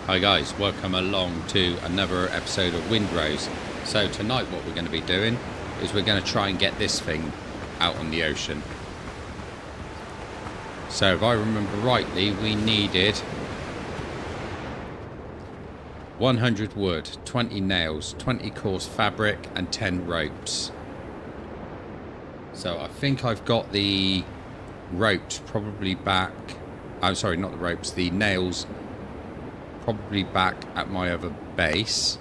Hi guys, welcome along to another episode of Windrose. So tonight what we're going to be doing is we're going to try and get this thing out on the ocean. So if I remember rightly, we needed 100 wood, 20 nails, 20 coarse fabric and 10 ropes. So I think I've got the ropes probably back. I'm sorry, not the ropes, the nails probably back at my other base.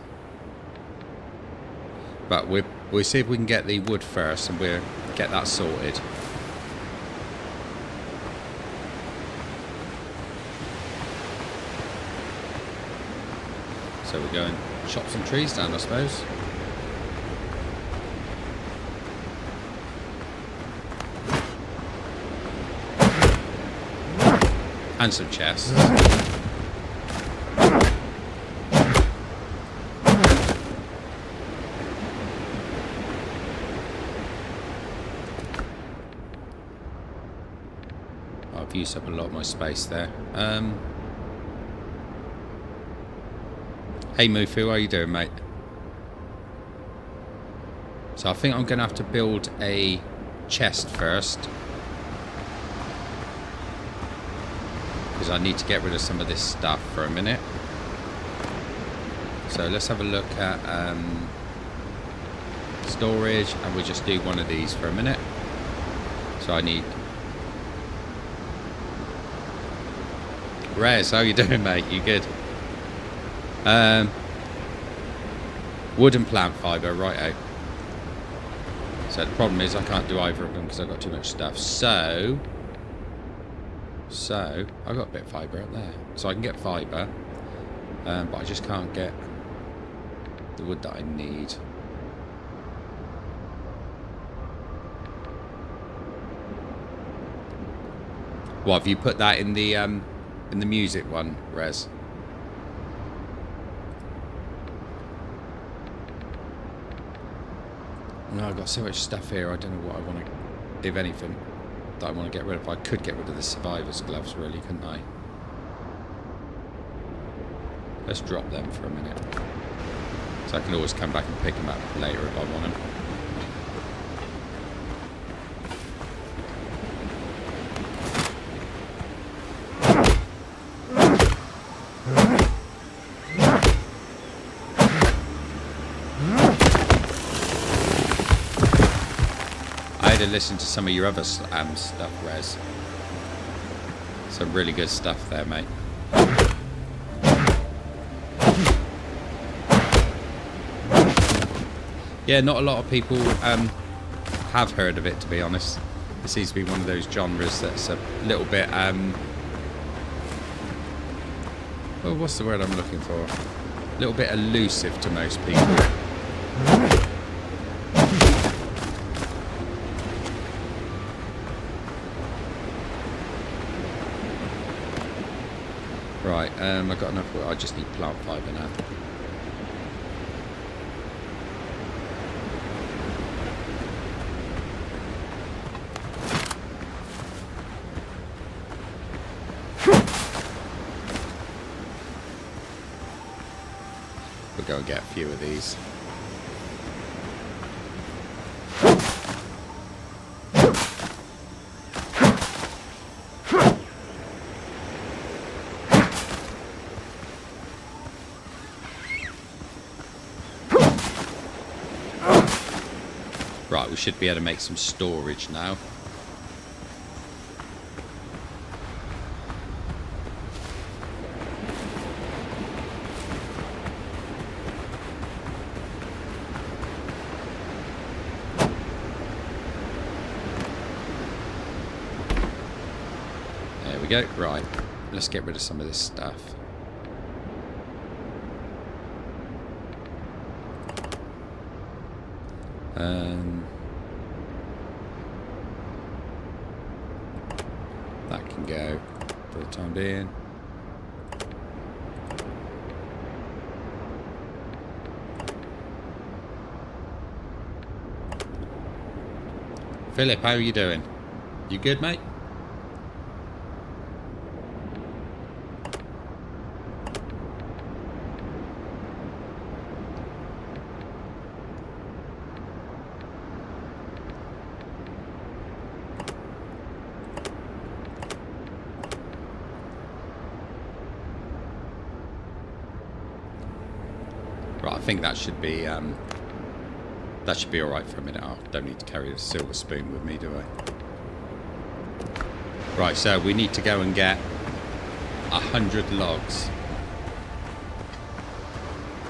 But we'll see if we can get the wood first and we'll get that sorted. So we're going to chop some trees down, I suppose. And some chests. I've used up a lot of my space there. Hey Mufu, how you doing, mate? So I think I'm going to have to build a chest first, because I need to get rid of some of this stuff for a minute. So let's have a look at storage, and we'll just do one of these for a minute. So I need... Rez, how you doing, mate? You good? Wood and plant fibre, right out. So the problem is I can't do either of them because I've got too much stuff. So I've got a bit of fibre out there. So I can get fibre, but I just can't get the wood that I need. What, have you put that in the music one, Rez? No, I've got so much stuff here, I don't know what I want to, if anything, that I want to get rid of. I could get rid of the survivor's gloves, really, couldn't I? Let's drop them for a minute. So I can always come back and pick them up later if I want them. To listen to some of your other stuff, Rez. Some really good stuff there, mate. Yeah, not a lot of people have heard of it, to be honest. It seems to be one of those genres that's a little bit well, what's the word I'm looking for? A little bit elusive to most people. Right, I've got enough. I just need plant fibre now. We'll go and get a few of these. Right, we should be able to make some storage now. There we go. Right, let's get rid of some of this stuff. That can go for the time being. Philip, how are you doing? You good, mate? think that should be all right for a minute. I don't need to carry a silver spoon with me, do I? Right, so we need to go and get 100 logs.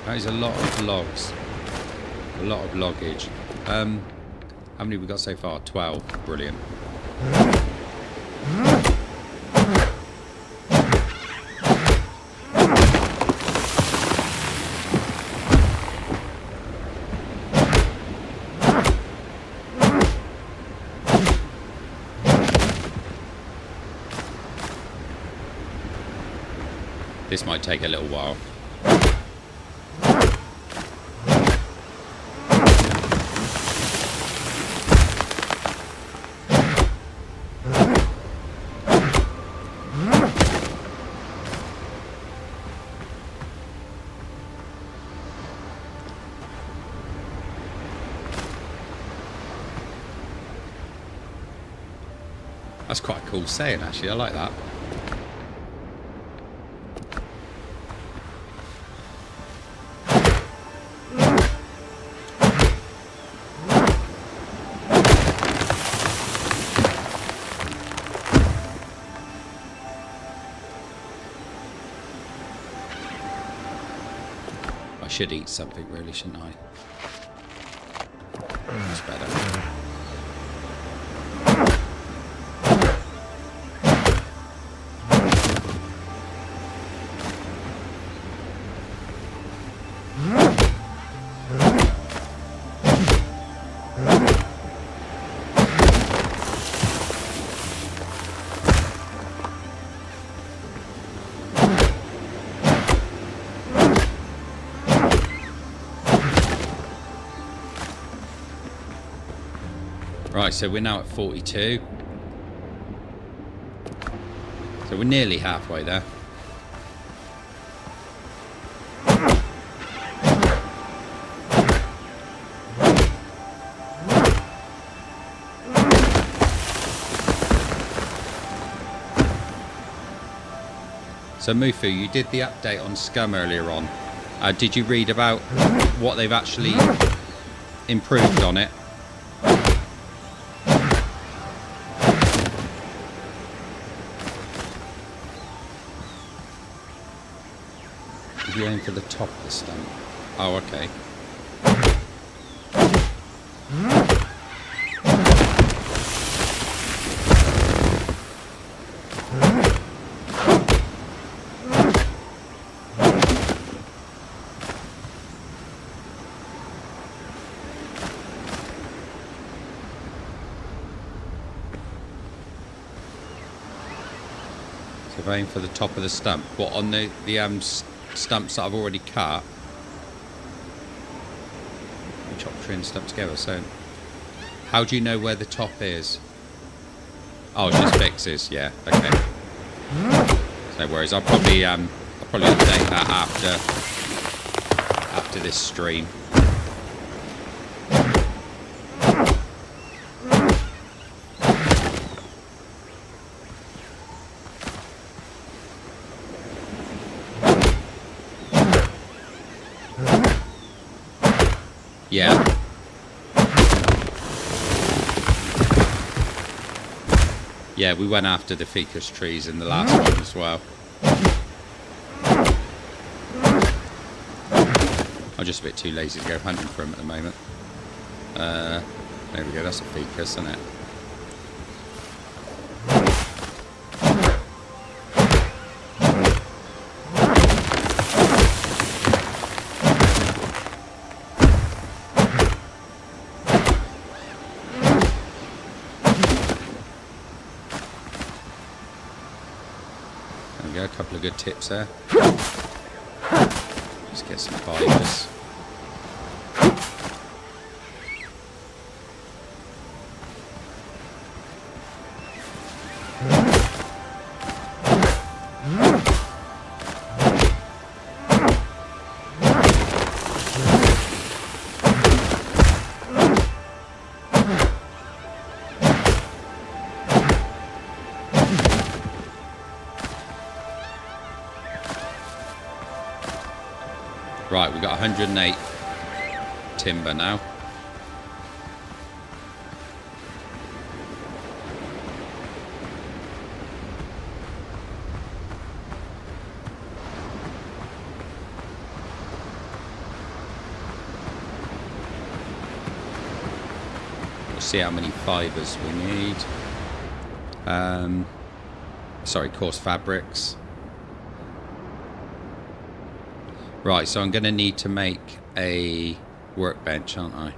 That is a lot of logs. A lot of loggage. How many have we got so far? 12. Brilliant. This might take a little while. That's quite a cool saying, actually. I like that. I should eat something, really, shouldn't I? That's better. Right, so we're now at 42. So we're nearly halfway there. So Mufu, you did the update on Scum earlier on. Did you read about what they've actually improved on it? You aim for the top of the stump. Oh, okay. So aim for the top of the stump. What, on the stumps that I've already cut? We chop tree and stump together. So how do you know where the top is? Oh, it's just fixes. Yeah, okay. No worries. I'll probably update that after this stream. Yeah. Yeah, we went after the ficus trees in the last one as well. I'm just a bit too lazy to go hunting for them at the moment. There we go, that's a ficus, isn't it? A couple of good tips there. Just get some fibres. Right, we've got 108 timber now. We'll see how many fibres we need. Sorry, coarse fabrics. Right, so I'm going to need to make a workbench, aren't I?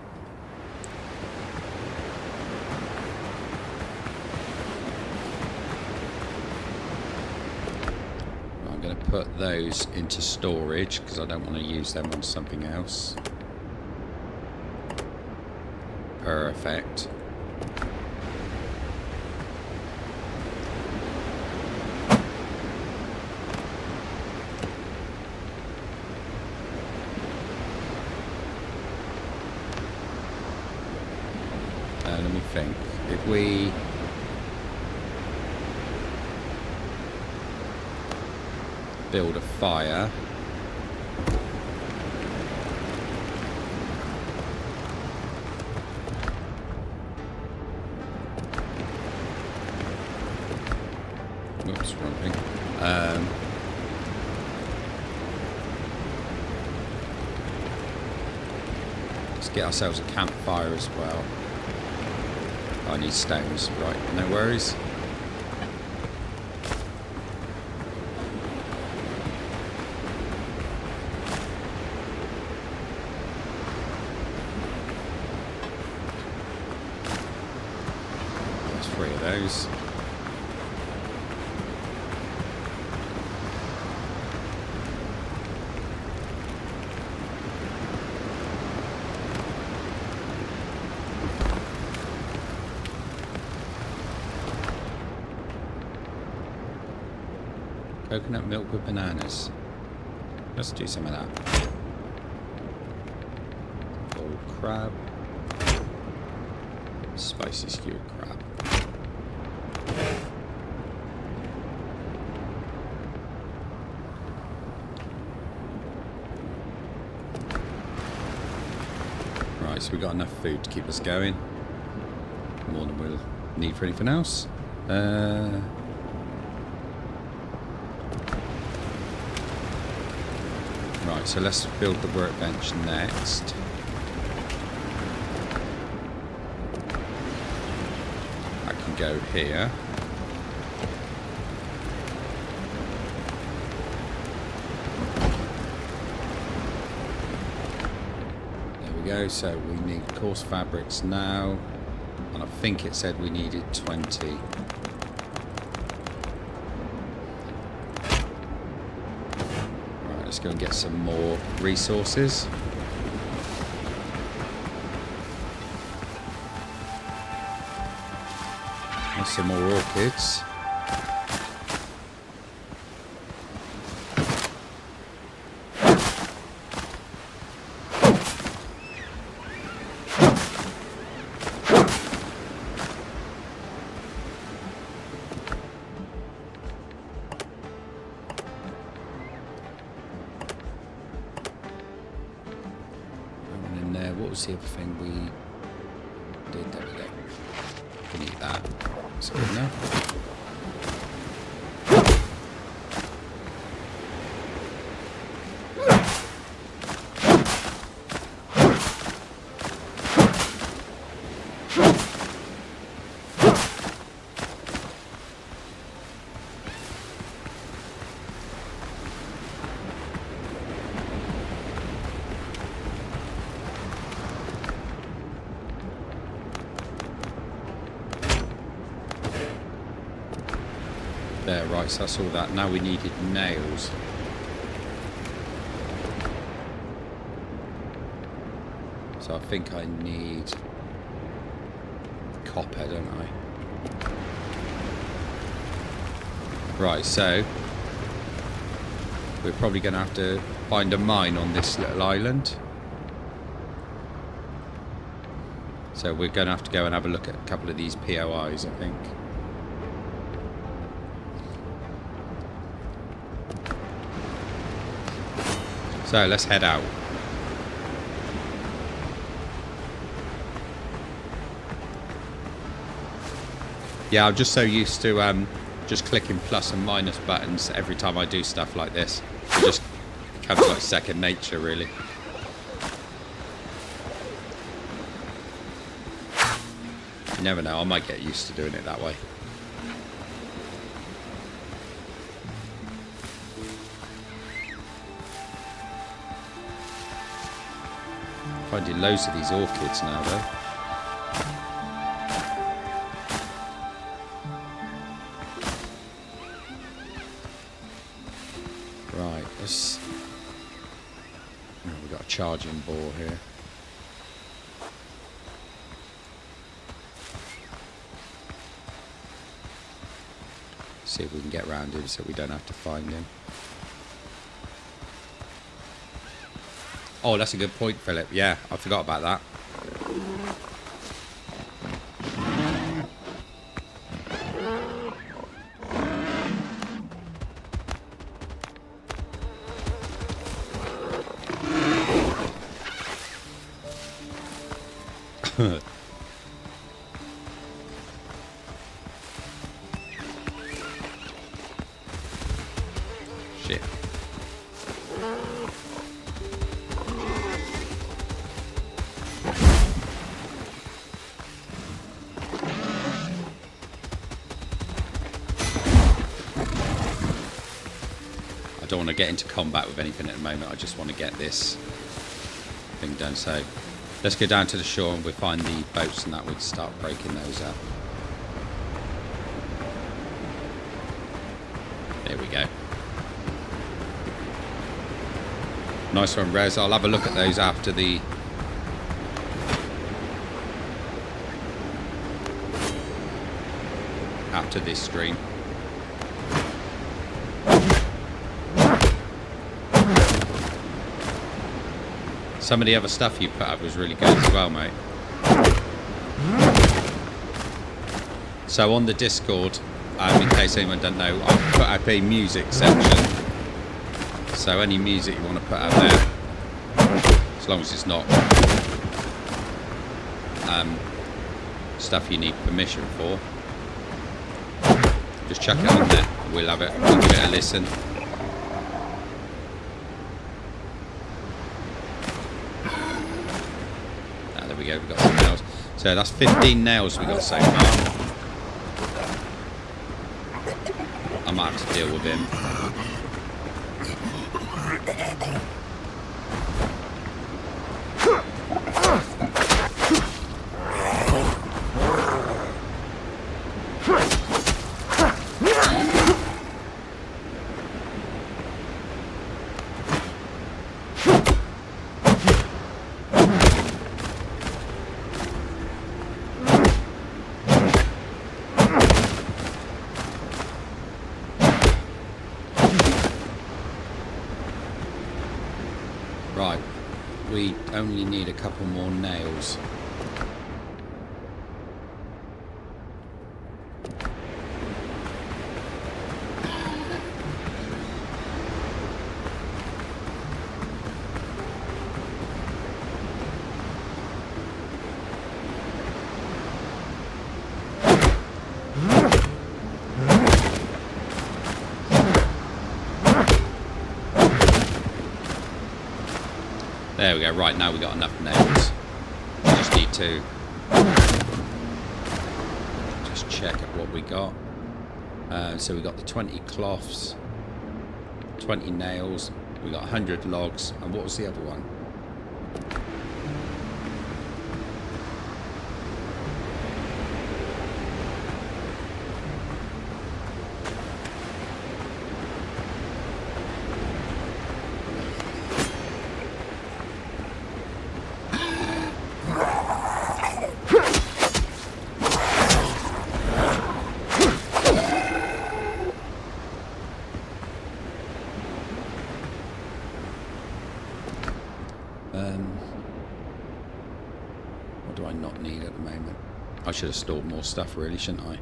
I'm going to put those into storage because I don't want to use them on something else. Perfect. Let me think. If we build a fire, oops, wrong thing. Let's get ourselves a campfire as well. I need stones, right, no worries. There's 3 of those. Coconut milk with bananas. Let's do some of that. Cold crab. Spicy skewered crab. Right, so we got enough food to keep us going. More than we'll need for anything else. Right, so let's build the workbench next. I can go here. There we go, so we need coarse fabrics now. And I think it said we needed 20. Let's go and get some more resources. And some more orchids. What was the other thing we did? There we go. We need that. That's good enough. There, right, so that's all that. Now we needed nails. So I think I need copper, don't I? Right, so we're probably going to have to find a mine on this little island. So we're going to have to go and have a look at a couple of these POIs, I think. So let's head out. Yeah, I'm just so used to just clicking plus and minus buttons every time I do stuff like this. It just becomes like second nature, really. You never know, I might get used to doing it that way. Finding loads of these orchids now, though. Right, let's... Oh, we've got a charging ball here. See if we can get around him so we don't have to find him. Oh, that's a good point, Philip. Yeah, I forgot about that. Shit. I don't want to get into combat with anything at the moment. I just want to get this thing done. So let's go down to the shore and we'll find the boats and that. We can start breaking those up. There we go. Nice one, Rez. I'll have a look at those after the... after this stream. Some of the other stuff you put up was really good as well, mate. So on the Discord, in case anyone doesn't know, I've put up a music section. So any music you want to put up there, as long as it's not stuff you need permission for, just chuck it on there. We'll have it. We'll give it a listen. There we go. We've got some nails. So that's 15 nails we got so far. I might have to deal with him. Right, we only need a couple more nails. There we go. Right, now we got enough nails. We just need to just check at what we got. So we got the 20 cloths, 20 nails, we got 100 logs, and what was the other one? What do I not need at the moment? I should have stored more stuff, really, shouldn't I?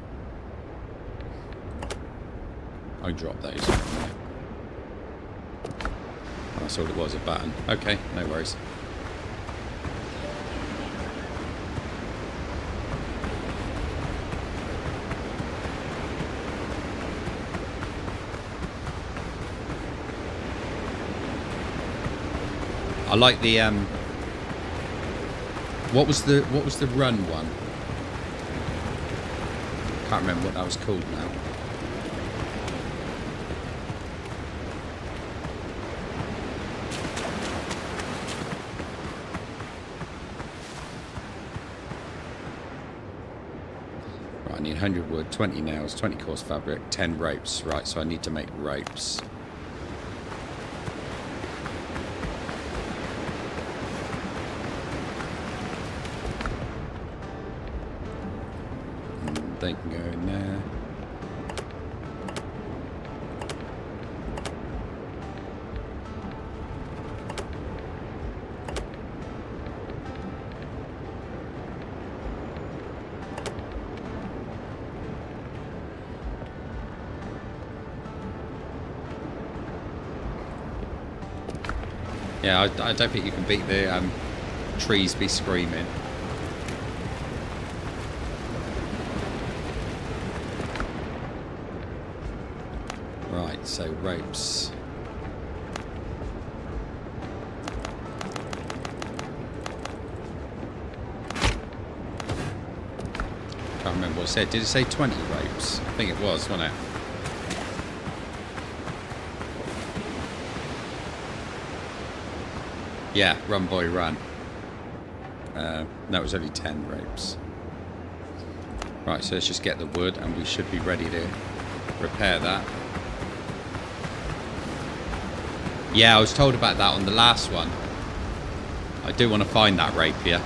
I drop those. That's all it was, a button. Okay, no worries. I like the what was the run one? Can't remember what that was called now. Right, I need 100 wood, 20 nails, 20 coarse fabric, 10 ropes. Right, so I need to make ropes. They can go in there. Yeah, I don't think you can beat the trees be screaming. Right, so ropes. Can't remember what it said. Did it say 20 ropes? I think it was, wasn't it? Yeah, run boy run. That was only 10 ropes. Right, so let's just get the wood and we should be ready to repair that. Yeah, I was told about that on the last one. I do want to find that rapier.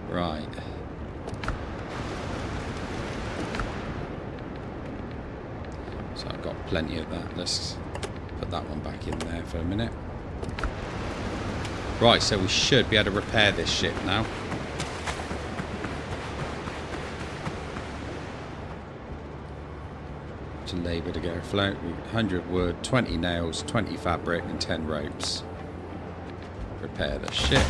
Right. So I've got plenty of that. Let's put that one back in there for a minute. Right, so we should be able to repair this ship now. To labour to go afloat. 100 wood, 20 nails, 20 fabric and 10 ropes. Repair the ship.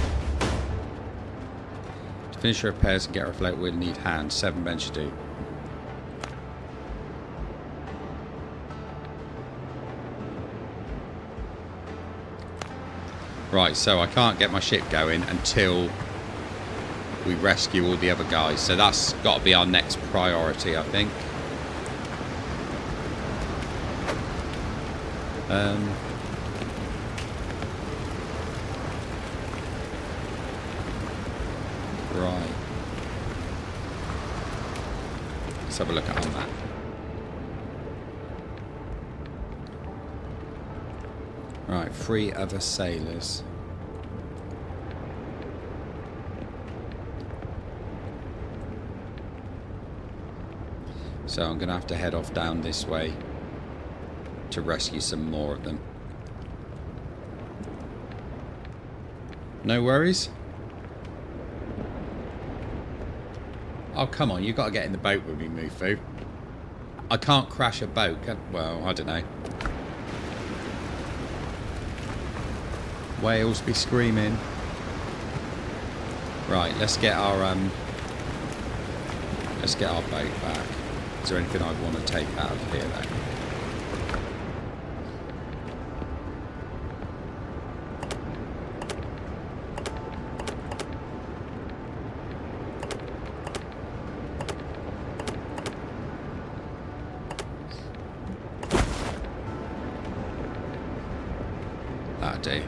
To finish repairs and get her afloat, we'll need hands. 7 men should do. Right, so I can't get my ship going until we rescue all the other guys. So that's got to be our next priority, I think. Right. Let's have a look at on that. Right, 3 other sailors. So I'm going to have to head off down this way to rescue some more of them. No worries. Oh, come on, you've got to get in the boat with me, Mufu. I can't crash a boat. Well, I don't know. Whales be screaming. Right, let's get our boat back. Is there anything I want to take out of here though? That'll do.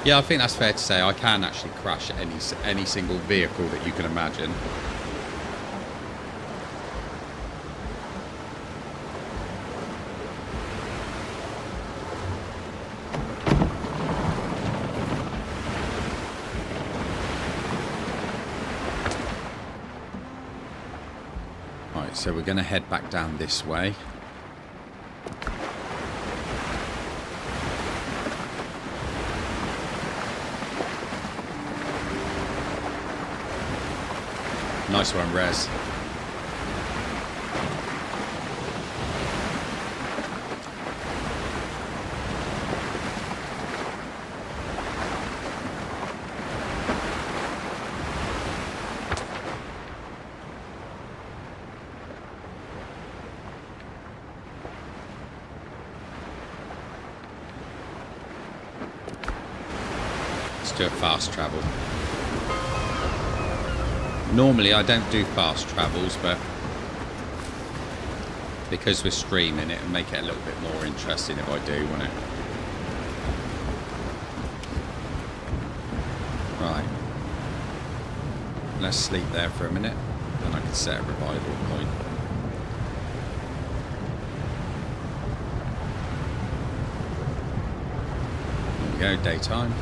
Yeah, I think that's fair to say. I can actually crash any single vehicle that you can imagine. So we're going to head back down this way. Nice one, Rez. Let's do a fast travel. Normally I don't do fast travels, but because we're streaming, it'll make it a little bit more interesting if I do, won't it? Right. Let's sleep there for a minute, then I can set a revival point. There we go, daytime.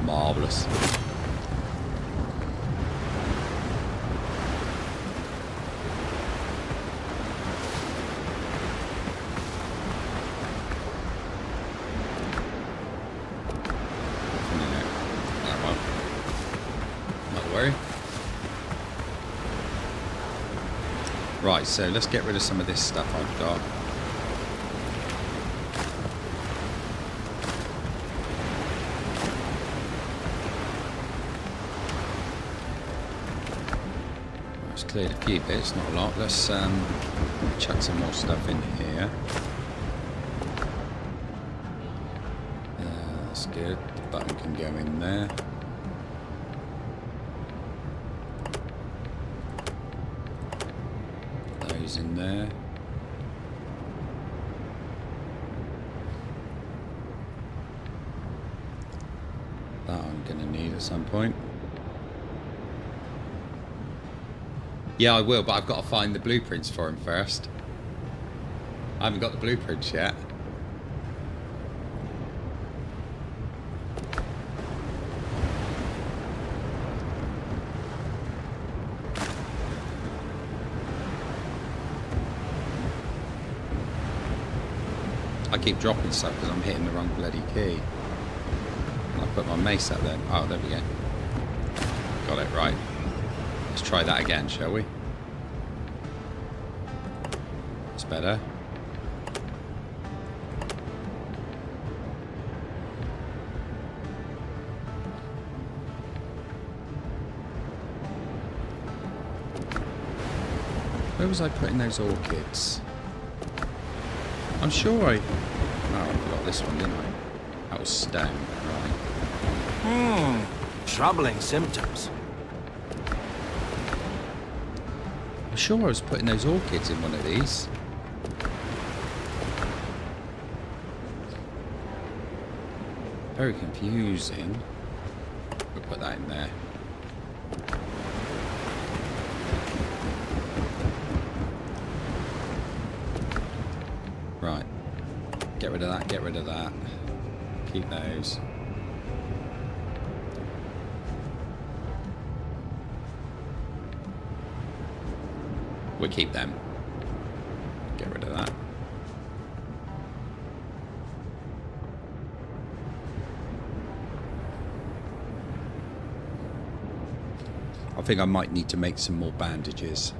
Marvellous. Right, so let's get rid of some of this stuff I've got. Let's clear a few bits, not a lot. Let's chuck some more stuff in here. That's good. The button can go in there. In there. That I'm going to need at some point. Yeah, I will, but I've got to find the blueprints for him first. I haven't got the blueprints yet. I keep dropping stuff because I'm hitting the wrong bloody key. I put my mace up there. Oh, there we go. Got it, right. Let's try that again, shall we? It's better. Where was I putting those orchids? I'm sure I... Oh, I got this one, didn't I? That was stone, right. Troubling symptoms. I'm sure I was putting those orchids in one of these. Very confusing. We'll put that in there. Right. Get rid of that, get rid of that. Keep those. We'll keep them. Get rid of that. I think I might need to make some more bandages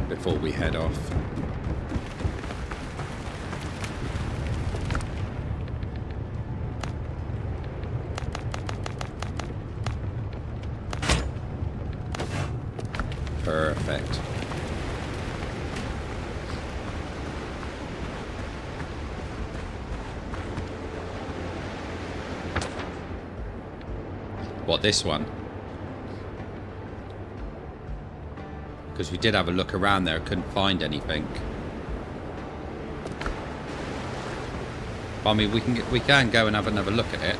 before we head off. Perfect. What, this one? Because we did have a look around there, couldn't find anything. But, I mean, we can go and have another look at it.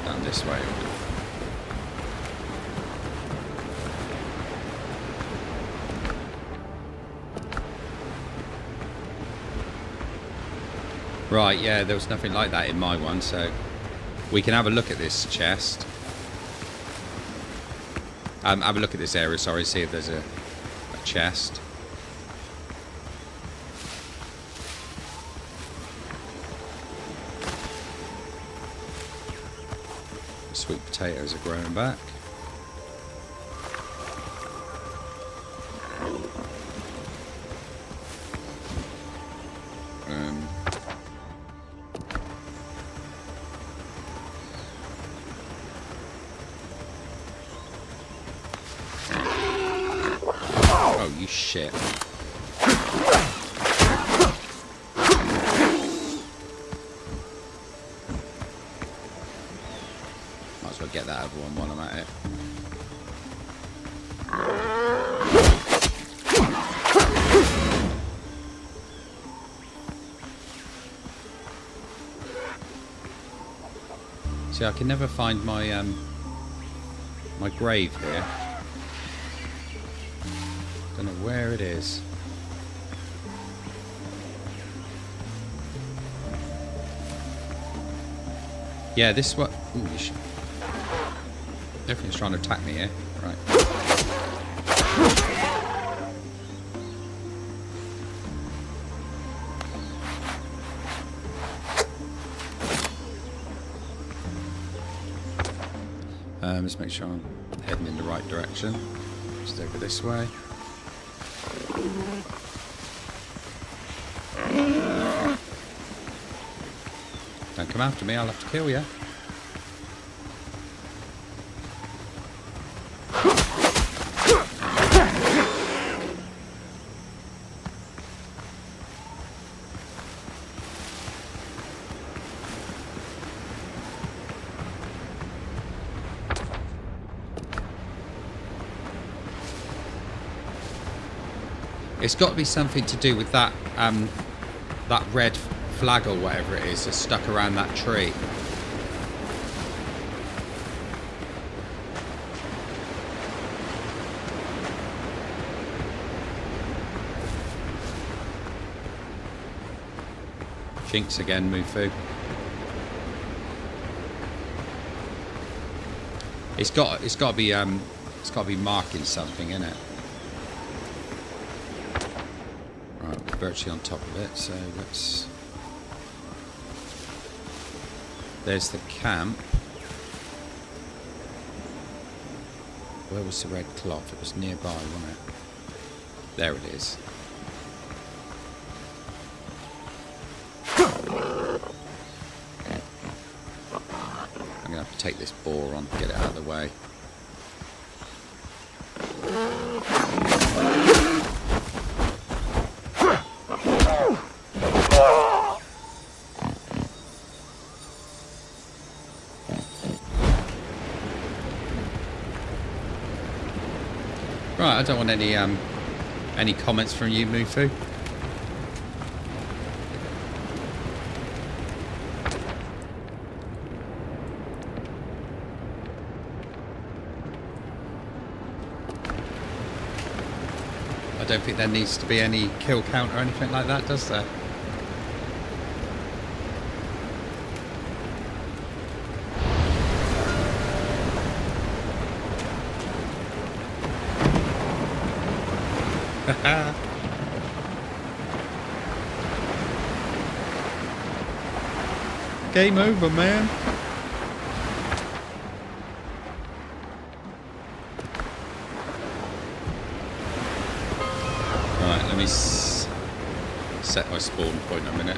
Down this way. Right, yeah, there was nothing like that in my one, so we can have a look at this chest. Have a look at this area, sorry, see if there's a chest. Sweet potatoes are growing back. Oh, you shit. Might as well get that other one while I'm at it. See, I can never find my my grave here. Don't know where it is. Yeah, this is what. Ooh, everything's trying to attack me here. Right. Let's make sure I'm heading in the right direction. Just over this way. Don't come after me, I'll have to kill you. It's got to be something to do with that that red flag or whatever it is that's stuck around that tree. Jinx again, Mufu. It's got to be marking something, innit? Right, we're virtually on top of it, so let's. There's the camp. Where was the red cloth? It was nearby, wasn't it? There it is. I'm going to have to take this boar on, get it out of the way. Right, I don't want any comments from you, Mufu. I don't think there needs to be any kill count or anything like that, does there? Game over, man. Right, let me set my spawn point a minute.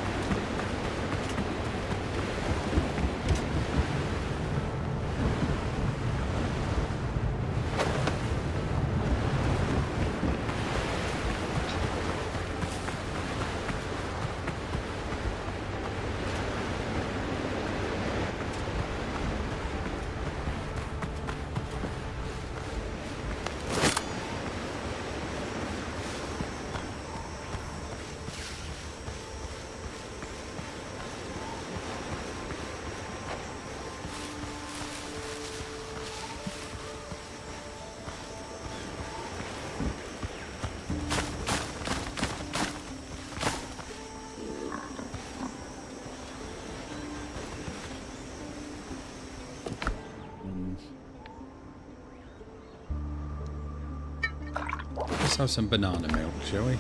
Let's have some banana milk, shall we?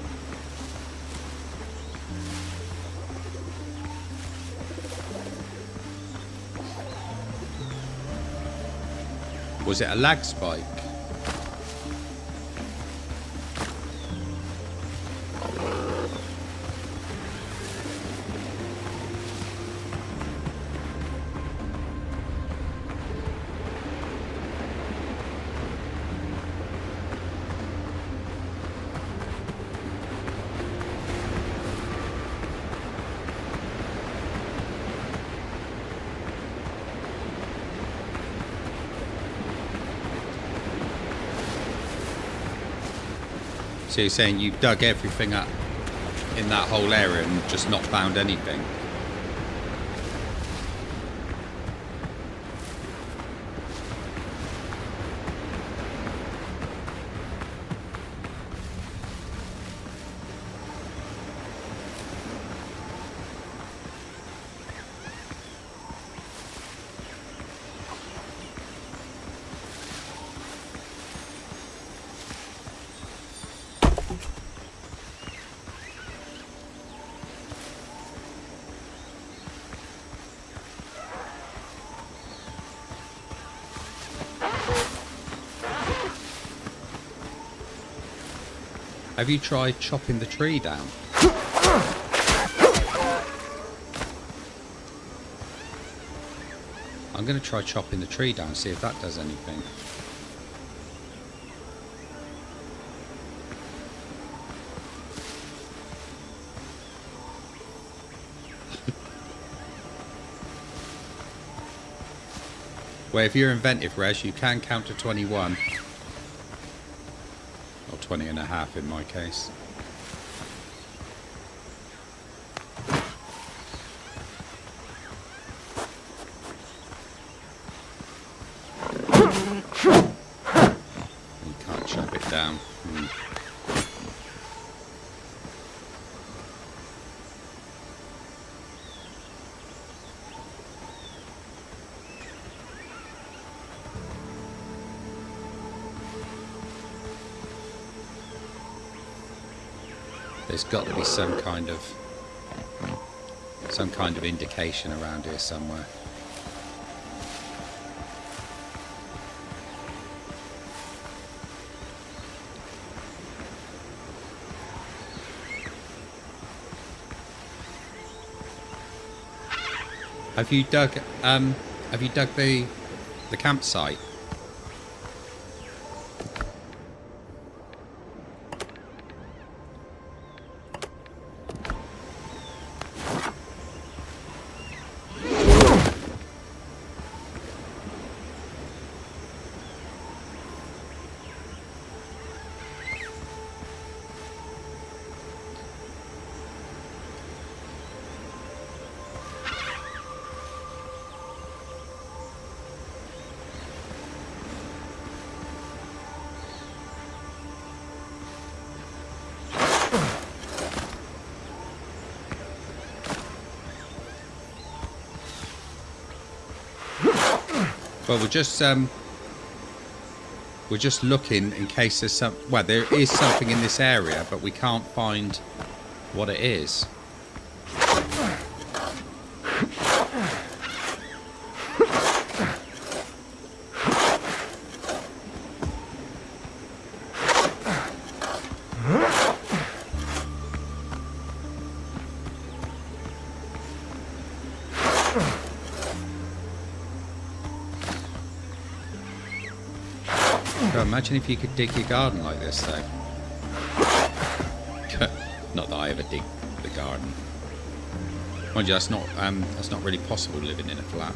Was it a lag spike? So you're saying you dug everything up in that whole area and just not found anything? Have you tried chopping the tree down? I'm going to try chopping the tree down, see if that does anything. Well, if you're inventive, Res, you can count to 21. Or 20 and a half in my case. You can't chop it down. There's got to be some kind of indication around here somewhere. Have you dug the campsite? Well, we're just looking in case there's some. Well, there is something in this area, but we can't find what it is. Imagine if you could dig your garden like this, though. Not that I ever dig the garden. Mind you, that's not really possible living in a flat.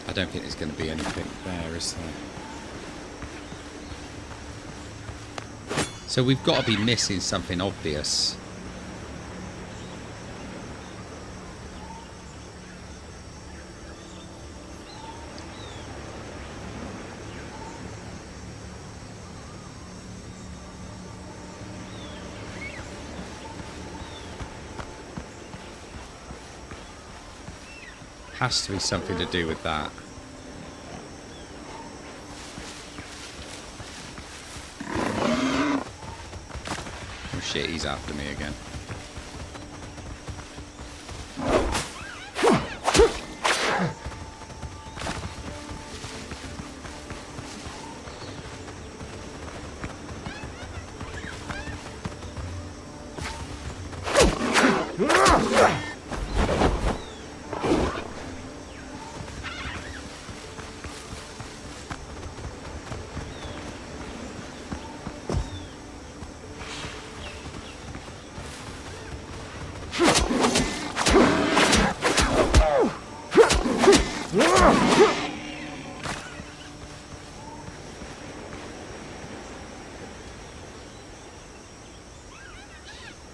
I don't think there's going to be anything there, is there? So we've got to be missing something obvious. Has to be something to do with that. Oh shit, he's after me again.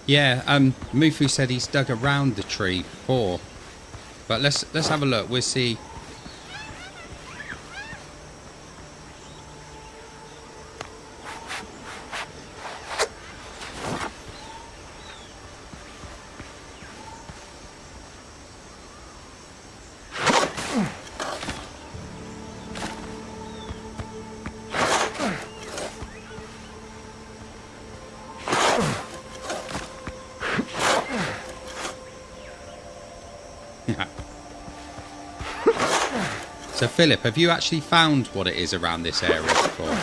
Yeah, Mufu said he's dug around the tree before, but let's have a look. We'll see. So Philip, have you actually found what it is around this area before?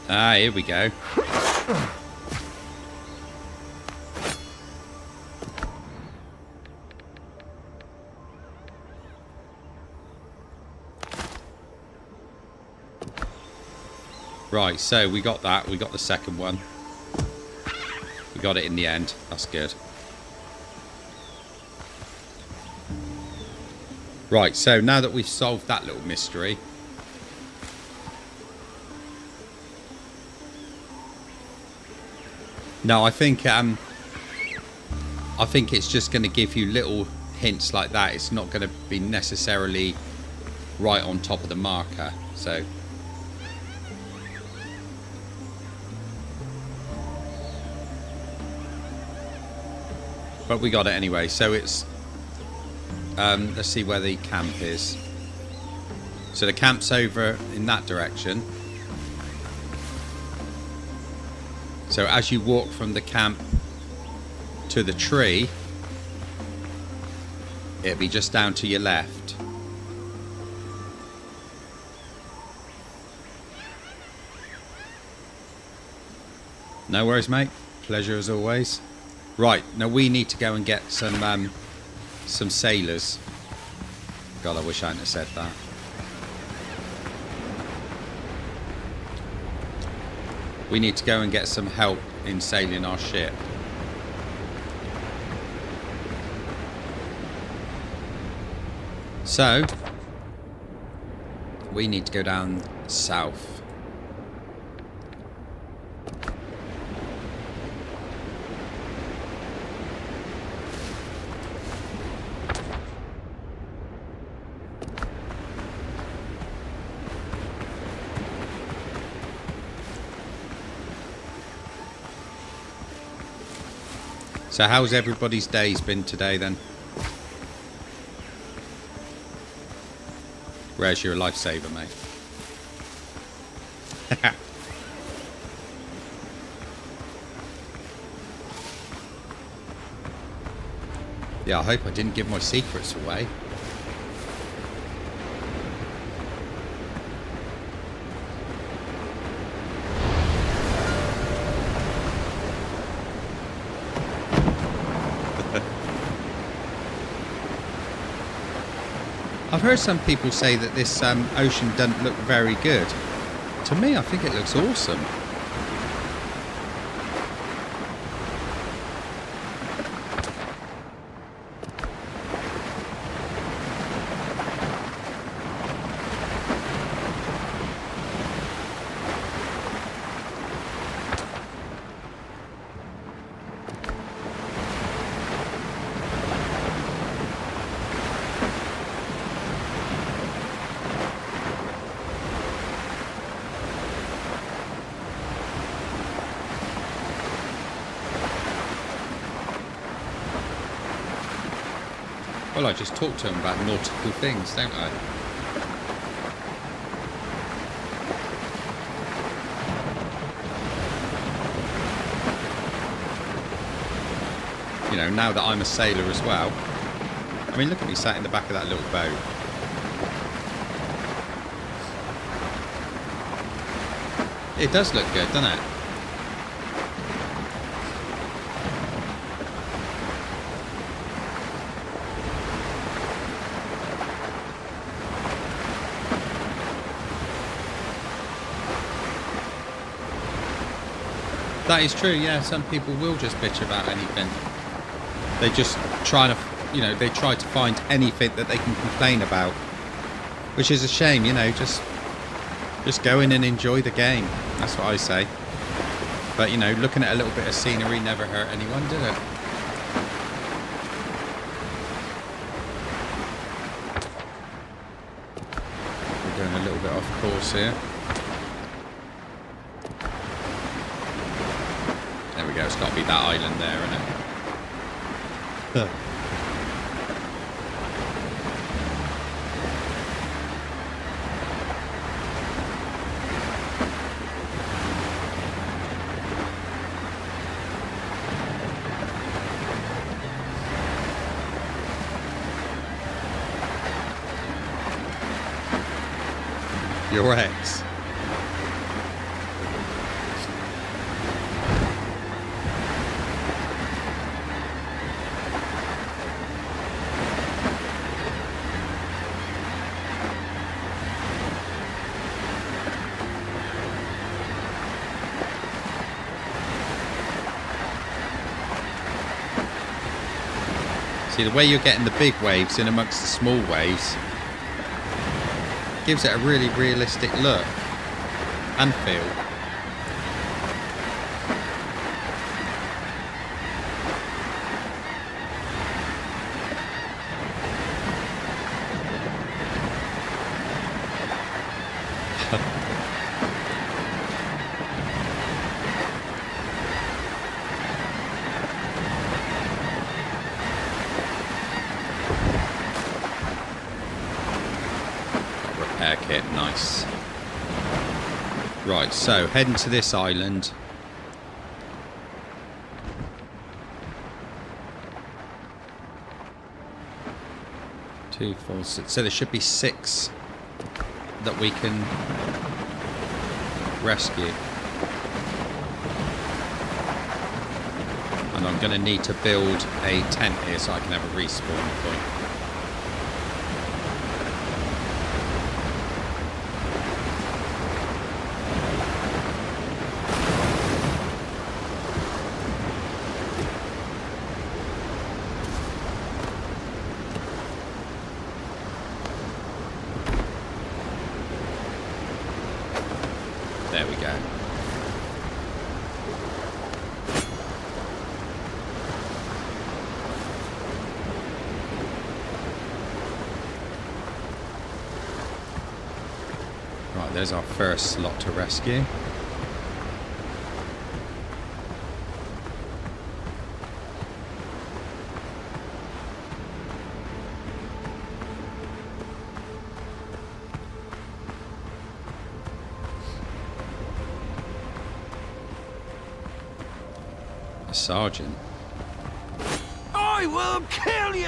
Ah, here we go. Right, so we got that. We got the second one. We got it in the end. That's good. Right, so now that we've solved that little mystery, no, I think it's just going to give you little hints like that. It's not going to be necessarily right on top of the marker. So, but we got it anyway. So it's let's see where the camp is. So the camp's over in that direction. So as you walk from the camp to the tree, it'll be just down to your left. No worries, mate. Pleasure as always. Right, now we need to go and get some sailors. God, I wish I hadn't have said that. We need to go and get some help in sailing our ship. So, we need to go down south. So how's everybody's days been today then? Where's your lifesaver, mate? Yeah, I hope I didn't give my secrets away. I've heard some people say that this ocean doesn't look very good. To me, I think it looks awesome. Well, I just talked to him about nautical things, don't I? You know, now that I'm a sailor as well. I mean, look at me sat in the back of that little boat. It does look good, doesn't it? That is true, yeah. Some people will just bitch about anything. They just try to, you know, they try to find anything that they can complain about. Which is a shame, you know, just go in and enjoy the game. That's what I say. But, you know, looking at a little bit of scenery never hurt anyone, did it? We're going a little bit off course here. There we go, it's got to be that island there, isn't it? Your ex. See, the way you're getting the big waves in amongst the small waves gives it a really realistic look and feel. Repair kit, nice. Right, so heading to this island. Two, four, six. So there should be 6 that we can rescue. And I'm going to need to build a tent here so I can have a respawn point. There we go. Right, there's our first slot to rescue. Sergeant. I will kill you!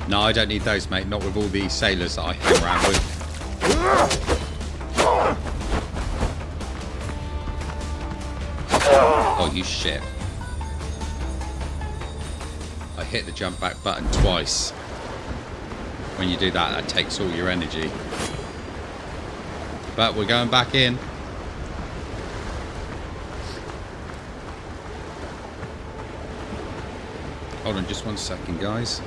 No, I don't need those, mate. Not with all the sailors that I hang around with. Oh, you shit. I hit the jump back button twice. When you do that, that takes all your energy. But we're going back in. Hold on just 1 second, guys.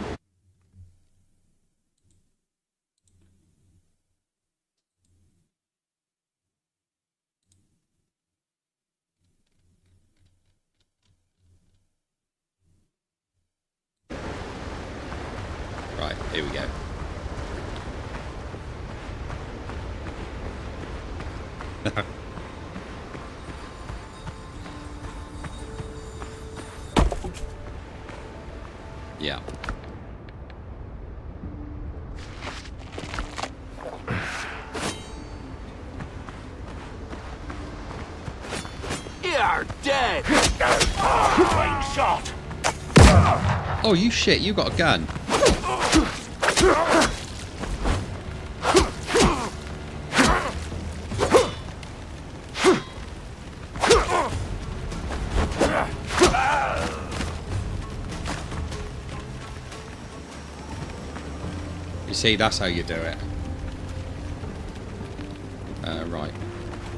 Right, here we go. Yeah. You're dead! Fine shot! Oh, you shit, you got a gun. You see, that's how you do it. Right.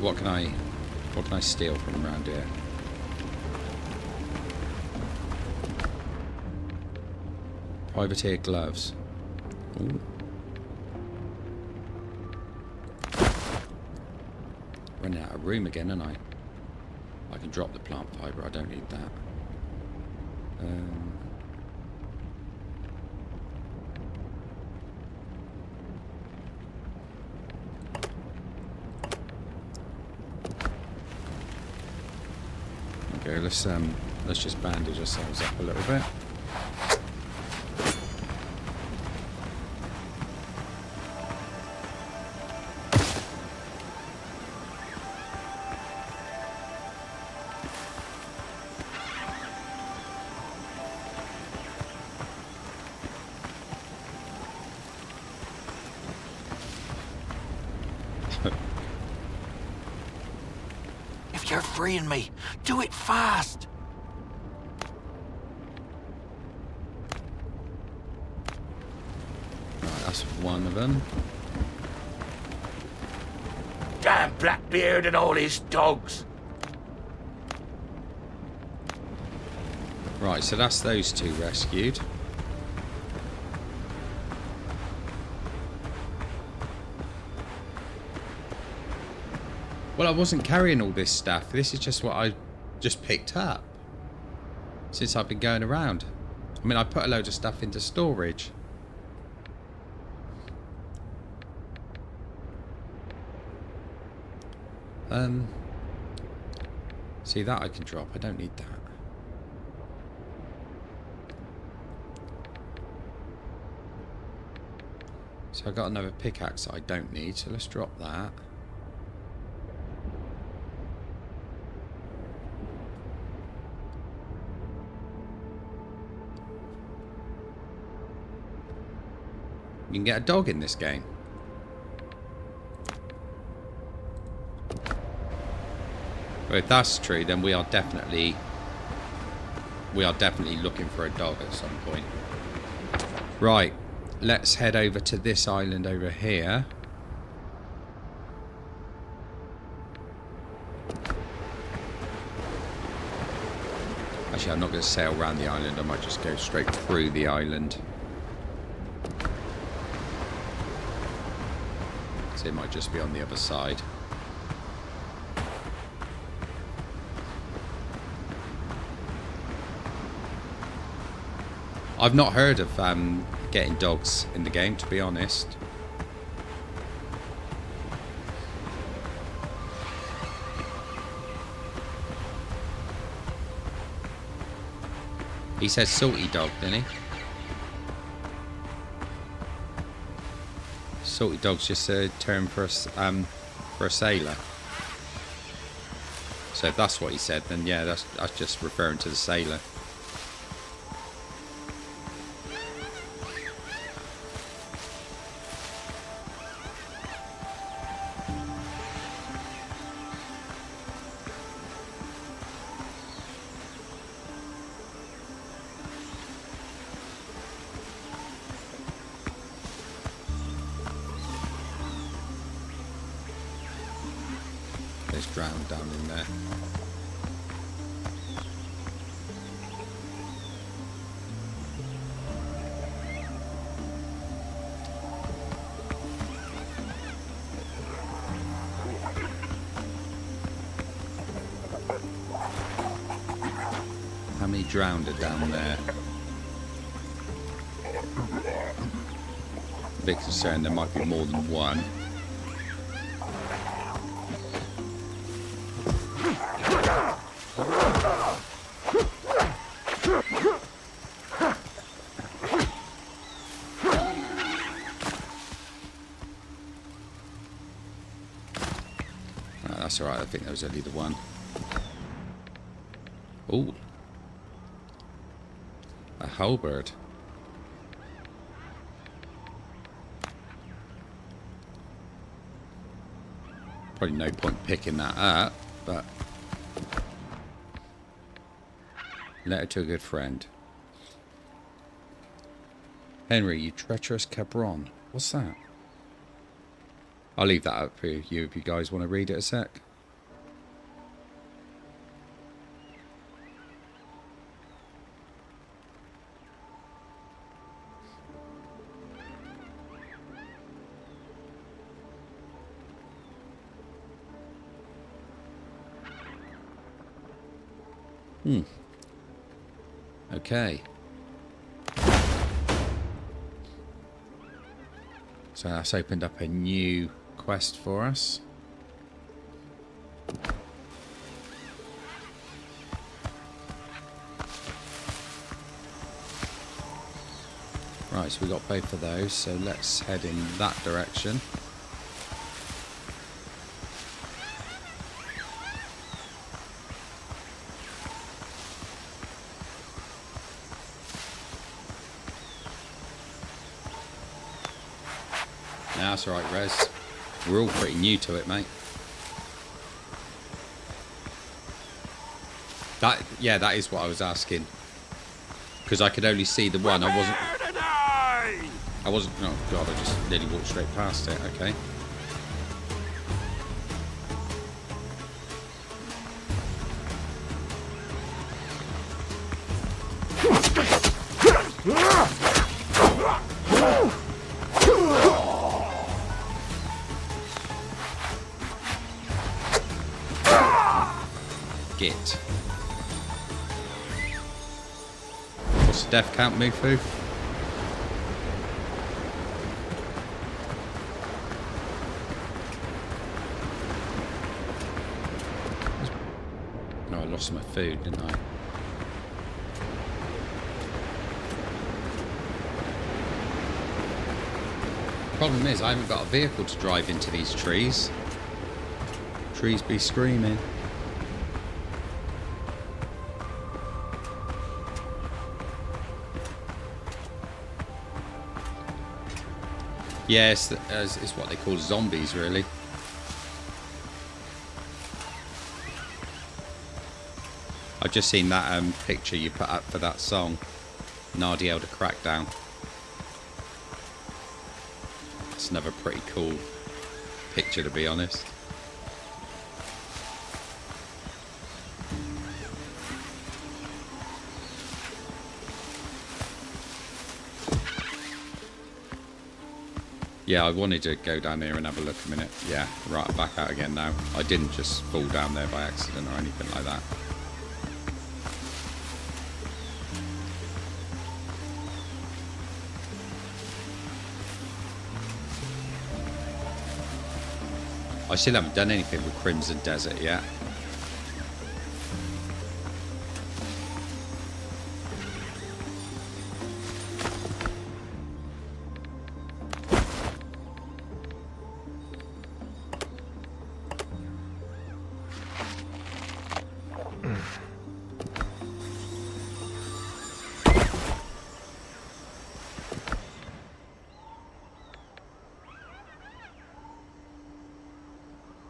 What can I steal from around here? Privateer gloves. Ooh. Running out of room again, aren't I? I can drop the plant fibre, I don't need that. Okay, let's just bandage ourselves up a little bit. If you're freeing me, do it fast! Right, that's one of them. Damn Blackbeard and all his dogs! Right, so that's those two rescued. Well, I wasn't carrying all this stuff. This is just what I just picked up since I've been going around. I mean, I put a load of stuff into storage. See, that I can drop. I don't need that. So I got another pickaxe that I don't need, so let's drop that. You can get a dog in this game. Well, if that's true, then we are definitely looking for a dog at some point. Right, let's head over to this island over here. Actually, I'm not going to sail around the island. I might just go straight through the island. So it might just be on the other side. I've not heard of getting dogs in the game, to be honest. He says salty dog, didn't he? Salty dog's just a term for a sailor. So if that's what he said, then yeah, that's just referring to the sailor. drowned down in there. How many drowned are down there? A bit concerned there might be more than one. That's alright, I think there was only the one. Ooh. A halberd. Probably no point picking that up, but... Letter to a good friend. Henry, you treacherous cabron. What's that? I'll leave that up for you if you guys want to read it a sec. Okay. So that's opened up a new quest for us. Right, so we got both of those, so let's head in that direction. No, that's alright, Rez. We're all pretty new to it, mate. Yeah, that is what I was asking. Because I could only see the one. I wasn't. Oh god, I just nearly walked straight past it. Okay. Git. What's the death count, Mufu? No, I lost my food, didn't I? Problem is, I haven't got a vehicle to drive into these trees. Trees be screaming. Yes, it's what they call zombies, really. I've just seen that picture you put up for that song, Nardi Elder Crackdown. It's another pretty cool picture, to be honest. Yeah, I wanted to go down there and have a look a minute. Yeah, right, I'm back out again now. I didn't just fall down there by accident or anything like that. I still haven't done anything with Crimson Desert yet.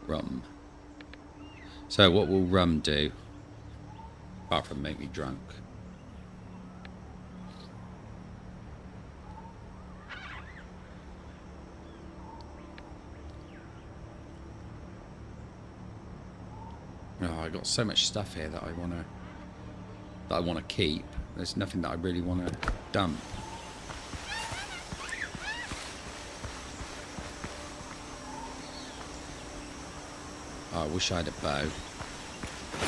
Rum. So what will rum do? Apart from make me drunk. Oh, I got so much stuff here that I wanna keep. There's nothing that I really wanna dump. Oh, I wish I had a bow.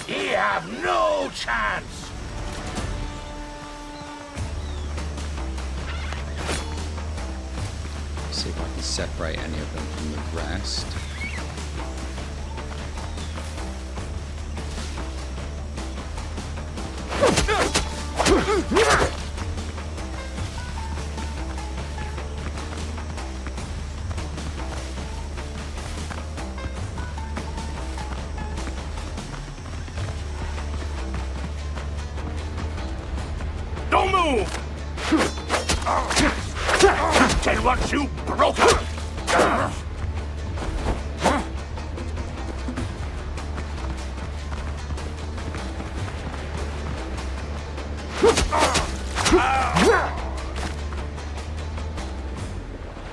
Ye have no chance! See if I can separate any of them from the rest. Don't move! Tell what you broke up!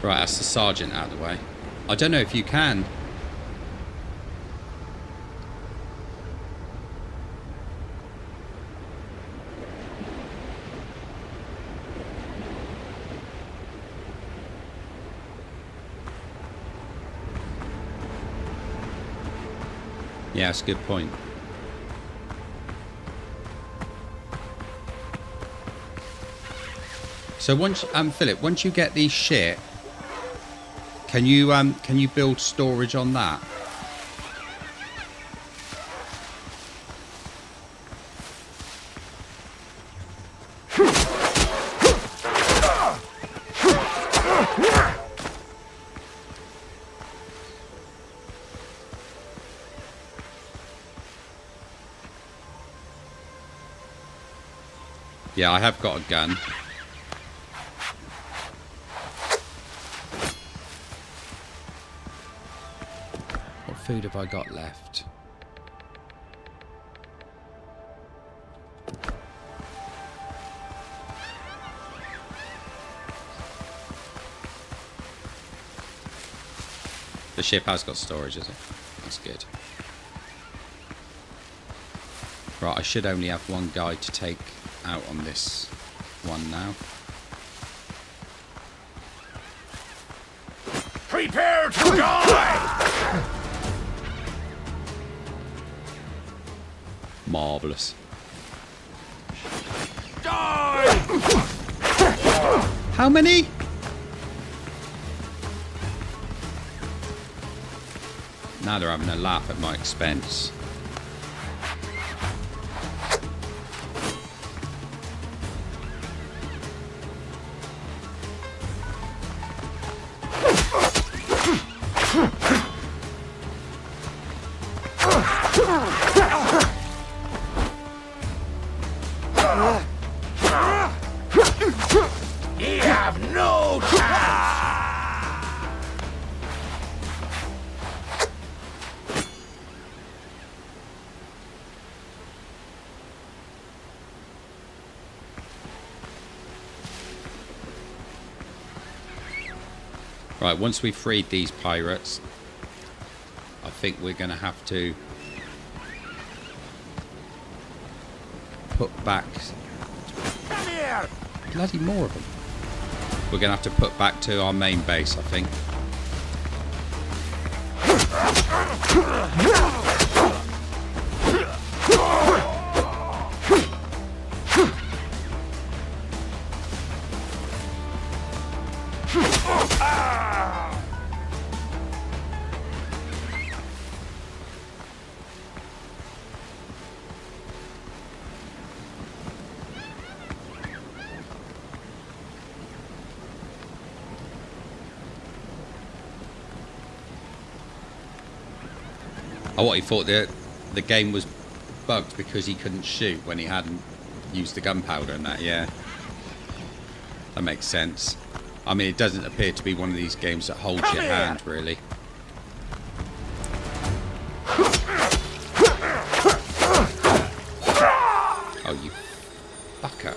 Right, that's the sergeant out of the way. I don't know if you can. Yeah, that's a good point. So once, Philip, once you get these shit, can you build storage on that? Yeah, I have got a gun. What food have I got left? The ship has got storage, is it? That's good. Right, I should only have one guy to take out on this one now. Prepare to die! Marvellous. Die! How many? Now they're having a laugh at my expense. Ye have no chance! Right, once we've freed these pirates, I think we're going to have to put back... Come here! Bloody more of them. We're going to have to put back to our main base, I think. Oh, what, he thought the game was bugged because he couldn't shoot when he hadn't used the gunpowder and that, yeah. That makes sense. I mean, it doesn't appear to be one of these games that holds your hand, really. Oh, you fucker.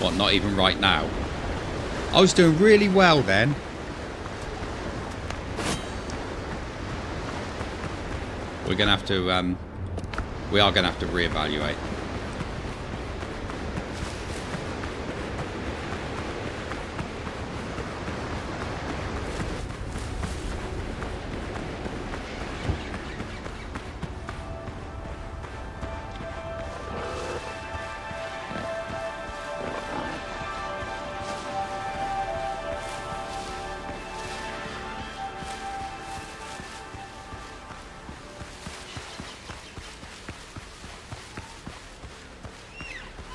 What, not even right now? I was doing really well then. We're going to have to... we are going to have to reevaluate.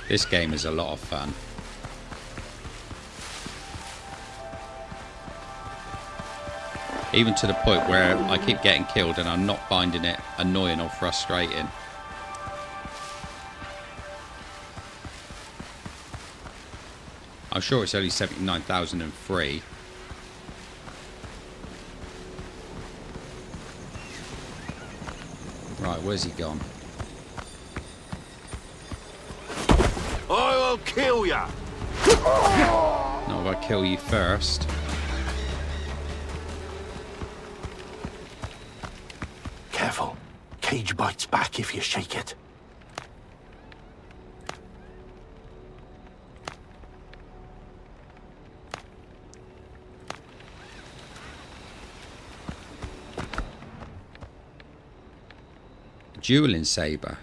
This game is a lot of fun. Even to the point where I keep getting killed and I'm not finding it annoying or frustrating. I'm sure it's only 79,003. Right, where's he gone? I will kill ya! Not if I kill you first. Careful. Cage bites back if you shake it. Dueling saber.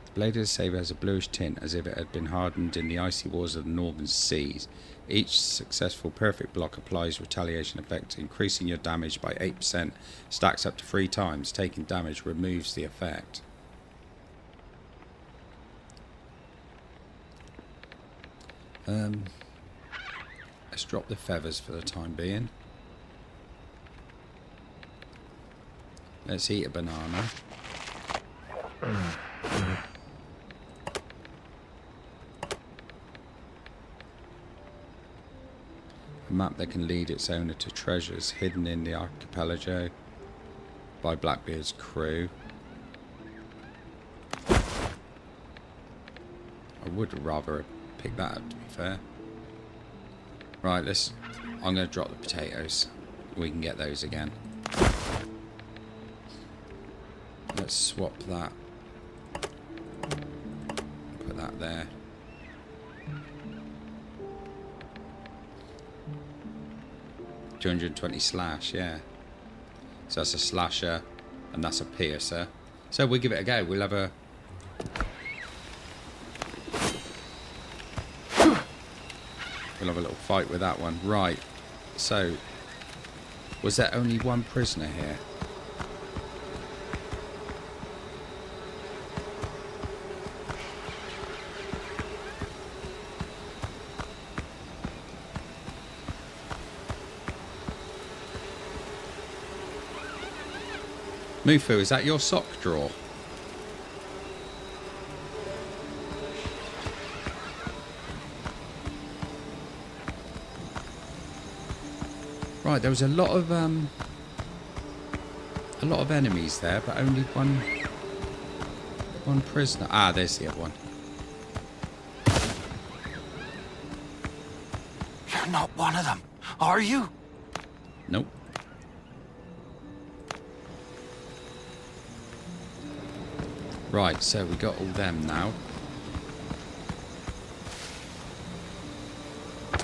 The blade of the saber has a bluish tint as if it had been hardened in the icy waters of the northern seas. Each successful perfect block applies retaliation effect, increasing your damage by 8%, stacks up to 3 times. Taking damage removes the effect. Let's drop the feathers for the time being. Let's eat a banana. A map that can lead its owner to treasures hidden in the archipelago by Blackbeard's crew. I would rather pick that up, to be fair. Right, I'm going to drop the potatoes. We can get those again. Let's swap that. Put that there. $220 slash, yeah. So that's a slasher and that's a piercer. So we'll give it a go. We'll have a little fight with that one. Right. So was there only one prisoner here? Mufu, is that your sock drawer? Right, there was a lot of enemies there, but only one prisoner. Ah, there's the other one. You're not one of them, are you? Nope. Right, so we got all them now.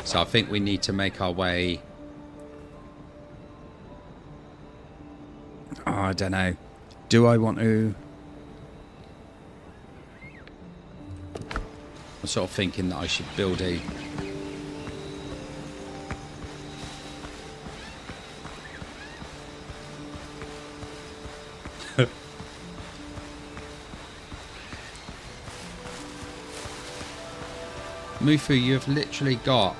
So I think we need to make our way... Oh, I don't know. Do I want to... I'm sort of thinking that I should build a... Mufu, you've literally got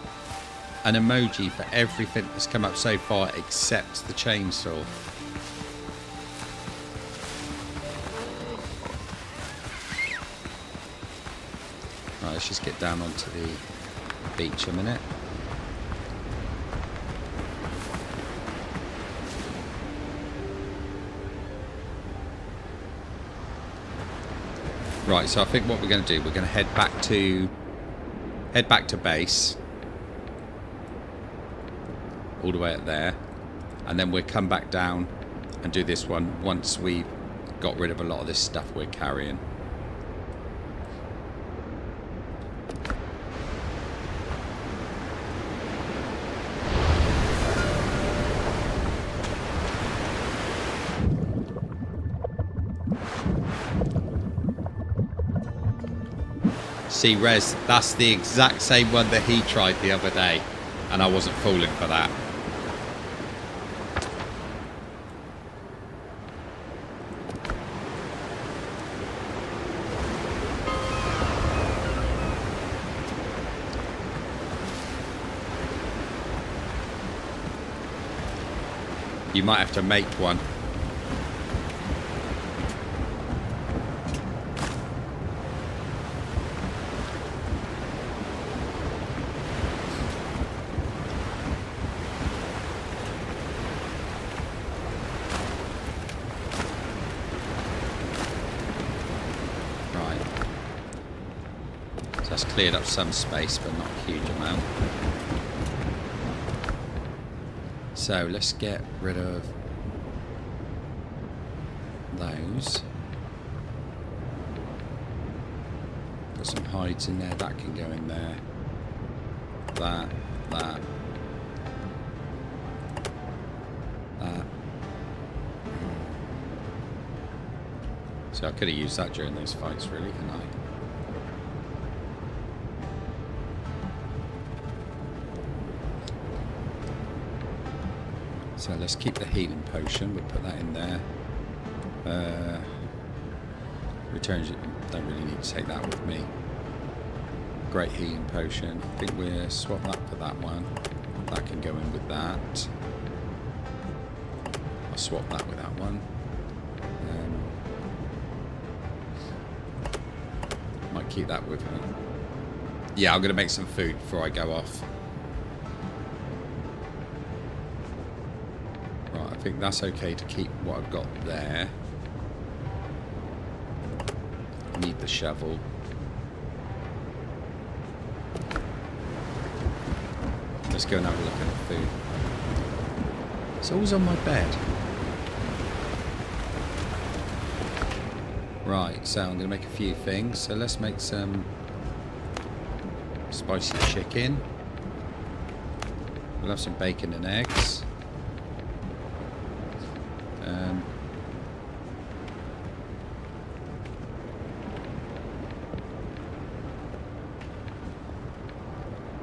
an emoji for everything that's come up so far except the chainsaw. Right, let's just get down onto the beach a minute. Right, so I think what we're going to do, we're going to head back to base, all the way up there, and then we'll come back down and do this one once we've got rid of a lot of this stuff we're carrying. See, Rez, that's the exact same one that he tried the other day, and I wasn't falling for that. You might have to make one. Cleared up some space, but not a huge amount. So let's get rid of those. Put some hides in there, that can go in there. That. So I could have used that during those fights, really, couldn't I? So let's keep the healing potion. We'll put that in there. Returns. Don't really need to take that with me. Great healing potion. I think we'll swap that for that one. That can go in with that. I'll swap that with that one. Might keep that with me. Yeah, I'm going to make some food before I go off. I think that's okay to keep what I've got there. Need the shovel. Let's go and have a look at the food. It's always on my bed. Right, so I'm going to make a few things. So let's make some spicy chicken. We'll have some bacon and eggs.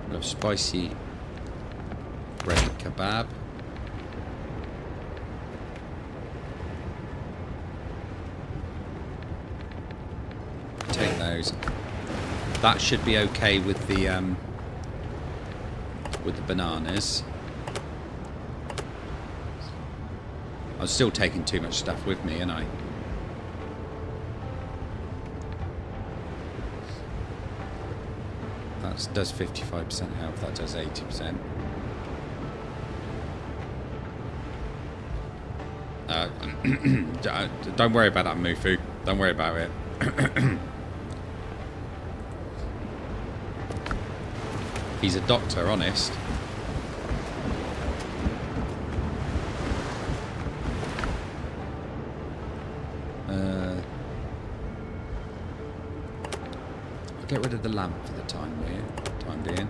We'll have spicy breaded kebab. Take those. That should be okay with the bananas. I'm still taking too much stuff with me, aren't I? That does 55% health, that does 80%. Don't worry about that, Mufu. Don't worry about it. He's a doctor, honest. I'll get rid of the lamp for the time being.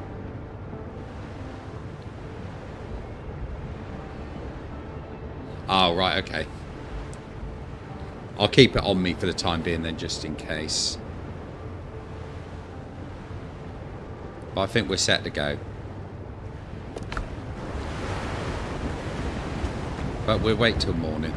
Oh, right, okay. I'll keep it on me for the time being then, just in case. But I think we're set to go. But we'll wait till morning.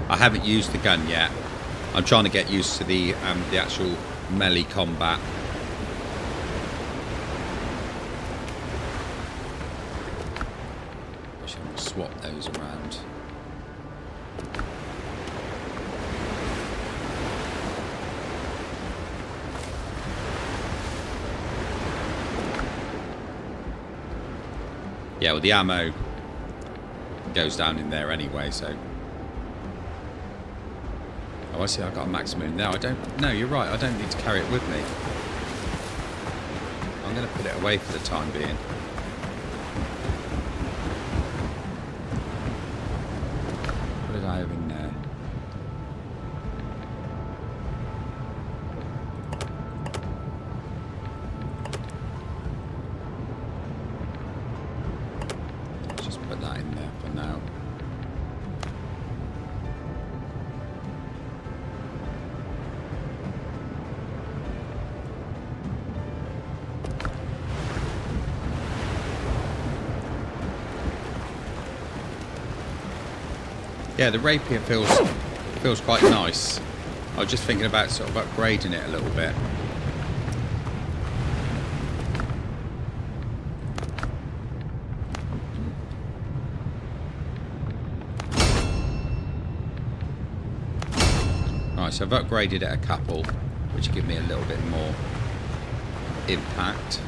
I haven't used the gun yet. I'm trying to get used to the actual melee combat. I should swap those around. Yeah, well, the ammo goes down in there anyway, so... Oh, I see, I've got a maximum now. I don't... No, you're right, I don't need to carry it with me. I'm going to put it away for the time being. What did I have in there? Just put that in there for now. Yeah, the rapier feels quite nice. I was just thinking about sort of upgrading it a little bit. Right, so I've upgraded it a couple, which give me a little bit more impact.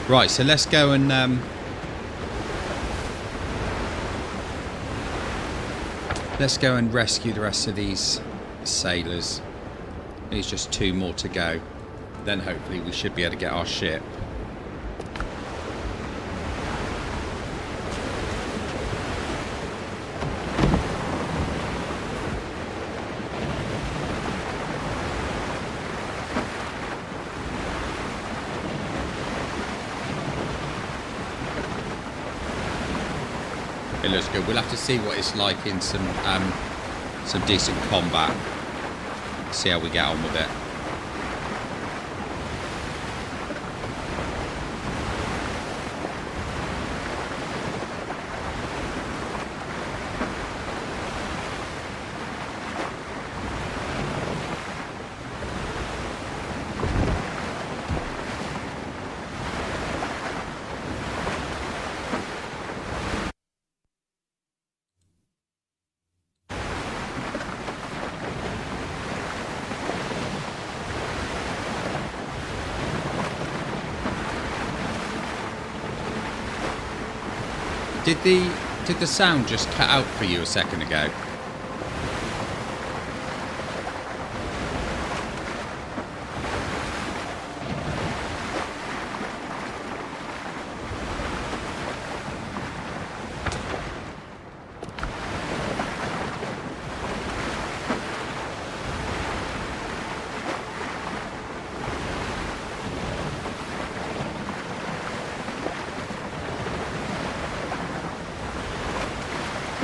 Right, so let's go and rescue the rest of these sailors. There's just 2 more to go. Then hopefully we should be able to get our ship. It looks good. We'll have to see what it's like in some decent combat. See how we get on with it. Did the sound just cut out for you a second ago?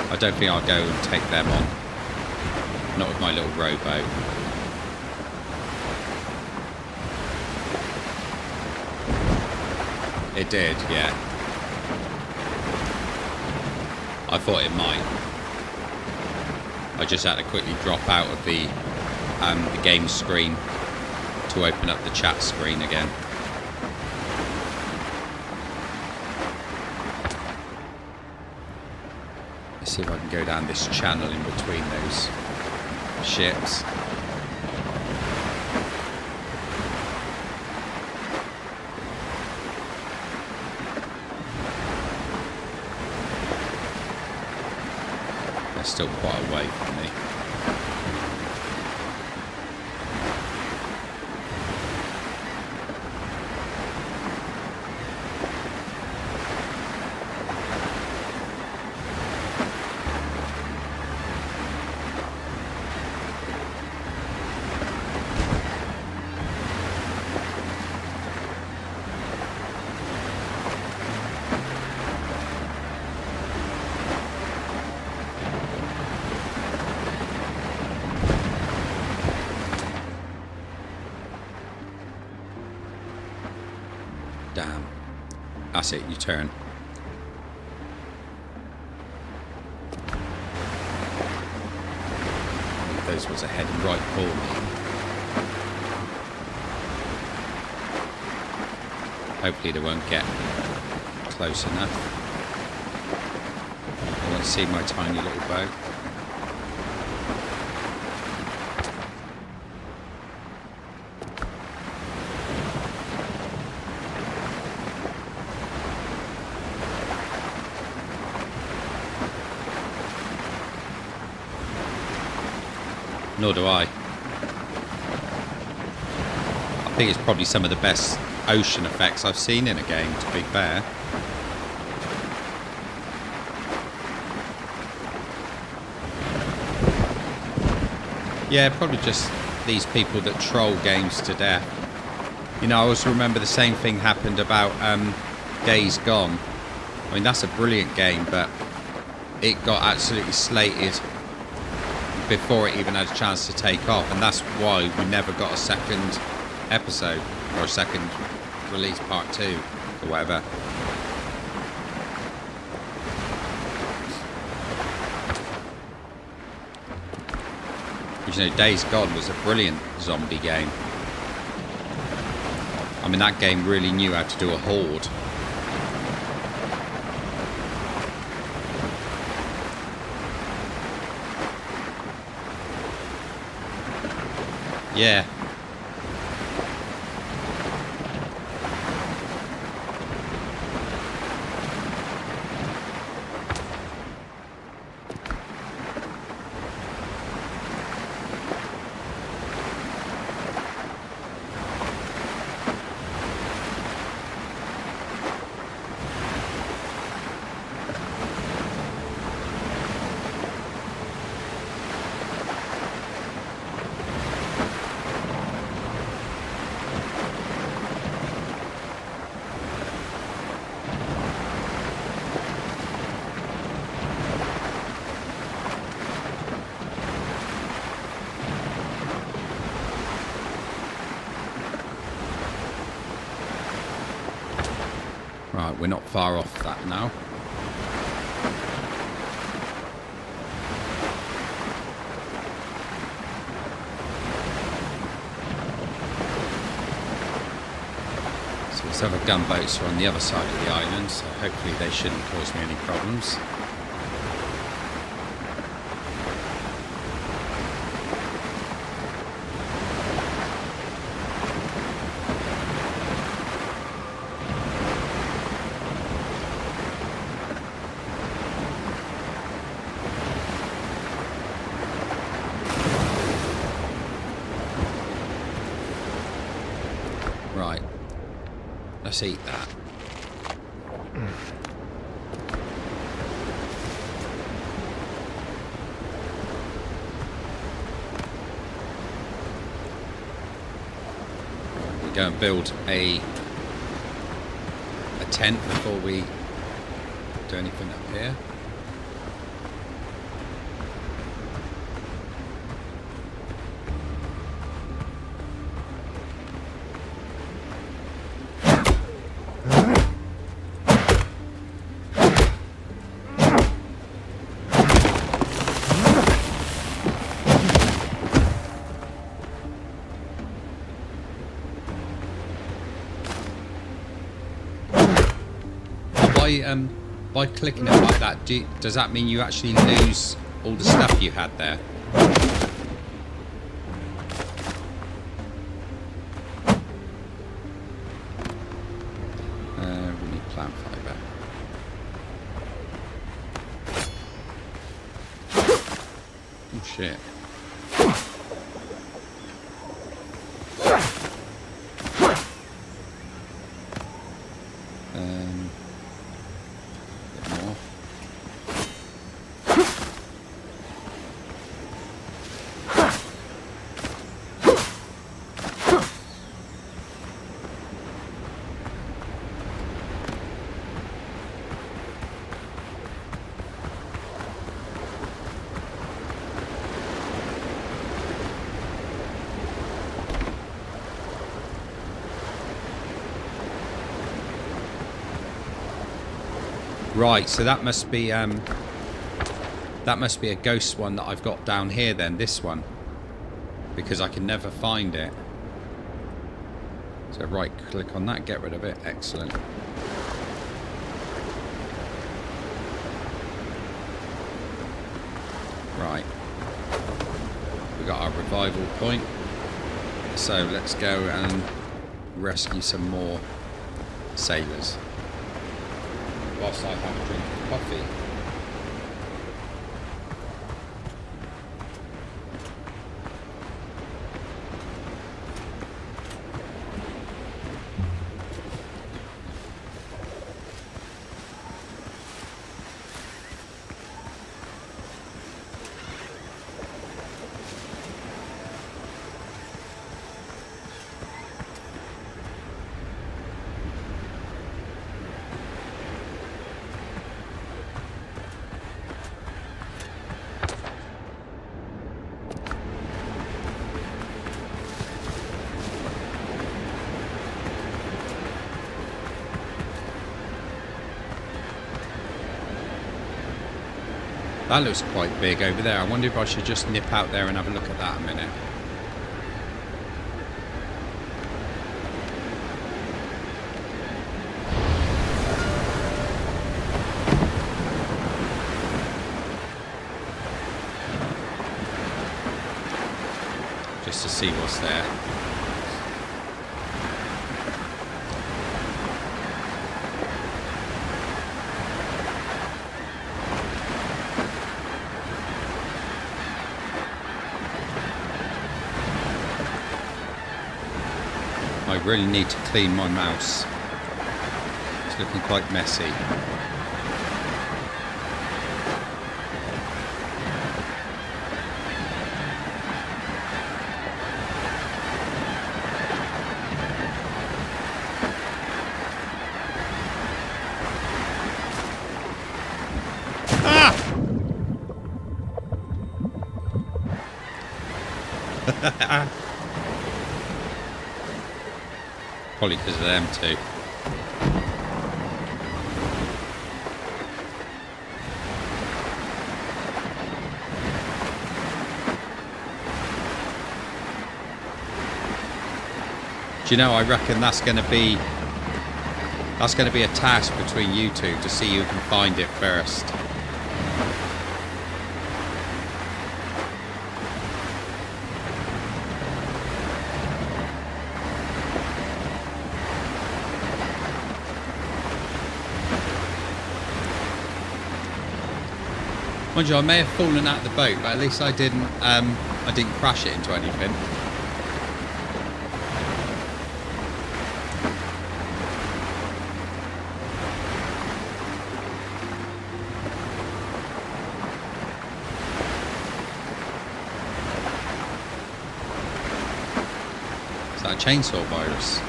I don't think I'll go and take them on. Not with my little rowboat. It did, yeah. I thought it might. I just had to quickly drop out of the game screen to open up the chat screen again. See if I can go down this channel in between those ships. They're still quite away from me. Damn. That's it, you turn. Those was ahead and right for me. Hopefully they won't get close enough. I want to see my tiny little boat. Nor do I. I think it's probably some of the best ocean effects I've seen in a game, to be fair. Yeah, probably just these people that troll games to death. You know, I always remember the same thing happened about Days Gone. I mean, that's a brilliant game, but it got absolutely slated before it even had a chance to take off, and that's why we never got a second episode or a second release, part 2 or whatever. Because, you know, Days Gone was a brilliant zombie game. I mean, that game really knew how to do a horde. Yeah. Right, we're not far off that now. So these other gunboats are on the other side of the island, so hopefully they shouldn't cause me any problems. Right, let's eat that. We go and build a tent before we do anything up here. By clicking it like that, does that mean you actually lose all the stuff you had there? We need plant fibre. Oh shit. Right, so that must be a ghost one that I've got down here then, this one. Because I can never find it. So right click on that, get rid of it. Excellent. Right. We got our revival point. So let's go and rescue some more sailors. Whilst I have a drink of coffee. That looks quite big over there. I wonder if I should just nip out there and have a look at that a minute. Just to see what's there. I really need to clean my mouse. It's looking quite messy. Ah! Probably because of them too. Do you know, I reckon that's going to be a task between you two to see who can find it first. Mind you, I may have fallen out of the boat, but at least I didn't crash it into anything. Is that a chainsaw virus?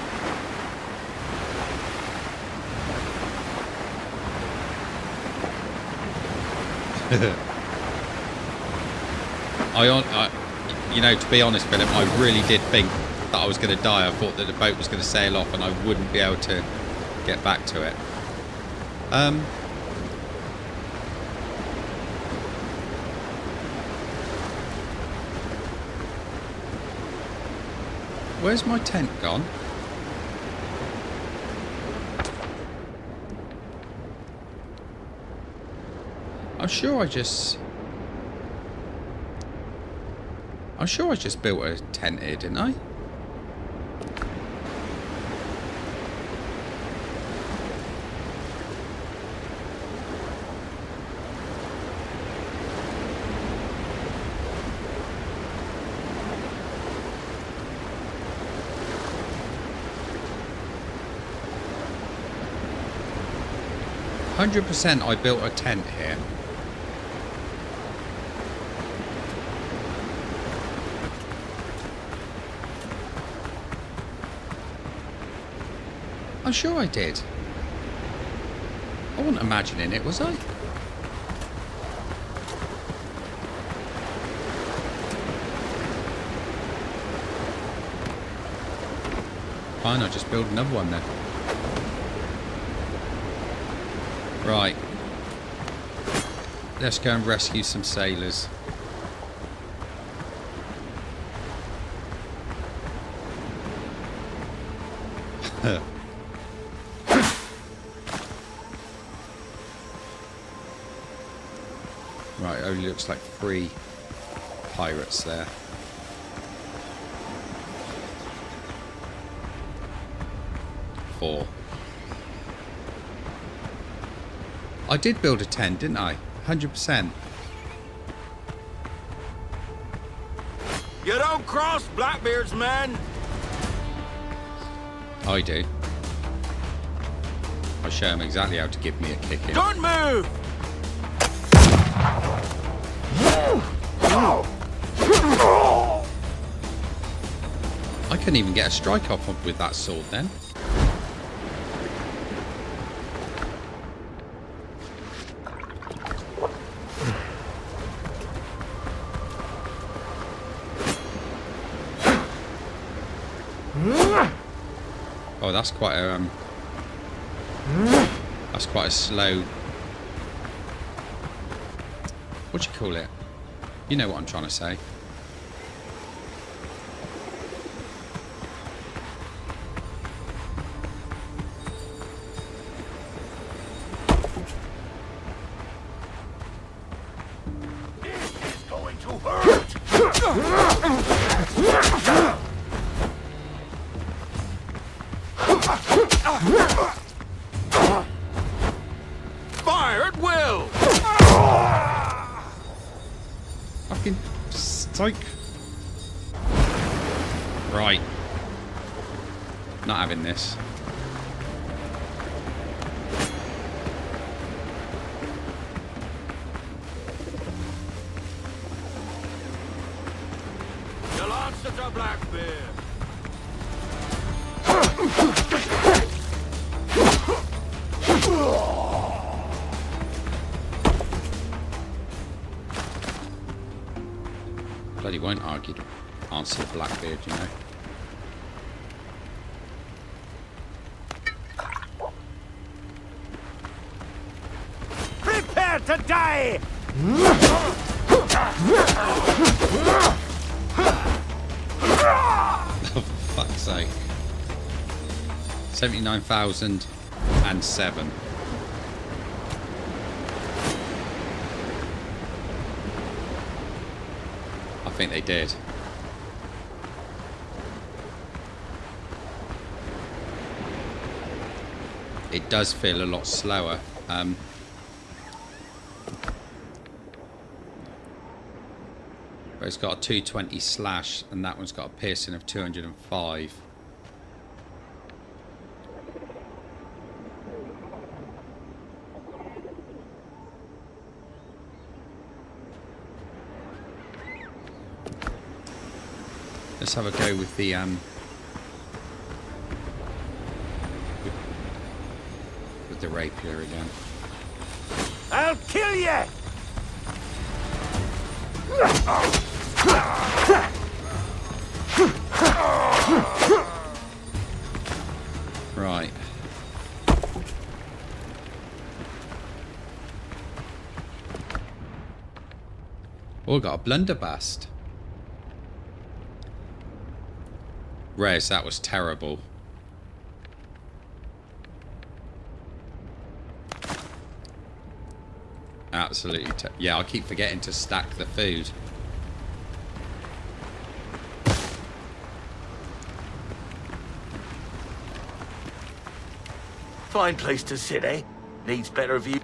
You know, to be honest, Philip, I really did think that I was going to die. I thought that the boat was going to sail off and I wouldn't be able to get back to it. Where's my tent gone? I'm sure I just built a tent here, didn't I? %, I built a tent here. I'm sure I did. I wasn't imagining it, was I? Fine, I'll just build another one then. Right. Let's go and rescue some sailors. Right, only looks like 3 pirates there. Four. I did build a tent, didn't I? 100%. You don't cross Blackbeard's men. I do. I show him exactly how to give me a kick in. Don't move! I couldn't even get a strike off with that sword then. Oh, that's quite a slow. what do you call it? You know what I'm trying to say. This is going to hurt. Fire at will. Fucking psych. Right. Not having this. You'll answer to Blackbeard. Bloody won't argue. Answer Blackbeard, you know. Prepare to die! For fuck's sake. 79,007. I think they did. It does feel a lot slower. But it's got a 220 slash, and that one's got a piercing of 205. Let's have a go with the with the rapier again. I'll kill you! Right. Oh, got a blunderbuss. Rez, that was terrible. Absolutely. Yeah, I keep forgetting to stack the food. Fine place to sit, eh? Needs better view.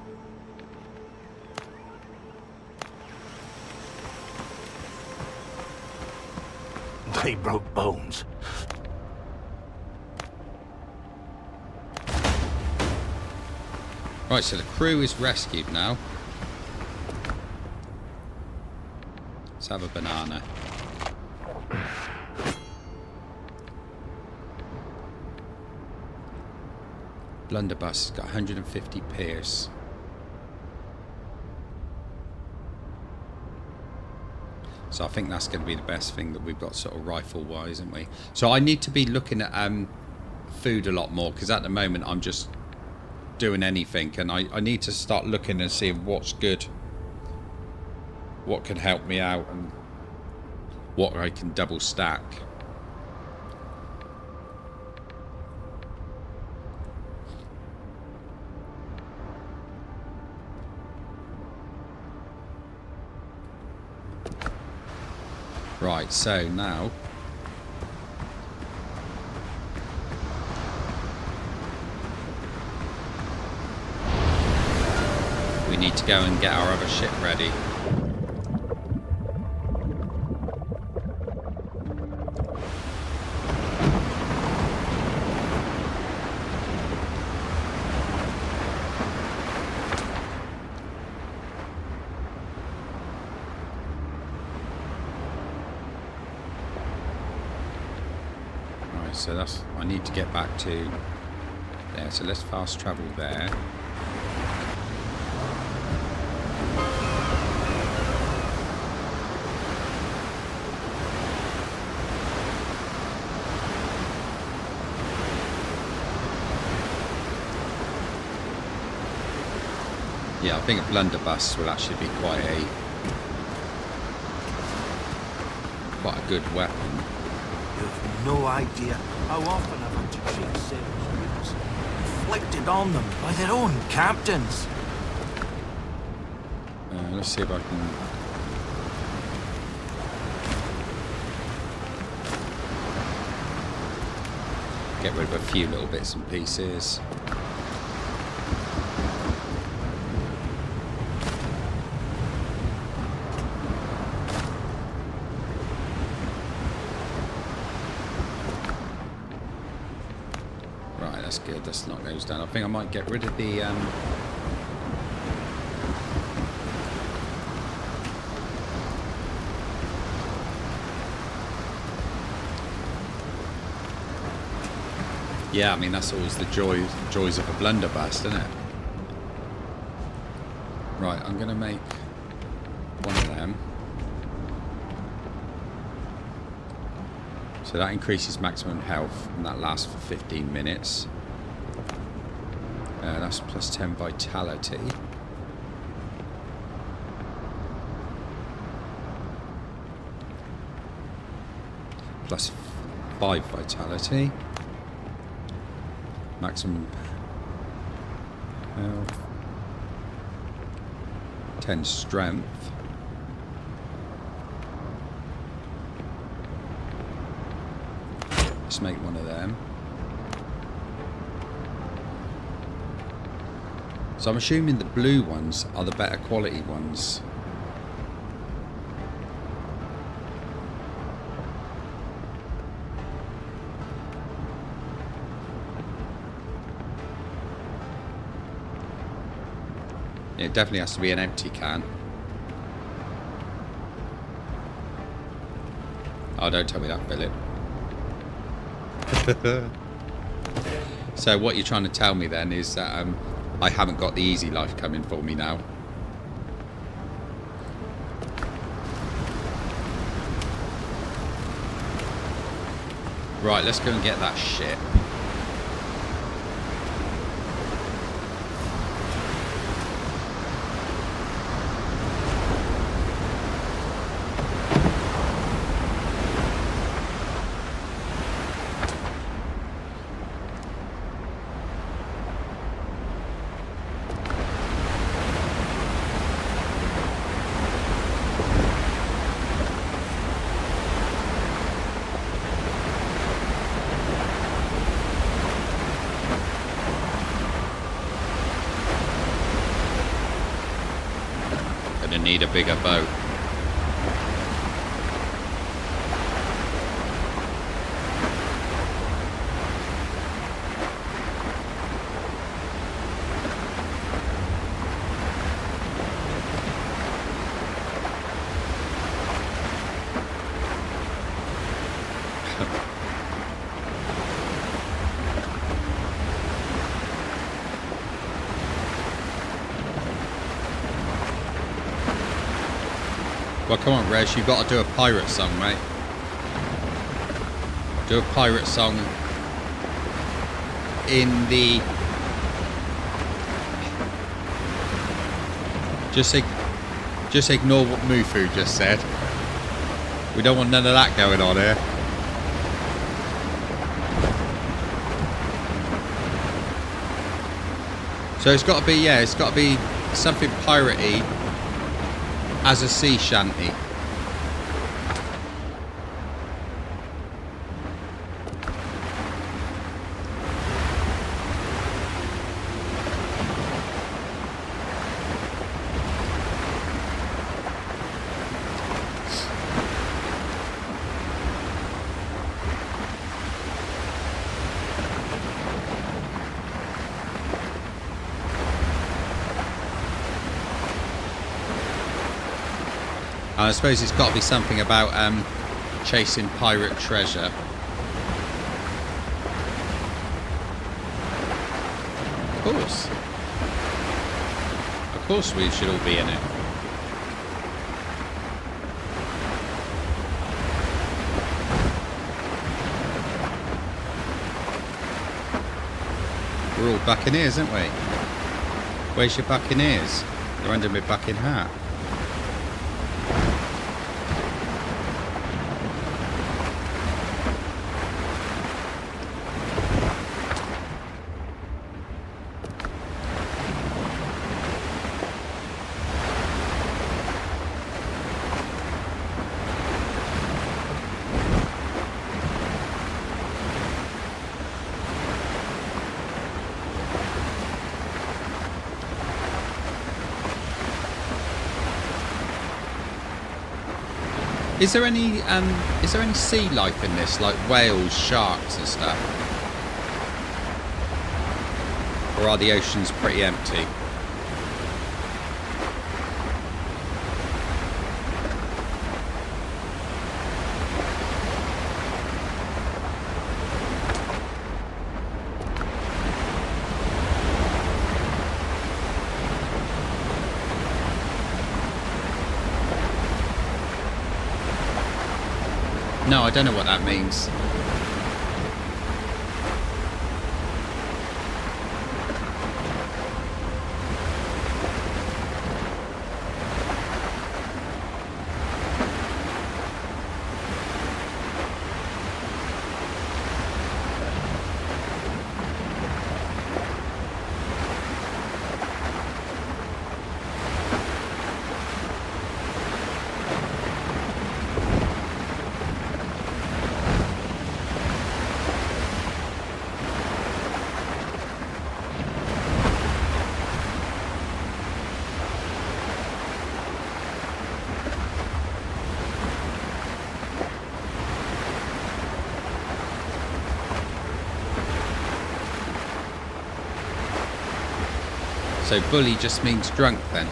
They broke bones. Right, so the crew is rescued now. Let's have a banana. Blunderbuss has got 150 pierce. So I think that's going to be the best thing that we've got sort of rifle-wise, haven't we? So I need to be looking at food a lot more, because at the moment I'm just doing anything, and I need to start looking and seeing what's good, what can help me out, and what I can double stack. Right, so now we need to go and get our other ship ready. So that's, I need to get back to there, so let's fast travel there. Yeah, I think a blunderbuss will actually be quite a Quite a good weapon. You've no idea how often I've had to treat sailors' wounds inflicted on them by their own captains. Let's see if I can... get rid of a few little bits and pieces. Right, that's good. Let's knock those down. I think I might get rid of the... Yeah, I mean, that's always the joys of a blunderbuss, isn't it? Right, I'm going to make one of them. So that increases maximum health, and that lasts for 15 minutes. That's plus 10 vitality. Plus 5 vitality. Maximum health. 10 strength. Let's make one of them. So I'm assuming the blue ones are the better quality ones. It definitely has to be an empty can. Oh, don't tell me that, Philip. So what you're trying to tell me then is that I haven't got the easy life coming for me now. Right, let's go and get that ship. Gonna need a bigger boat. Well, come on, Reg, you've got to do a pirate song, mate. Do a pirate song in the... Just ignore what Mufu just said. We don't want none of that going on here. So it's got to be, yeah, it's got to be something piratey as a sea shanty. I suppose it's got to be something about chasing pirate treasure. Of course we should all be in it. We're all buccaneers, aren't we? Where's your buccaneers? They're under my bucking hat. Is there any sea life in this, like whales, sharks and stuff? Or are the oceans pretty empty? No, I don't know what that means. So bully just means drunk then?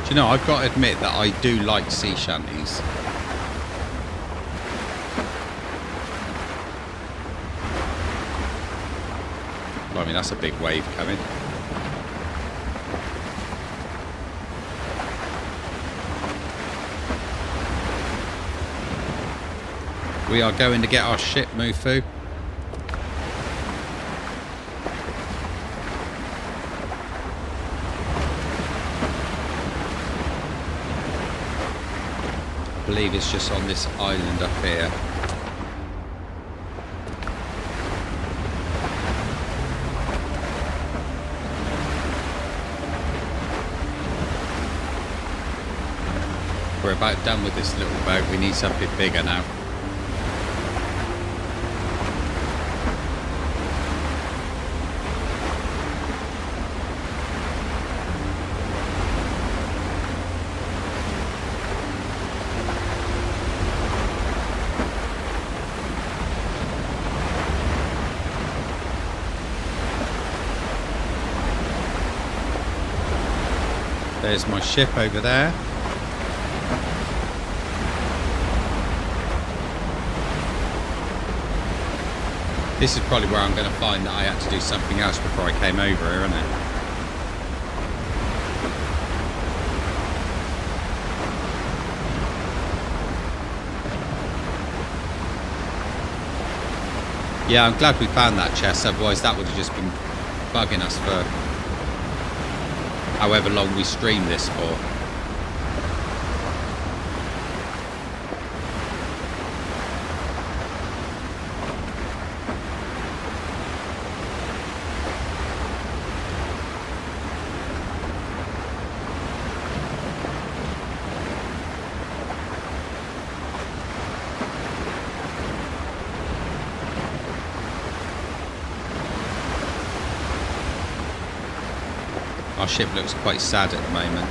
Do you know, I've got to admit that I do like sea shanties. Well, I mean, that's a big wave coming. We are going to get our ship, Mufu. I believe it's just on this island up here. We're about done with this little boat. We need something bigger now. There's my ship over there. This is probably where I'm going to find that I had to do something else before I came over here, isn't it? Yeah, I'm glad we found that chest, otherwise that would have just been bugging us for however long we streamed this for. Our ship looks quite sad at the moment.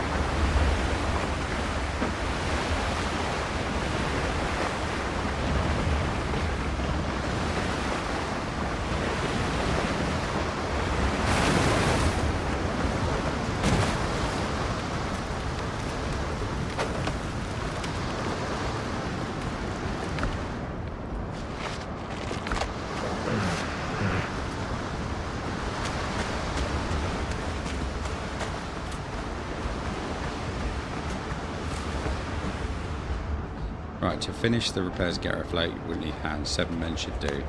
Right, to finish the repairs, get her afloat, you wouldn't need hands. 7 men should do.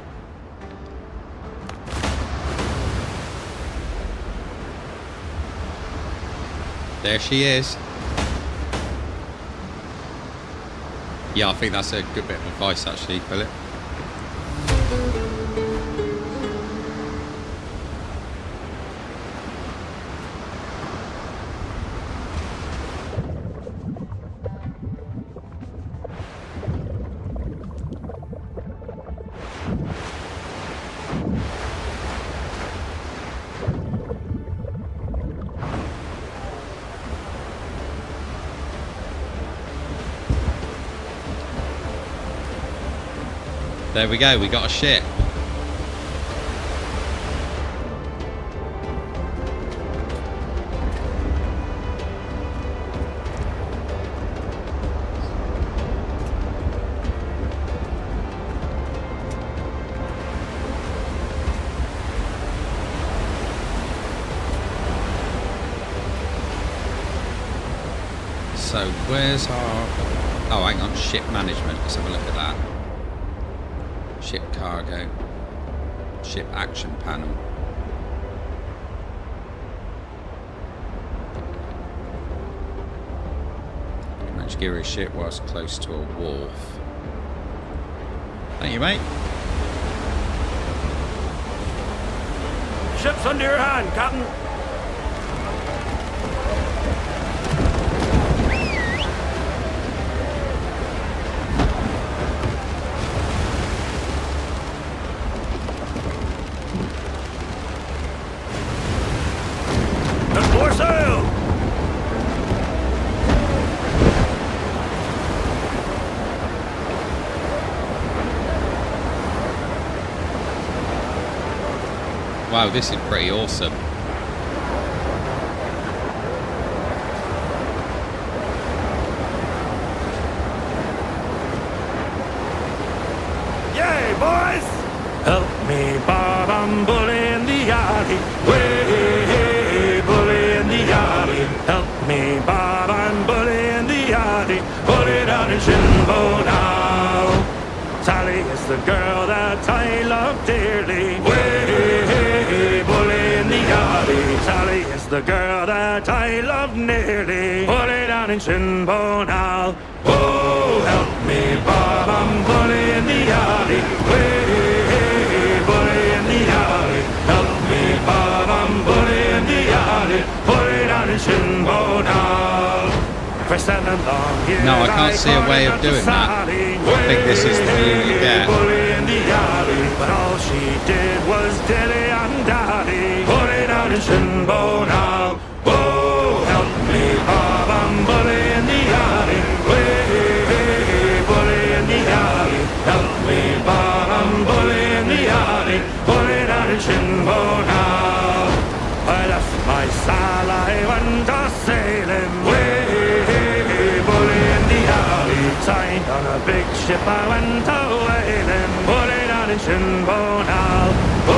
There she is. Yeah, I think that's a good bit of advice actually, Philip. There we go, we got a ship. So where's our... Oh, hang on, ship management. Let's have a look at that. Ship cargo. Ship action panel. Manage gear a ship whilst close to a wharf. Thank you, mate. Ship's under your hand, Captain. Wow, this is pretty awesome. Yay, boys! Help me, Bob, I'm bully in the alley. Way, bully in the alley. Help me, Bob, I'm bully in the alley. Bully down in Shinbo now. Sally is the girl that I love dearly. Way, bully in the alley. Sally is the girl that I love nearly. Bully down in Shinbo now. Oh, help me, Bob, I'm bully in the alley. Way, bully in the alley. Help me, Bob, I'm bully in the alley. Bully down in Shinbo now. For 7 long years, No, I can't see a way of doing that. I think this is the view you get. But all she did was dilly and dally. Bully down in Shinbo now. Oh, help me, Bob, I'm bully in the alley. Way, bully in the alley. Help me, Bob, I'm bully in the alley. Bully down in Shinbo now. I left my sail, I went a sailing. Way, bully in the alley. Signed on a big ship, I went a whaling. Bully down in Shinbo now. Oh,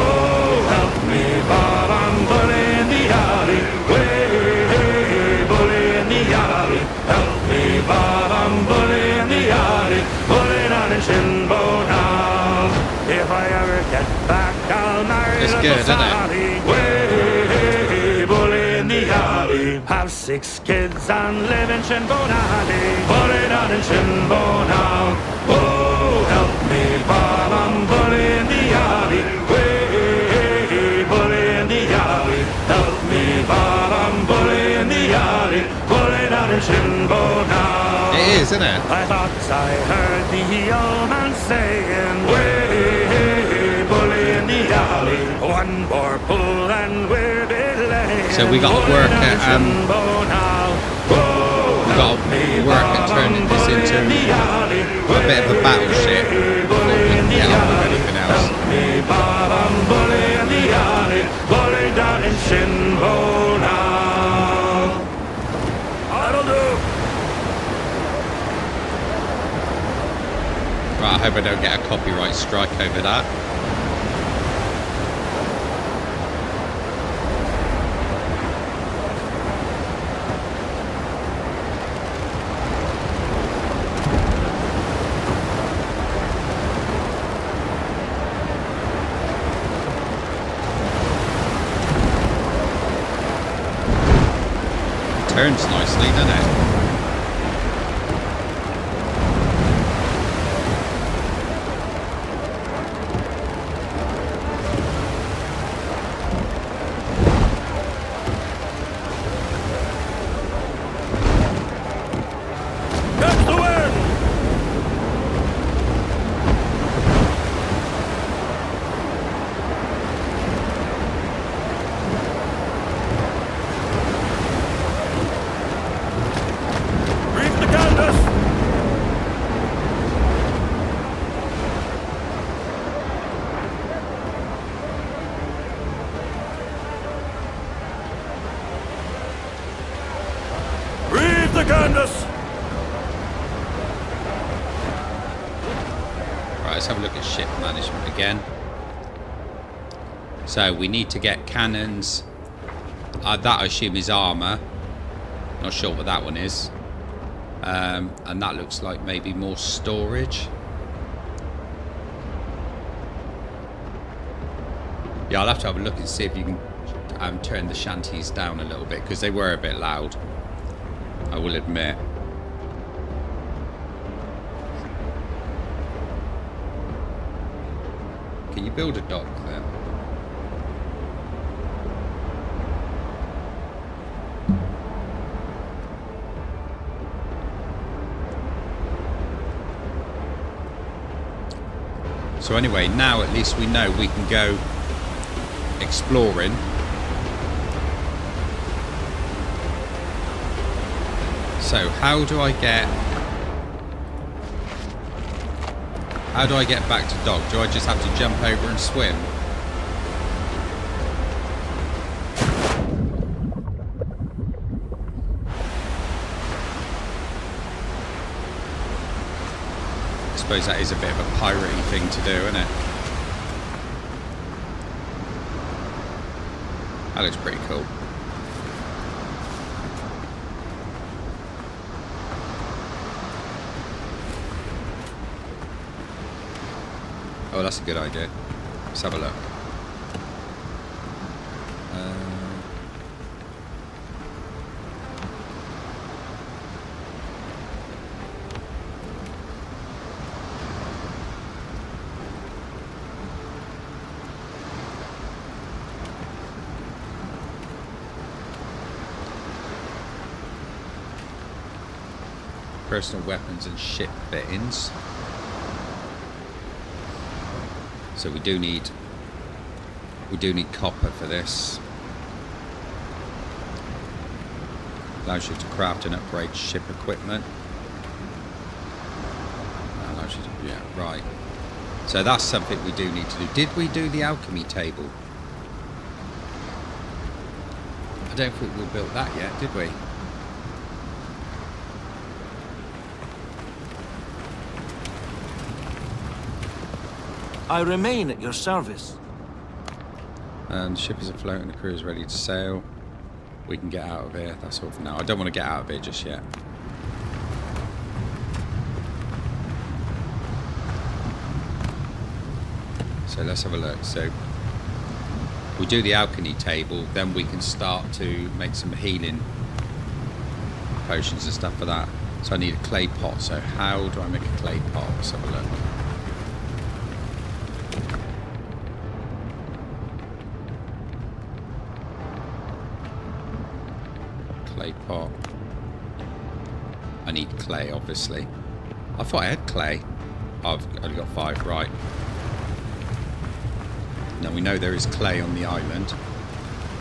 help me, Bob, I'm bully in the alley. Way, bully in the alley. Help me, Bob, I'm bully in the alley. Bully down in Shinbo now. If I ever get back, I'll marry It's little good, isn't it? Sally. Way, bully in the alley. Have 6 kids and live in Shinbo alley. Bully down in Shinbo now. Oh, help me, Bob, I'm bully in the alley. Way, bully in the alley. Help me, Bob, I'm bully in the alley. Bully down in Shinbo now. It is, isn't it? I thought I heard the old man saying, way, bully in the alley. One more pull and we'll be laying. So we got to work at turning this into a bit of a battleship before we can get on with anything else. Bob, I'm bully in the alley. Bully down in Shinbo now. That'll do. Right, I hope I don't get a copyright strike over that. Turns nicely, doesn't it? let's have a look at ship management again. So we need to get cannons. That I assume is armour. Not sure what that one is. And that looks like maybe more storage. Yeah, I'll have to have a look and see if you can turn the shanties down a little bit, because they were a bit loud, I will admit. Can you build a dock there? So anyway, now at least we know we can go exploring. So how do I get back to dock? Do I just have to jump over and swim? I suppose that is a bit of a piratey thing to do, isn't it? That looks pretty cool. Oh, that's a good idea. Let's have a look. Personal weapons and ship fittings. So we do need copper for this. Allows you to craft and upgrade ship equipment. Allows you to, yeah, right. So that's something we do need to do. Did we do the alchemy table? I don't think we built that yet, did we? I remain at your service. And the ship is afloat and the crew is ready to sail. We can get out of here. That's all for now. I don't want to get out of here just yet. So let's have a look. So we do the alchemy table, then we can start to make some healing potions and stuff for that. So I need a clay pot. So how do I make a clay pot? Let's have a look. Clay pot. I need clay, obviously. I thought I had clay. Oh, I've only got 5, right. Now we know there is clay on the island,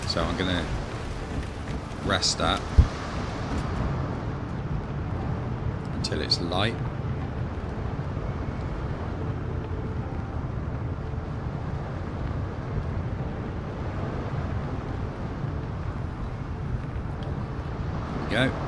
so I'm going to rest that until it's light. There we go.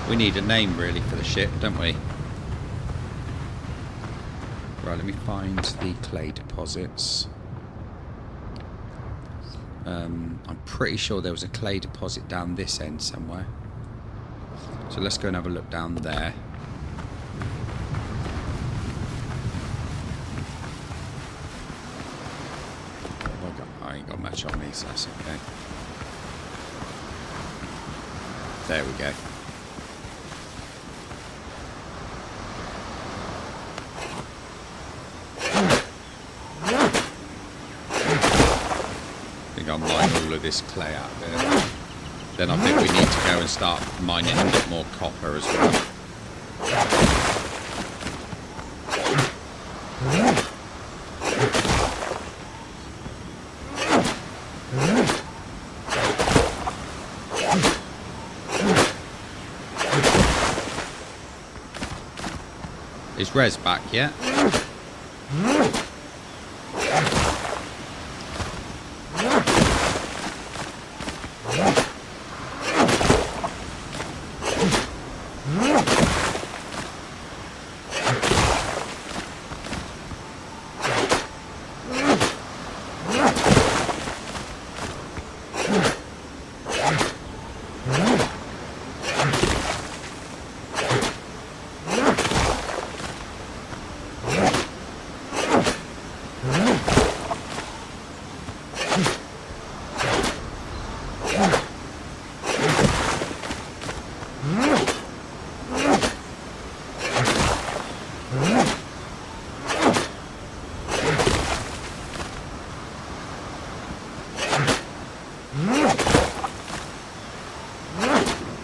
We need a name really for the ship, don't we? Right, let me find the clay deposits. I'm pretty sure there was a clay deposit down this end somewhere. So let's go and have a look down there. I ain't got much on me, so that's okay. There we go. I'm mining all of this clay out there. Then I think we need to go and start mining a bit more copper as well. Is Rez back yet?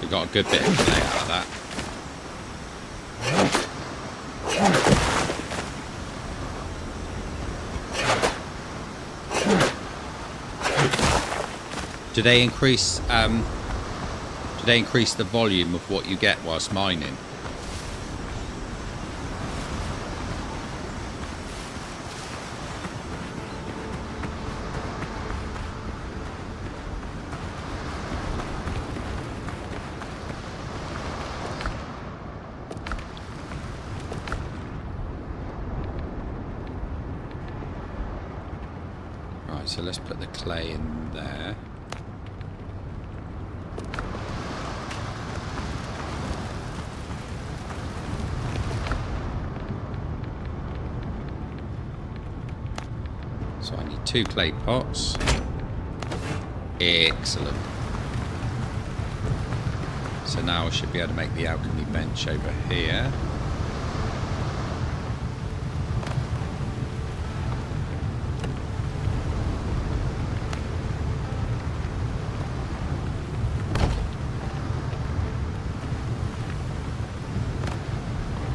We got a good bit of play out of that. Do they increase the volume of what you get whilst mining? Right, so let's put the clay in there. So I need 2 clay pots. Excellent. So now I should be able to make the alchemy bench over here.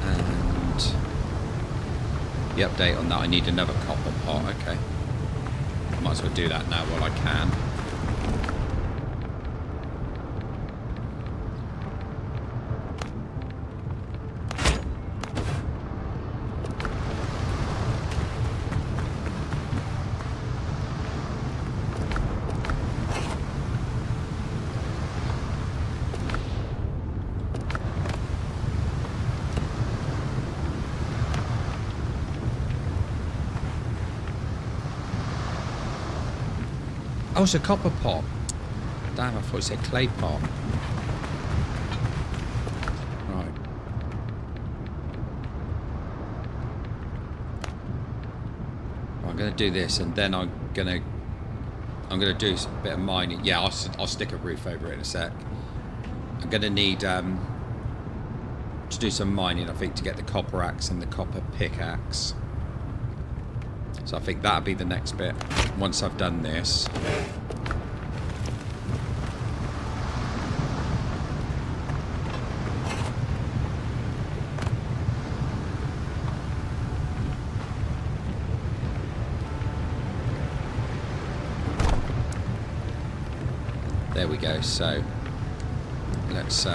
And the update on that, I need another copper pot. Okay. Might as well do that now while I can. Oh, it's a copper pot. Damn, I thought it said clay pot. Right. Well, I'm going to do this, and then I'm going to do a bit of mining. Yeah, I'll stick a roof over it in a sec. I'm going to need to do some mining, I think, to get the copper axe and the copper pickaxe. So I think that'll be the next bit once I've done this. There we go. So let's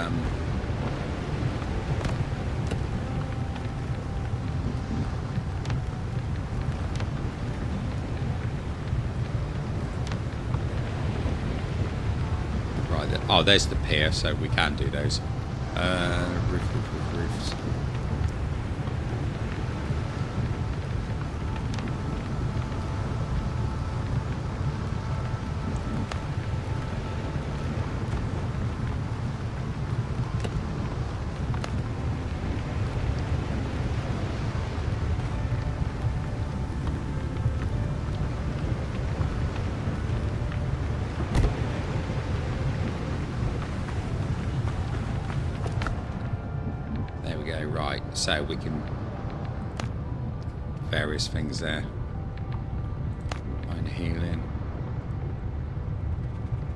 oh, there's the pier, so we can do those. Roofs. Right, so we can various things there. Mine healing,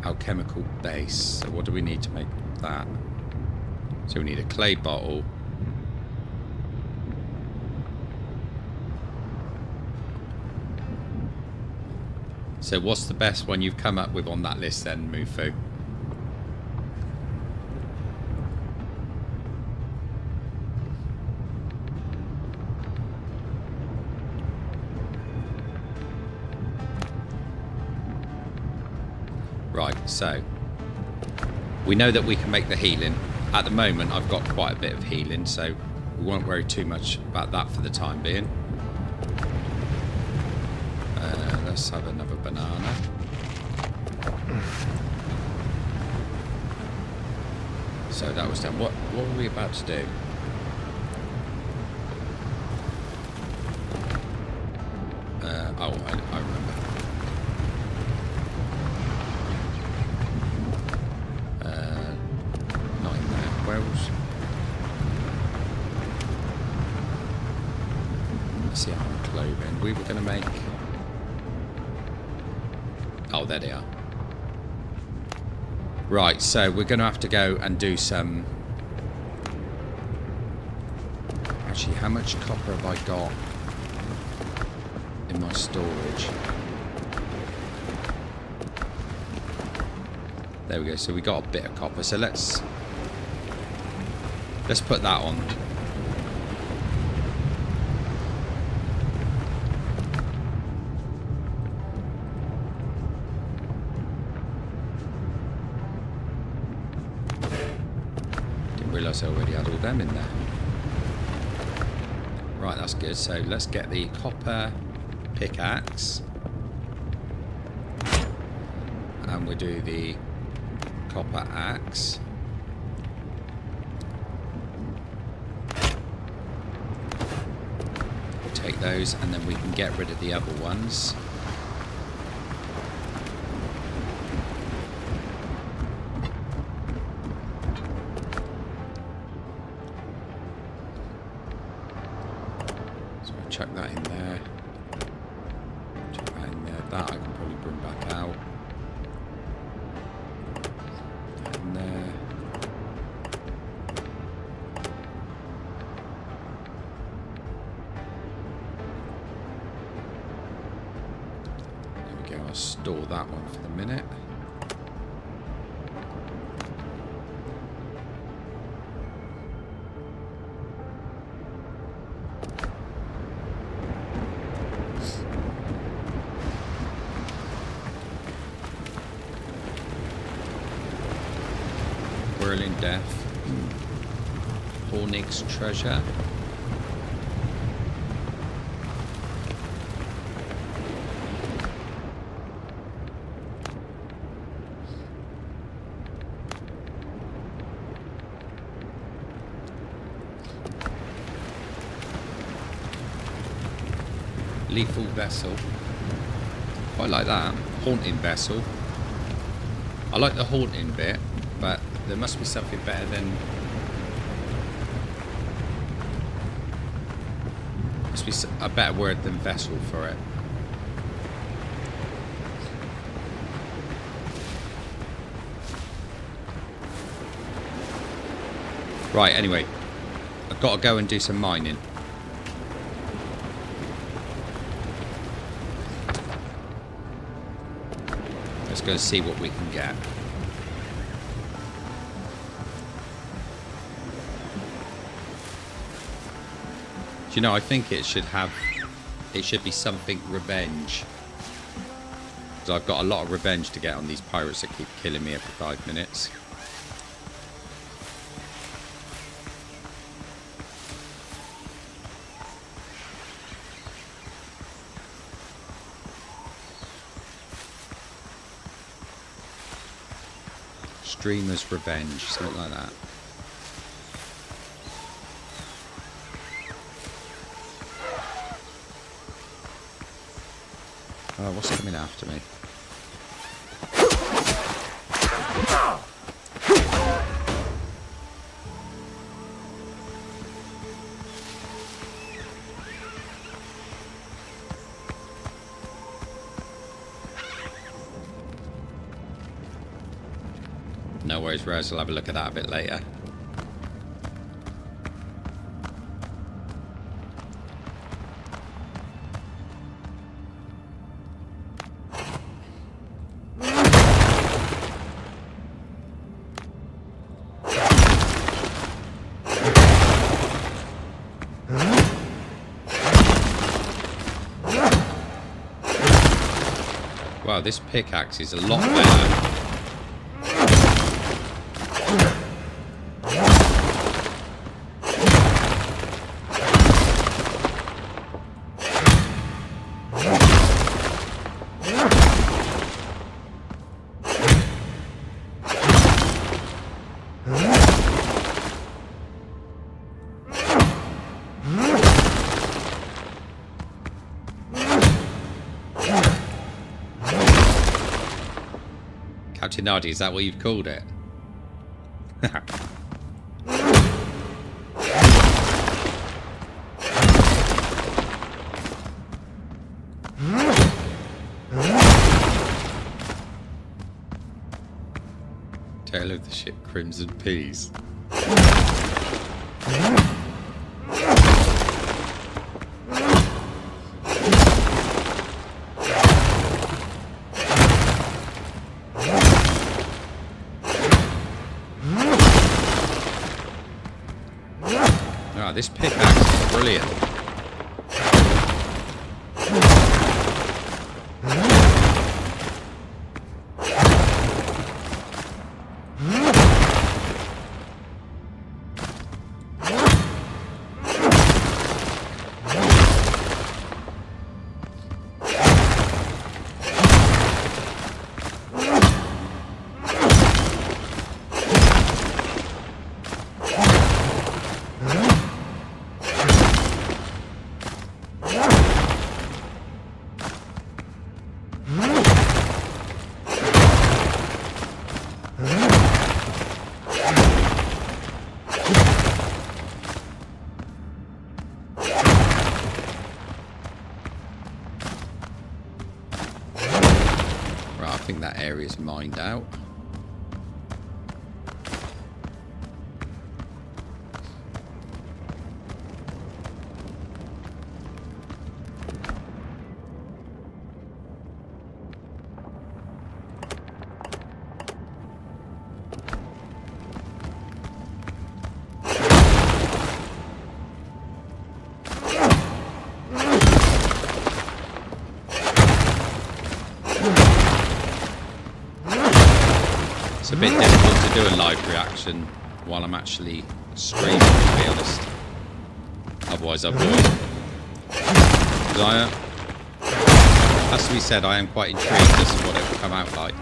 alchemical base. So what do we need to make that? So we need a clay bottle. So what's the best one you've come up with on that list then, Mufu? Right, so we know that we can make the healing. At the moment, I've got quite a bit of healing, so we won't worry too much about that for the time being. Let's have another banana. So that was done. What were we about to do? I remember. 9 there. Wells. Let's see how I'm clothing. We were going to make... Oh, there they are. Right, so we're going to have to go and do some... Actually, how much copper have I got in my storage? There we go. So we got a bit of copper. So let's put that on. I already had all them in there. Right, that's good. So let's get the copper pickaxe. And we'll do the copper axe. Take those and then we can get rid of the other ones. Chuck that in there. Chuck that in there. That I can probably bring back out. That in there. There we go. I'll store that one for the minute. Whirling Death. Hornig's Treasure. Lethal Vessel. Quite like that. Haunting Vessel. I like the haunting bit, but there must be something better than... Must be a better word than vessel for it. Right, anyway. I've got to go and do some mining. Let's go see what we can get. Do you know, I think it should be something revenge. Because I've got a lot of revenge to get on these pirates that keep killing me every 5 minutes. Dreamer's Revenge, something like that. Oh, what's coming after me? No worries, Rose. I'll have a look at that a bit later. Wow, this pickaxe is a lot better Captain Nardi, is that what you've called it? Tale of the ship Crimson Peas. This pickaxe is brilliant. I think that area's mined out. It's a bit difficult to do a live reaction while I'm actually streaming, to be honest. Otherwise I would. Because has to be said, I am quite intrigued as to what it will come out like.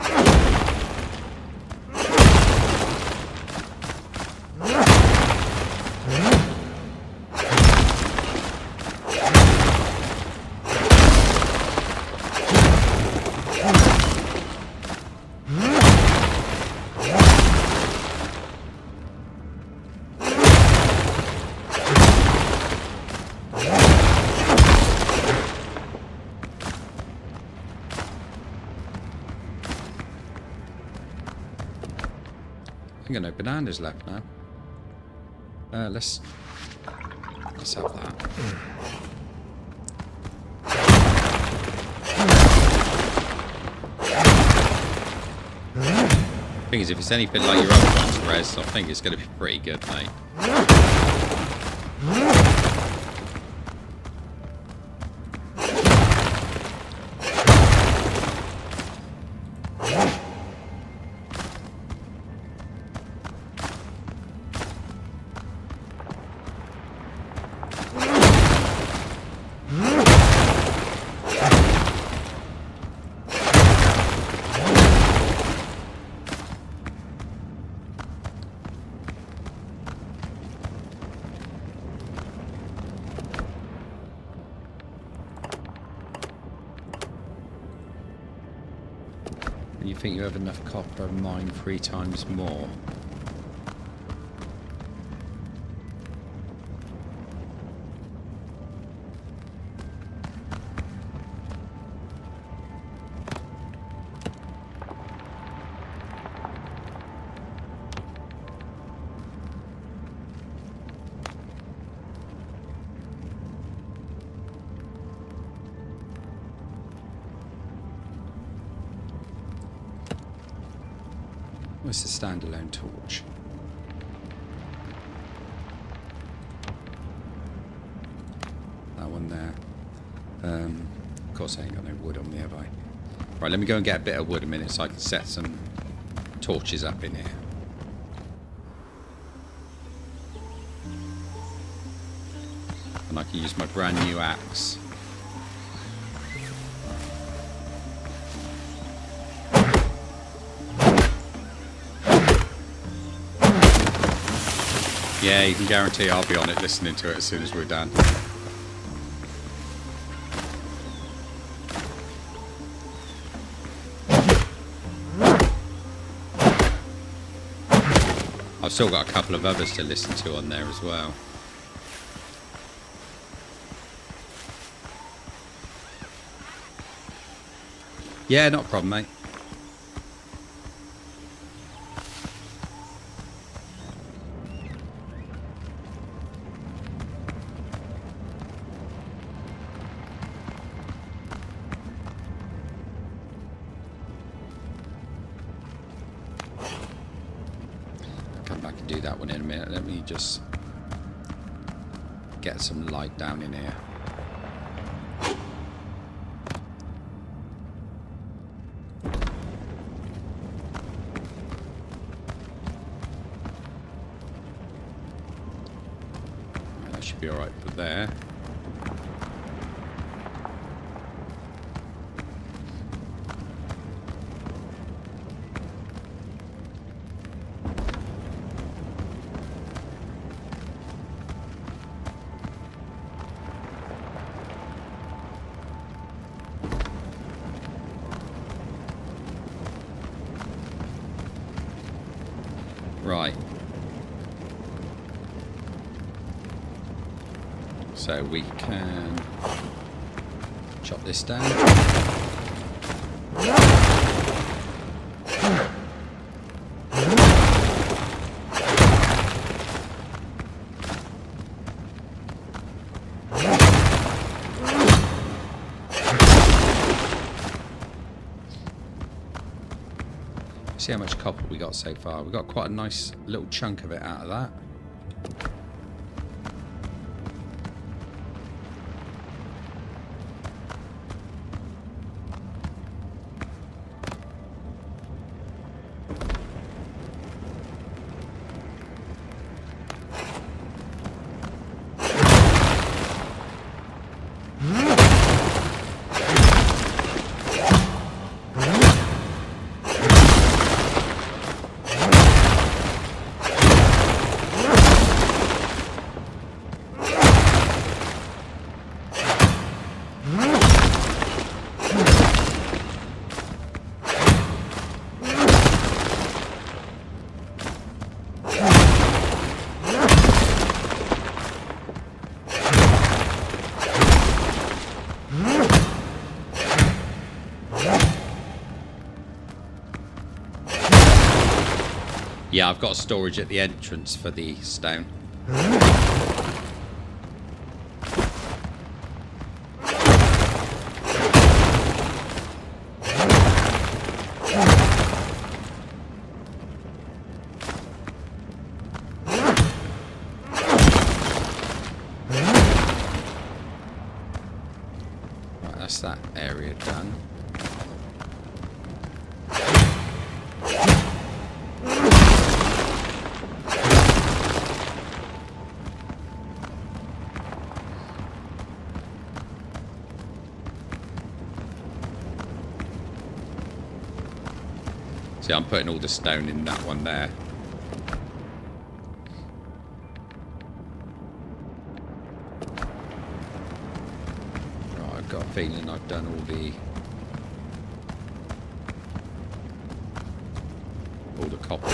I think no bananas left now. Let's have that. Thing is, if it's anything like your other ones, Rez, I think it's going to be pretty good, mate. You think you have enough copper to mine 3 times more? What's the standalone torch? That one there. Of course I ain't got no wood on me, have I? Right, let me go and get a bit of wood a minute so I can set some torches up in here. And I can use my brand new axe. Yeah, you can guarantee I'll be on it listening to it as soon as we're done. I've still got a couple of others to listen to on there as well. Yeah, not a problem, mate. Do that one in a minute. Let me just get some light down in here. That should be all right for there. Right. So we can chop this down. See how much copper we got so far. We got quite a nice little chunk of it out of that. Yeah, I've got storage at the entrance for the stone. Right, that's that area done. See, I'm putting all the stone in that one there. Right, I've got a feeling I've done all the copper.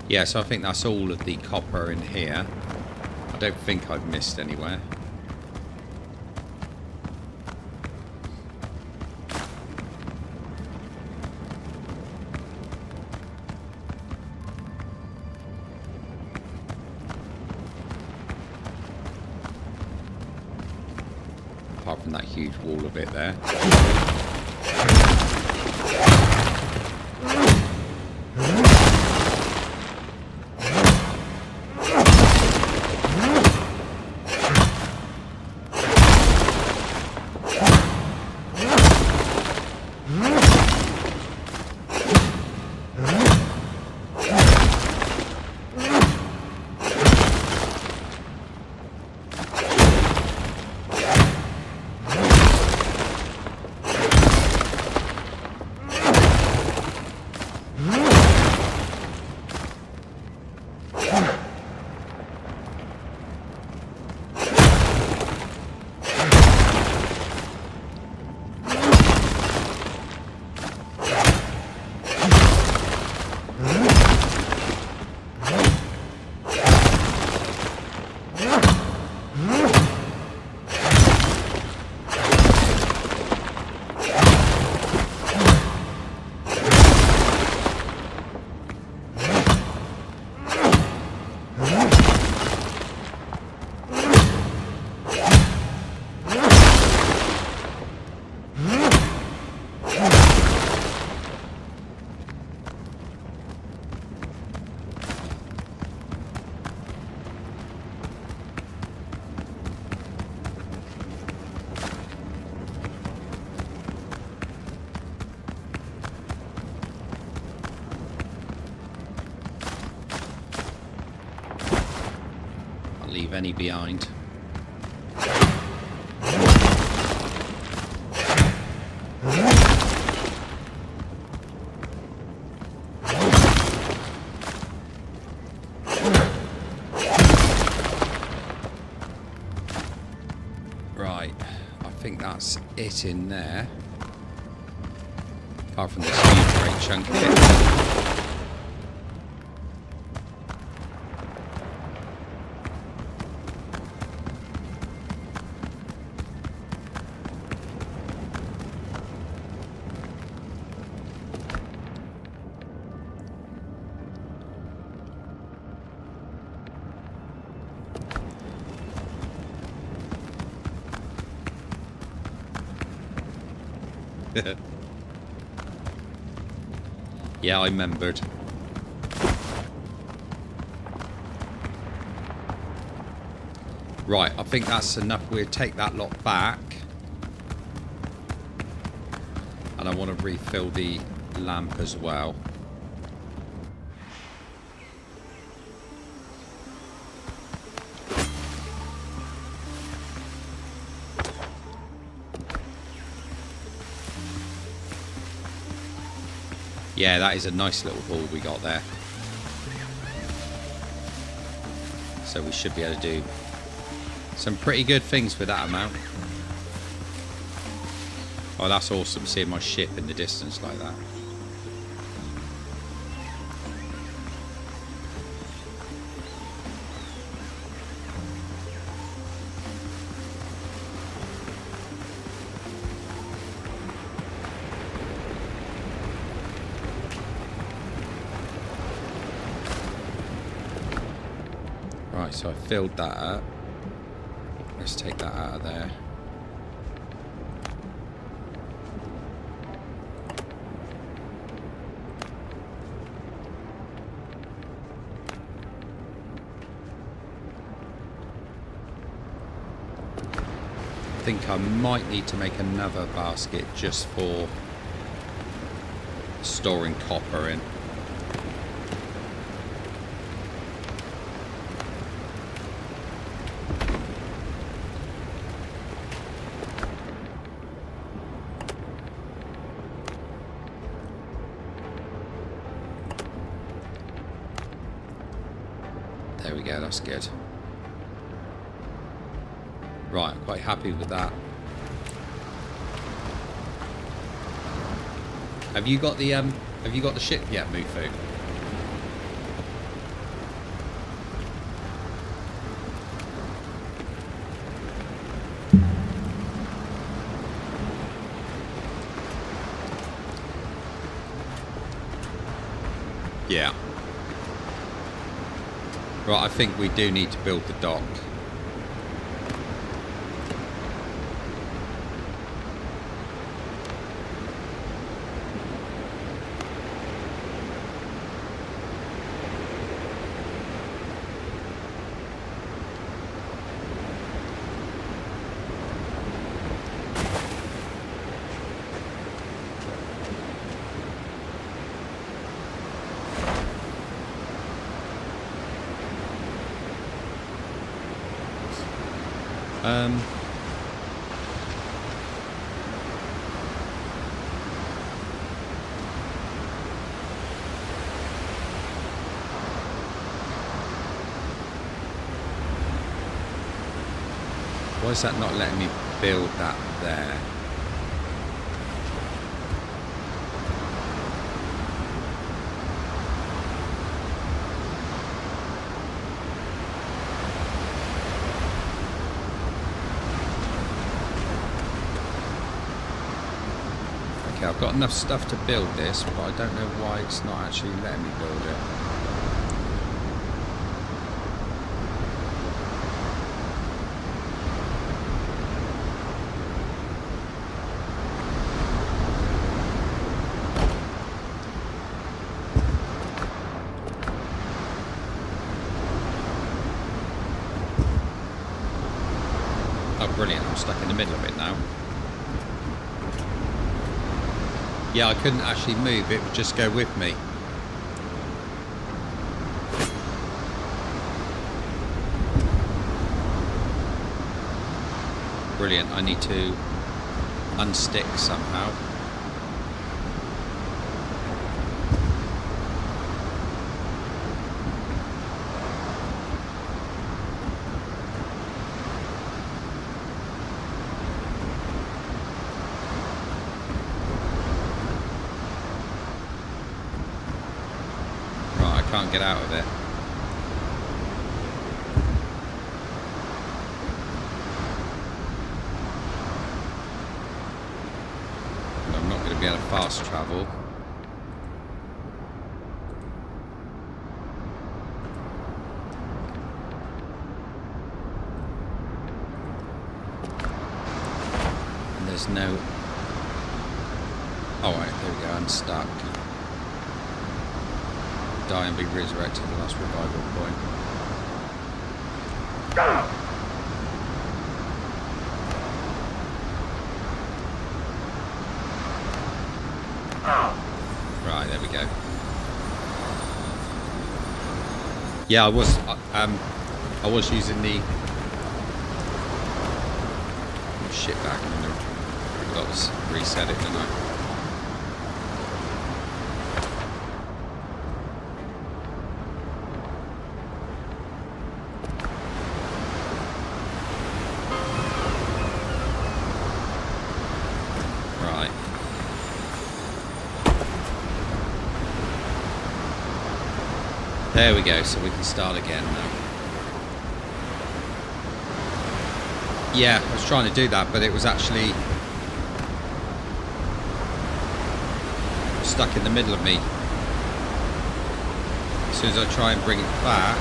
Yeah, so I think that's all of the copper in here. I don't think I've missed anywhere. Apart from that huge wall of it there. leave any behind. Right, I think that's it in there. Apart from this huge great chunk of it. Yeah, I remembered. Right, I think that's enough. We'll take that lot back. And I want to refill the lamp as well. Yeah, that is a nice little haul we got there. So we should be able to do some pretty good things with that amount. Oh, that's awesome, seeing my ship in the distance like that. Right, so I filled that up. Let's take that out of there. I think I might need to make another basket just for storing copper in. There we go, that's good. Right, I'm quite happy with that. Have you got the ship yet, Mufu? Yeah. Right, I think we do need to build the dock. Why is that not letting me build that there? Okay, I've got enough stuff to build this, but I don't know why it's not actually letting me build it. Oh, brilliant, I'm stuck in the middle of it now. Yeah, I couldn't actually move, it would just go with me. Brilliant. I need to unstick somehow. Right, I can't get out of it. Be able to fast travel. And there's no... Oh, right, there we go, I'm stuck. Die and be resurrected, the last revival point. Right, there we go. Yeah, I was using the shit back. I'm gonna got to reset it, didn't I? There we go, so we can start again now. Yeah, I was trying to do that, but it was actually stuck in the middle of me. As soon as I try and bring it back...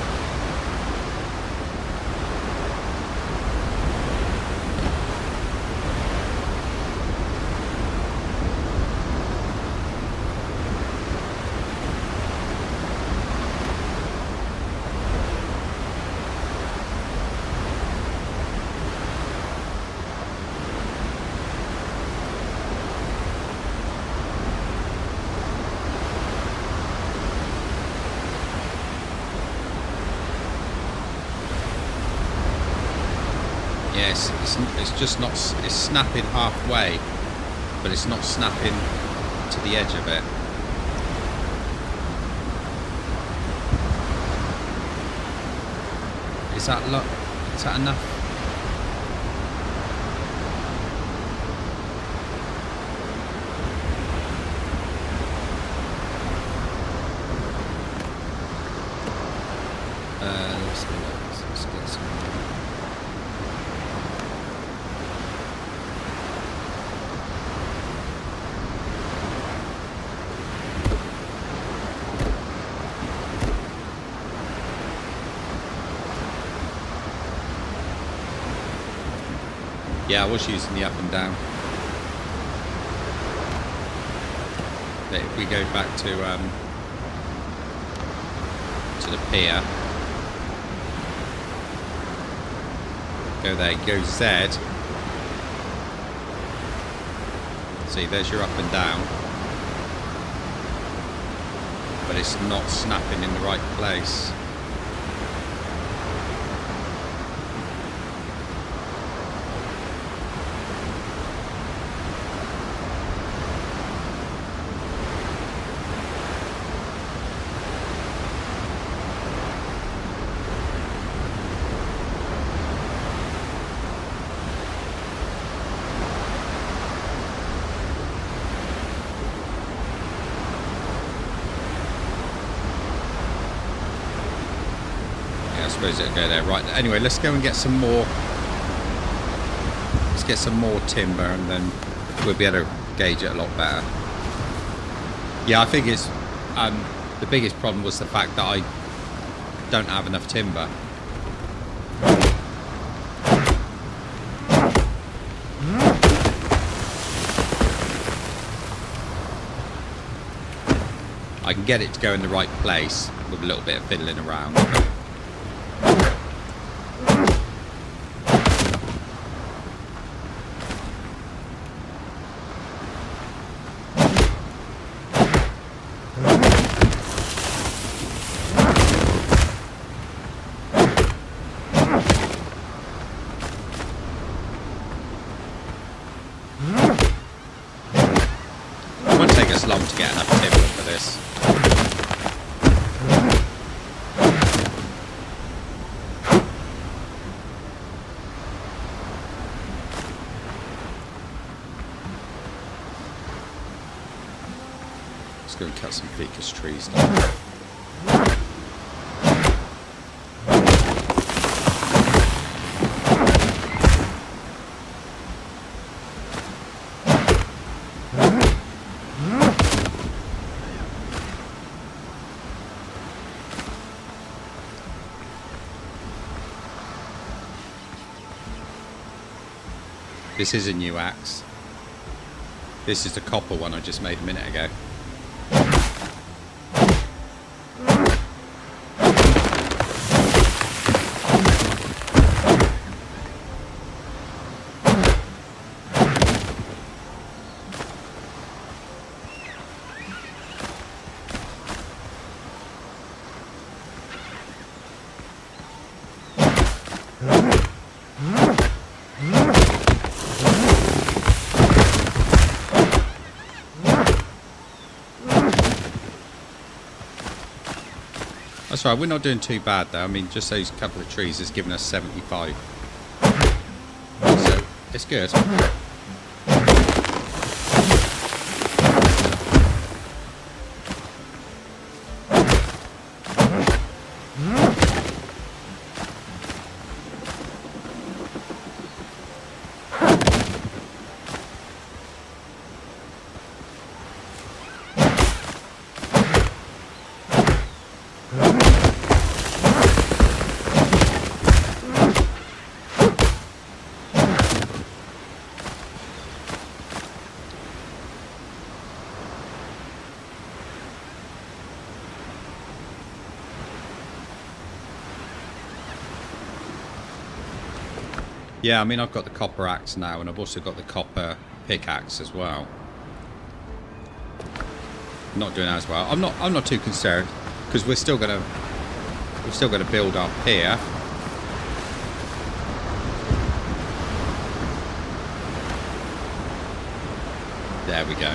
Yes, it's just not, it's snapping halfway, but it's not snapping to the edge of it. Is that enough? Let's get some. Yeah, I was using the up and down. But if we go back to the pier, go there, go Z. See, there's your up and down, but it's not snapping in the right place. I suppose it'll go there. Right, anyway, let's go and get some more. Let's get some more timber and then we'll be able to gauge it a lot better. Yeah, I think it's the biggest problem was the fact that I don't have enough timber. I can get it to go in the right place with a little bit of fiddling around. us long to get enough timber for this. Let's go and cut some ficus trees down. This is a new axe. This is the copper one I just made a minute ago. That's right, we're not doing too bad though. I mean, just those couple of trees has given us 75. So, it's good. Yeah, I mean, I've got the copper axe now, and I've also got the copper pickaxe as well. Not doing as well. I'm not too concerned because we're still gonna build up here. There we go.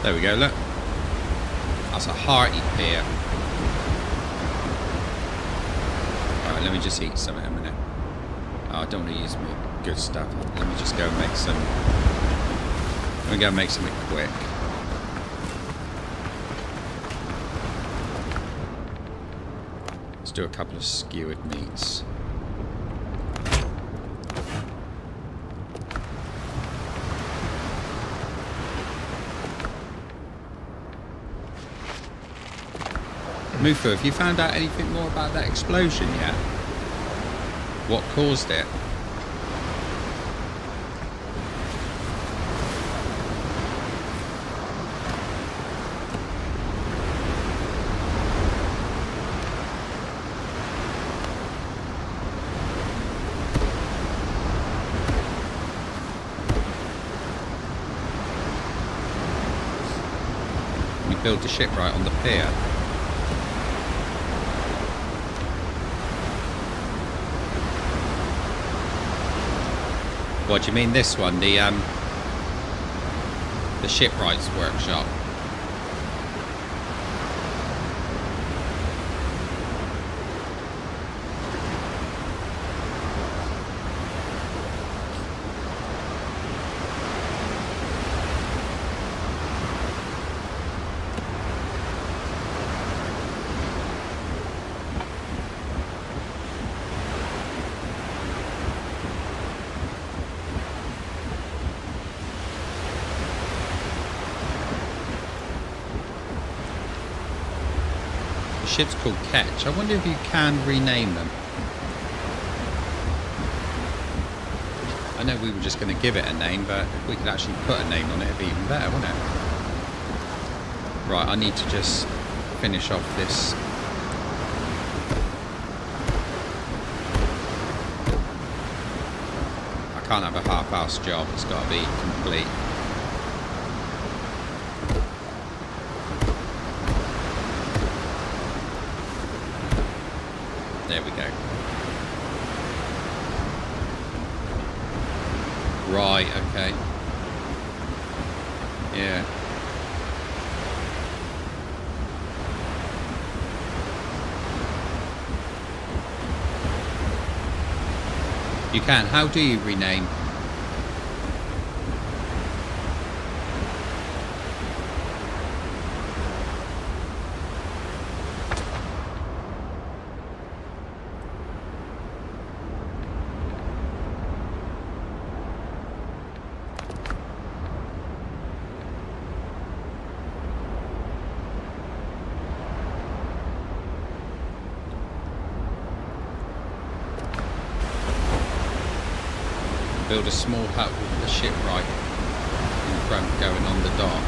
There we go, look. That's a hearty pear. Alright, let me just eat some in a minute. Oh, I don't want to use my good stuff. Let me just go and make some. Let me go and make something quick. Let's do a couple of skewered meats. Mufu, have you found out anything more about that explosion yet? What caused it? We build the ship right on the pier. What do you mean this one? The shipwright's workshop. The ship's called Ketch. I wonder if you can rename them. I know we were just going to give it a name, but if we could actually put a name on it, it'd be even better, wouldn't it? Right, I need to just finish off this. I can't have a half-assed job. It's got to be complete. There we go. Right, okay. Yeah. You can. How do you rename? Build a small hut with the shipwright in front going on the dock.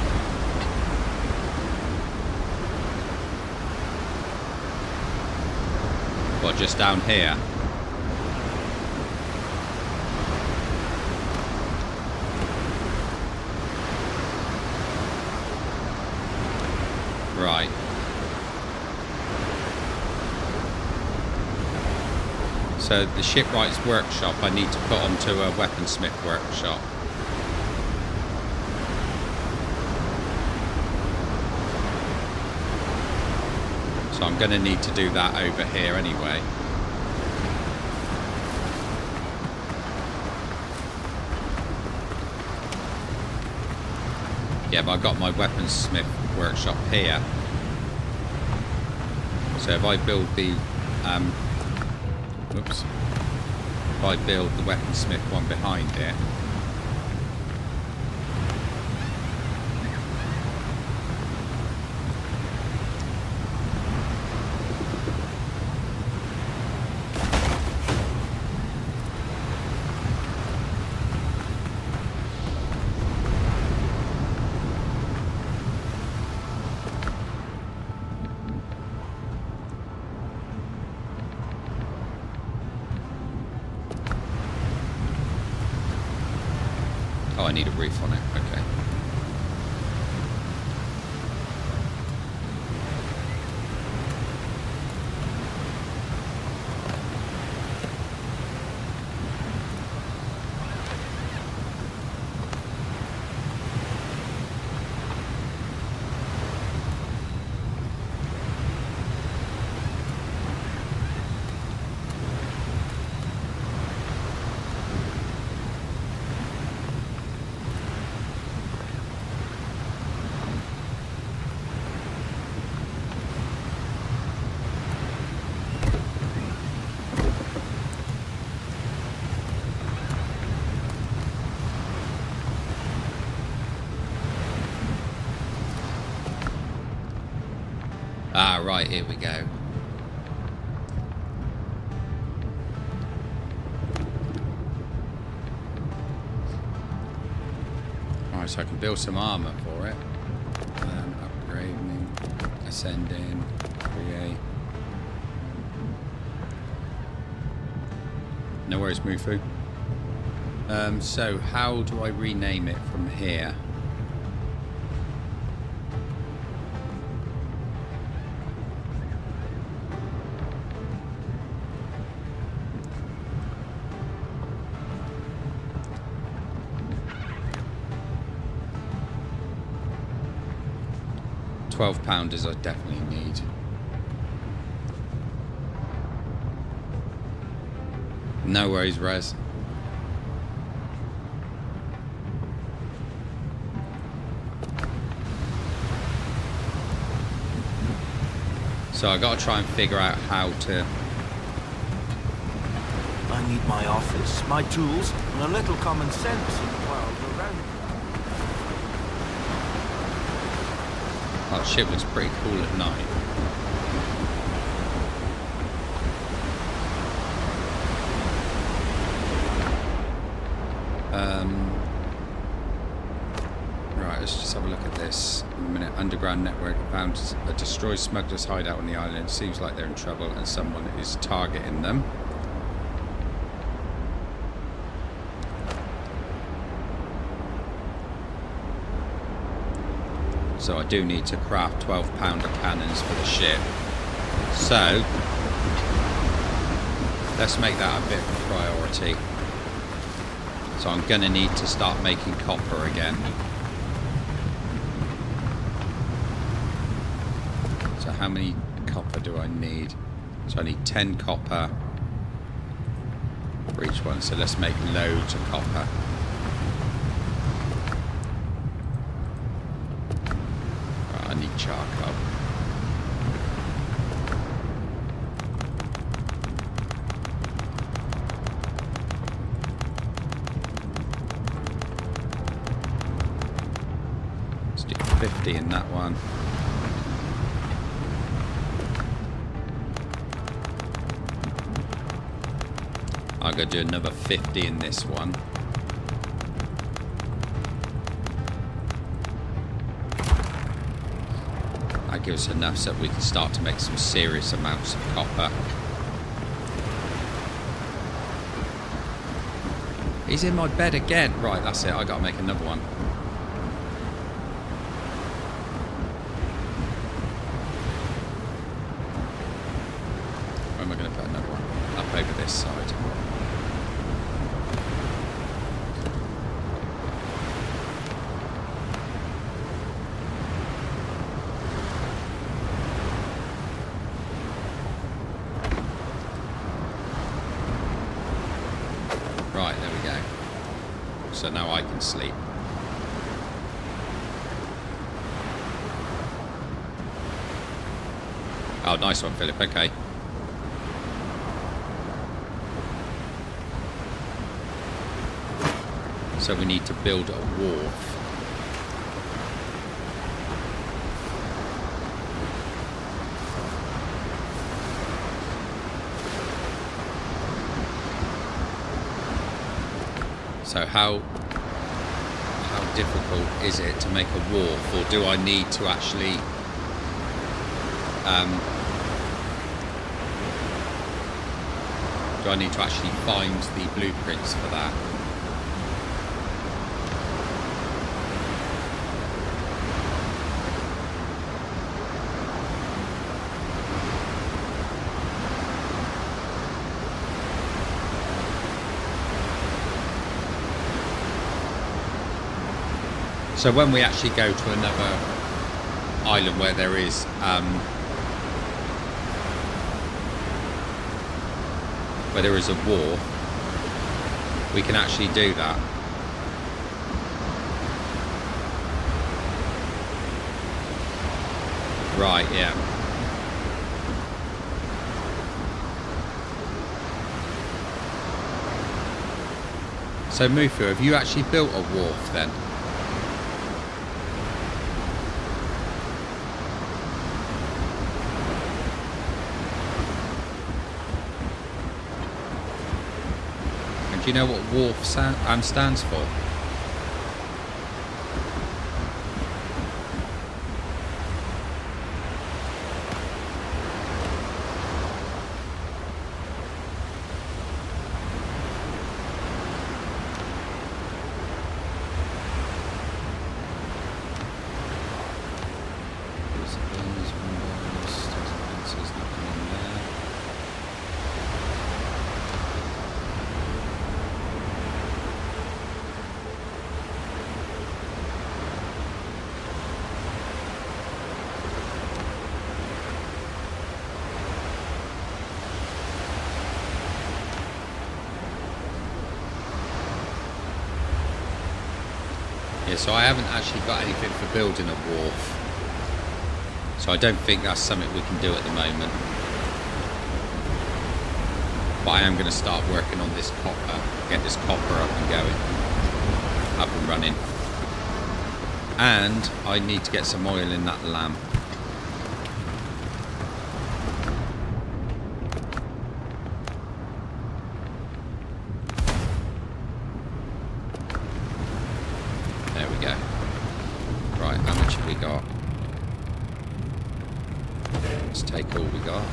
What, just down here? Right. So the shipwright's workshop I need to put onto a weaponsmith workshop. So I'm going to need to do that over here anyway. Yeah, but I've got my weaponsmith workshop here. So if I build the oops. If I build the weaponsmith one behind it. Oh, I need a roof on it. Okay. Ah, right, here we go. Alright, so I can build some armor for it. Upgrading, ascending, create. No worries, Mufu. So how do I rename it from here? £12 I definitely need. No worries, Rez. So I gotta try and figure out how to. I need my office, my tools, and a little common sense in the world around me. Oh, ship looks pretty cool at night. Right, let's just have a look at this. A minute. Underground network found a destroyed smuggler's hideout on the island. It seems like they're in trouble and someone is targeting them. So I do need to craft 12-pounder cannons for the ship. So let's make that a bit of a priority. So I'm going to need to start making copper again. So how many copper do I need? So I need 10 copper for each one. So let's make loads of copper. Right, I need charcoal. Let's do 50 in that one. I'm going to do another 50 in this one. That gives us enough so that we can start to make some serious amounts of copper. He's in my bed again. Right, that's it. I got to make another one. Where am I going to put another one? Up over this side. Right, there we go. So now I can sleep. Oh, nice one, Philip. Okay. So we need to build a wharf. So how difficult is it to make a wharf, or do I need to actually find the blueprints for that? So when we actually go to another island where there is a war, we can actually do that. Right, yeah. So Mufu, have you actually built a wharf then? Do you know what wharf stands for? Yeah, so I haven't actually got anything for building a wharf. So I don't think that's something we can do at the moment. But I am going to start working on this copper, get this copper up and going, up and running. And I need to get some oil in that lamp. There we go. Right, how much have we got? Let's take all we got.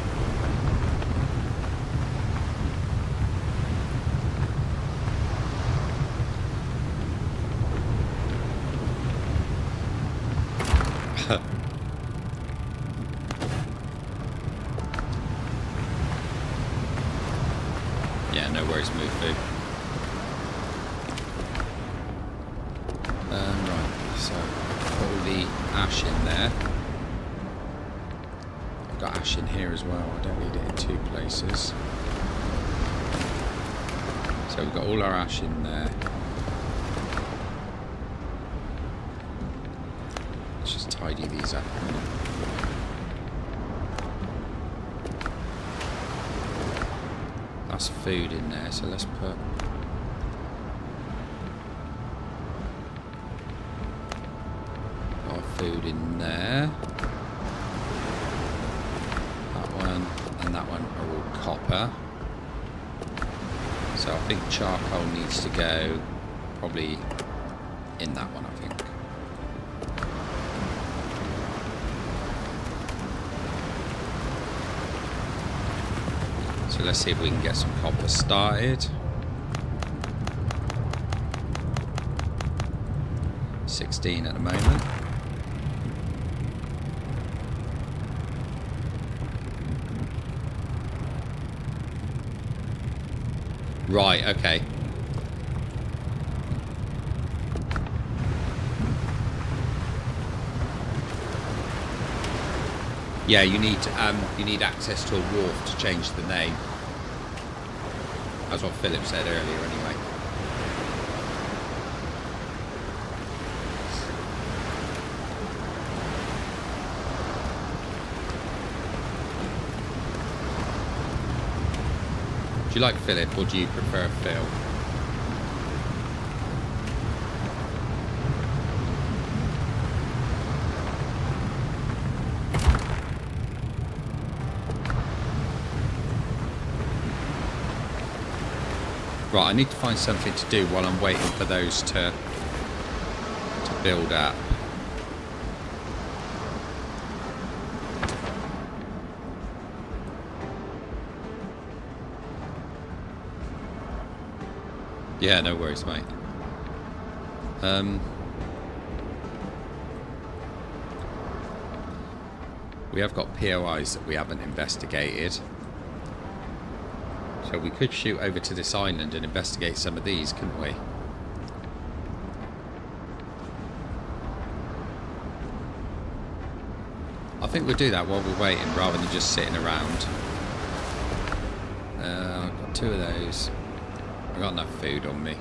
Yeah, no worries, move food. Right, so put all the ash in there. I've got ash in here as well. I don't need it in two places. So we've got all our ash in there. Let's just tidy these up. That's food in there, so let's put our food in there. That one and that one are all copper. So I think charcoal needs to go probably in that one, I think. So let's see if we can get some copper started. 16 at the moment. Right, okay. Yeah, you need access to a wharf to change the name. That's what Philip said earlier, anyway. Do you like Philip or do you prefer Phil? Right, I need to find something to do while I'm waiting for those to build up. Yeah, no worries, mate. We have got POIs that we haven't investigated. So we could shoot over to this island and investigate some of these, couldn't we? I think we'll do that while we're waiting rather than just sitting around. I've got 2 of those. I've got enough food on me.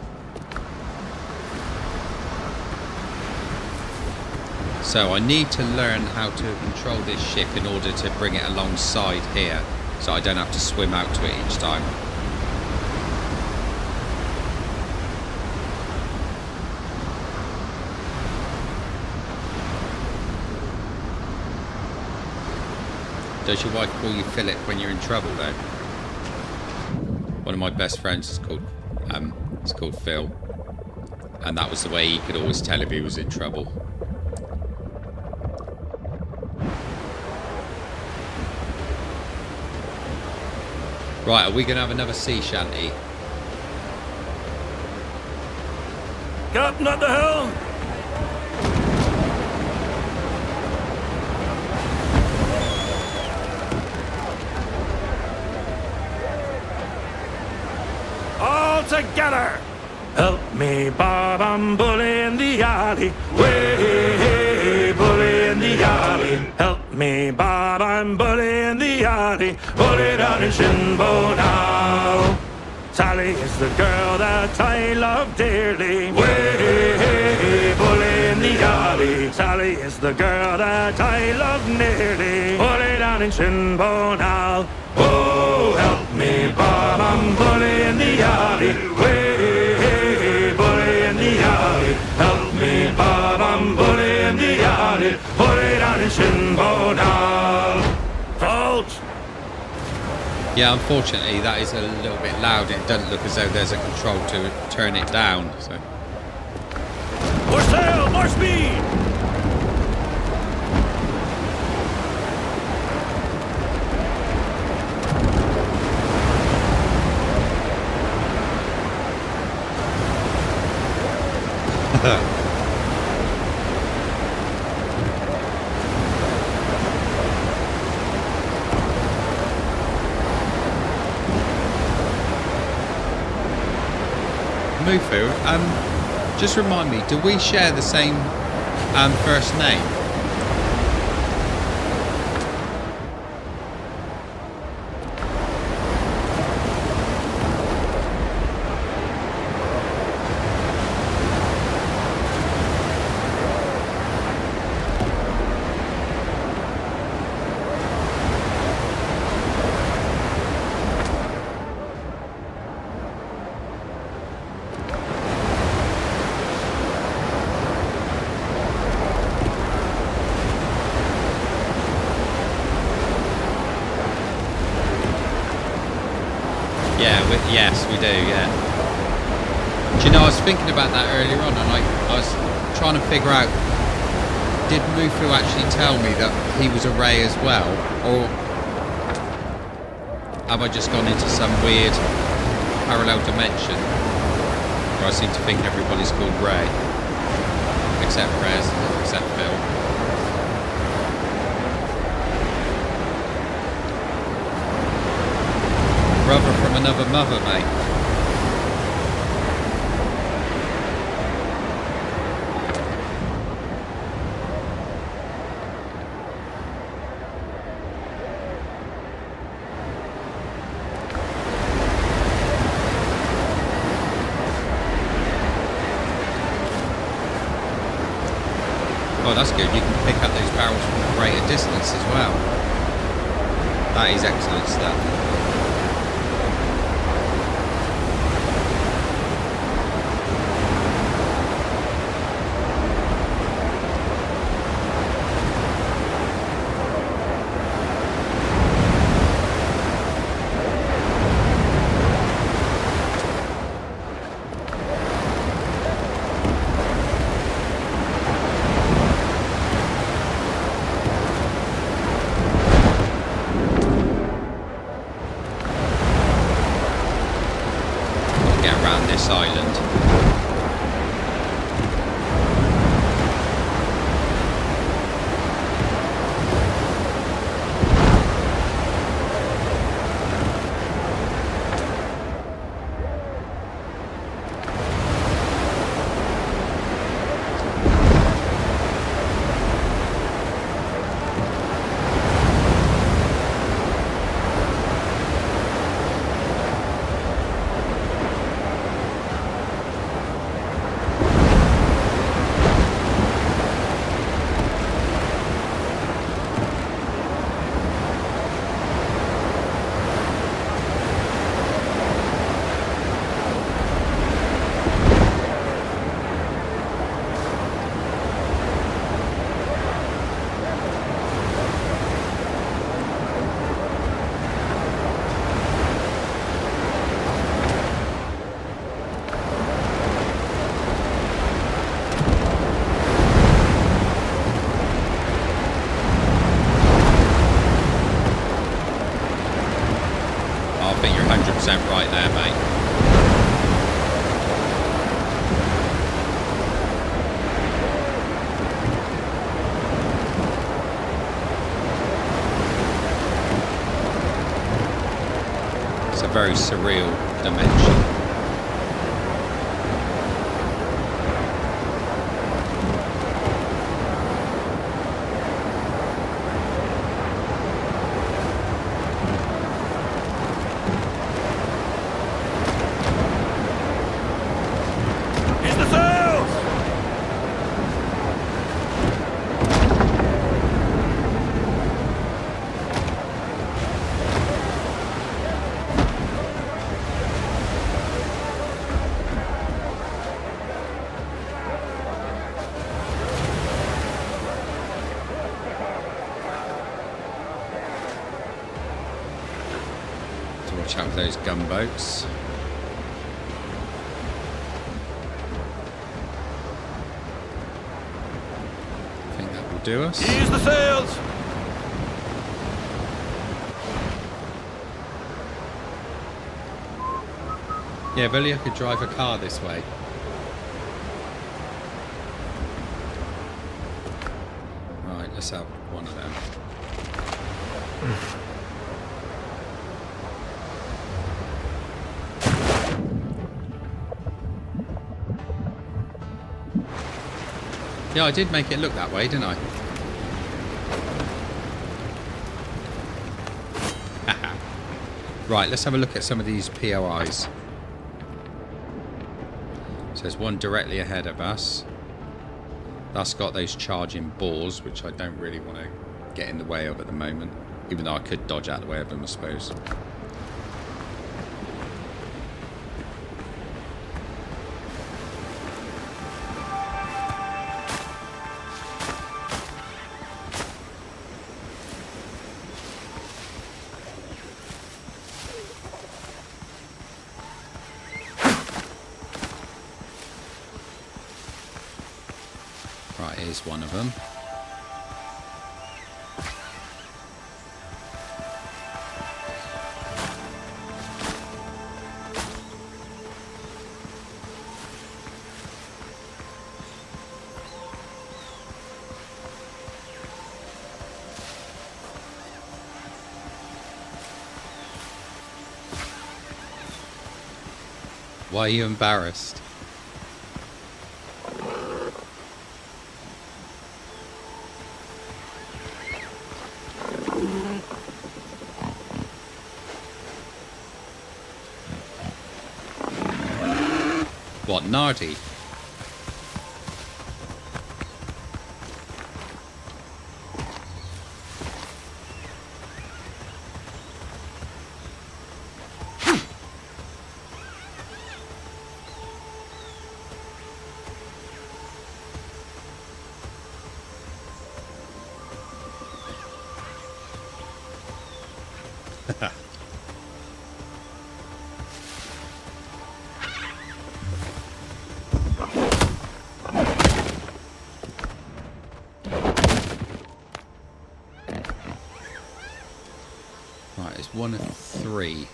So I need to learn how to control this ship in order to bring it alongside here, so I don't have to swim out to it each time. Does your wife call you Philip when you're in trouble, though? One of my best friends is called Phil, and that was the way he could always tell if he was in trouble. Right, are we going to have another sea shanty? Captain at the helm! All together! Help me, Bob, I'm bully in the alley. Way, bully in the alley. Help me, Bob, I'm bully in the alley. Bully down in Shinbo now. Sally is the girl that I love dearly. Way, bully in the alley. Sally is the girl that I love nearly. Bully down in Shinbo now. Oh, help me, Bob, I'm bully in the alley. Way, bully in the alley. Help me, Bob, I'm bully in the alley. Bully down in Shinbo now. Fault. Yeah, unfortunately that is a little bit loud. It doesn't look as though there's a control to turn it down. So. More sail, more speed. Mufu, just remind me, do we share the same first name? Yes, we do, yeah. Do you know, I was thinking about that earlier on, and I was trying to figure out, did Mufu actually tell me that he was a Ray as well, or have I just gone into some weird parallel dimension where I seem to think everybody's called Ray, except Rez, except Phil. Brother from another mother, mate. Oh, that's good. You can pick up those barrels from a greater distance as well. That is excellent stuff. This island. I think you're 100% right there, mate. It's a very surreal dimension. Watch out for those gunboats. I think that will do us. Ease the sails! Yeah, if only I could drive a car this way. Right, let's have one of them. Yeah, I did make it look that way, didn't I? Right, let's have a look at some of these POIs. So there's one directly ahead of us. That's got those charging balls, which I don't really want to get in the way of at the moment. Even though I could dodge out the way of them, I suppose. Right, here's one of them. Why are you embarrassed? What, Nardi? Right, it's one of three.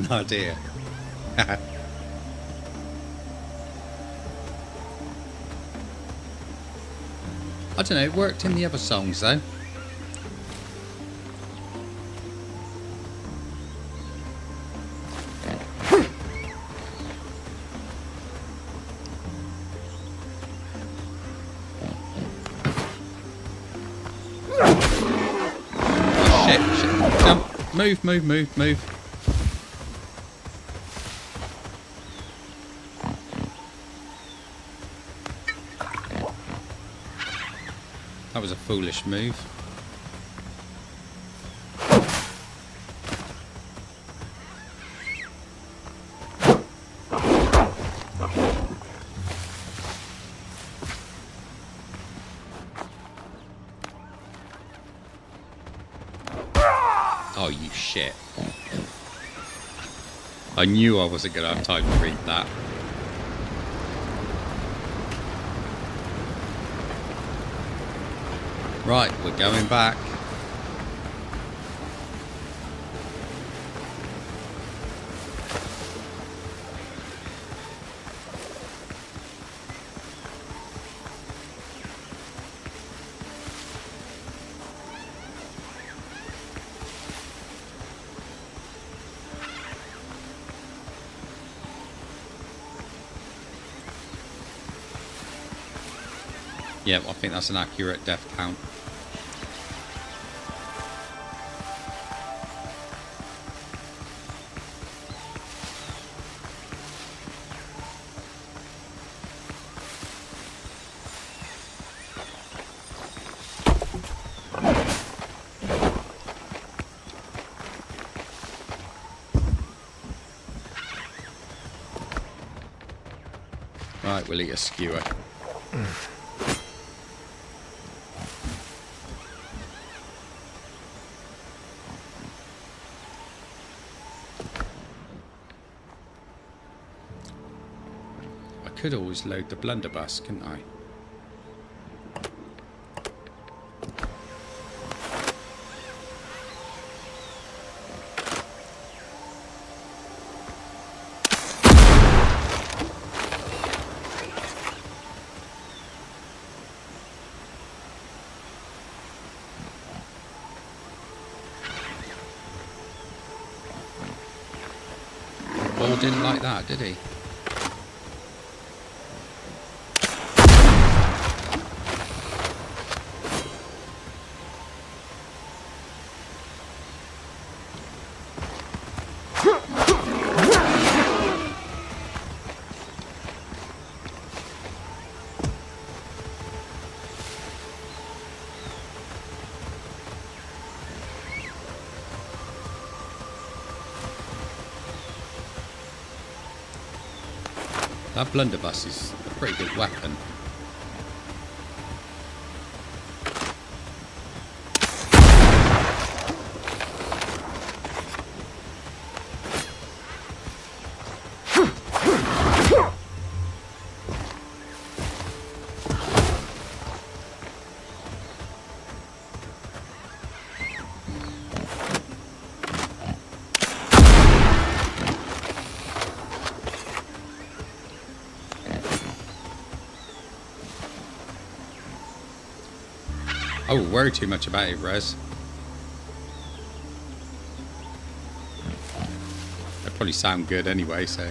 No dear. I don't know, it worked in the other songs though. Oh, shit. Jump. Move. That was a foolish move. Oh, you shit. I knew I wasn't going to have time to read that. Right, we're going back. Yeah, I think that's an accurate death count. Right, we'll eat a skewer. I could always load the blunderbuss, couldn't I? Ball didn't like that, did he? That blunderbuss is a pretty good weapon. I wouldn't worry too much about it, Rez. They probably sound good anyway, so.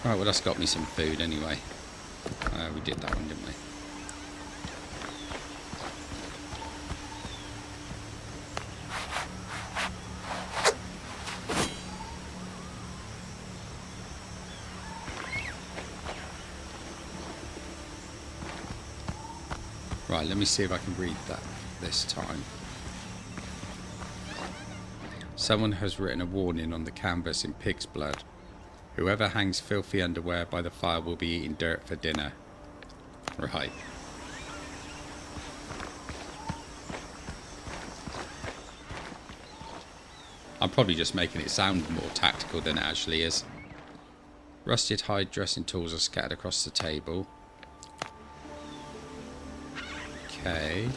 Right, well that's got me some food anyway. We did that one, didn't we? Right, let me see if I can read that this time. Someone has written a warning on the canvas in pig's blood. Whoever hangs filthy underwear by the fire will be eating dirt for dinner. Right. I'm probably just making it sound more tactical than it actually is. Rusted hide dressing tools are scattered across the table. Okay.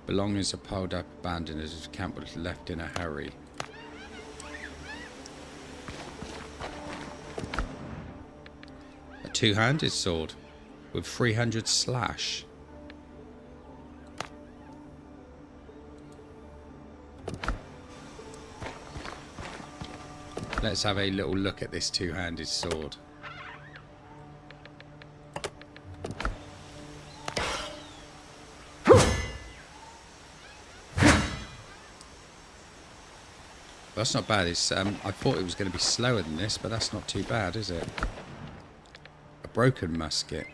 Belongings are piled up, abandoned as if the camp was left in a hurry. A two-handed sword with 300 slash. Let's have a little look at this two-handed sword. That's not bad. It's I thought it was going to be slower than this, but that's not too bad, is it? A broken musket.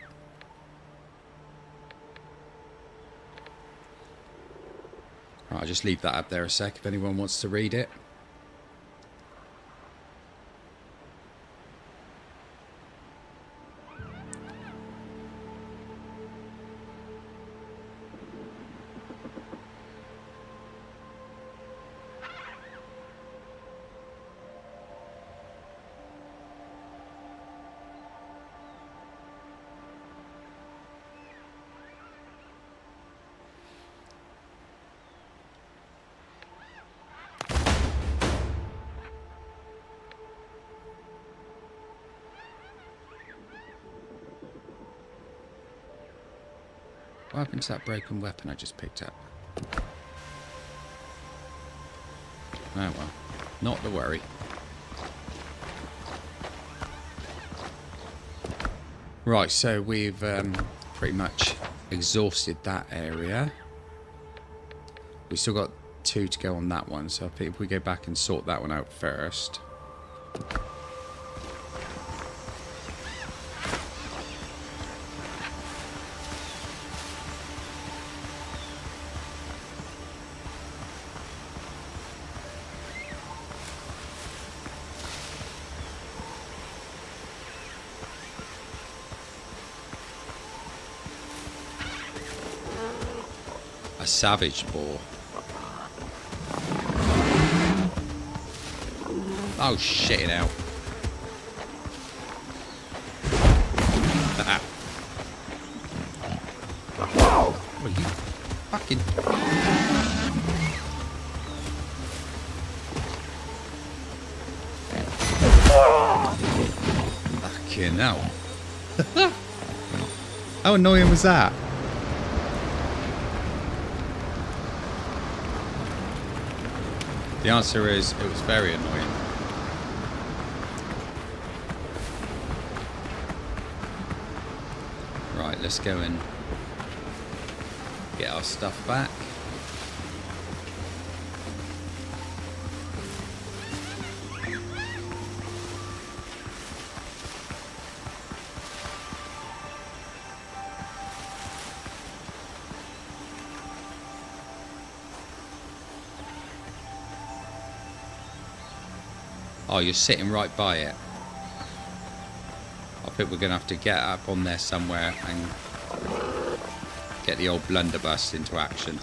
Right, I'll just leave that up there a sec if anyone wants to read it. What happened to that broken weapon I just picked up? Oh well, not to worry. Right, so we've pretty much exhausted that area. We've still got 2 to go on that one, so I think if we go back and sort that one out first. A savage boar. Oh, shit it out. Oh, you fucking... Fucking hell. How annoying was that? The answer is, it was very annoying. Right, let's go and get our stuff back. Oh, you're sitting right by it. I think we're going to have to get up on there somewhere and get the old blunderbuss into action.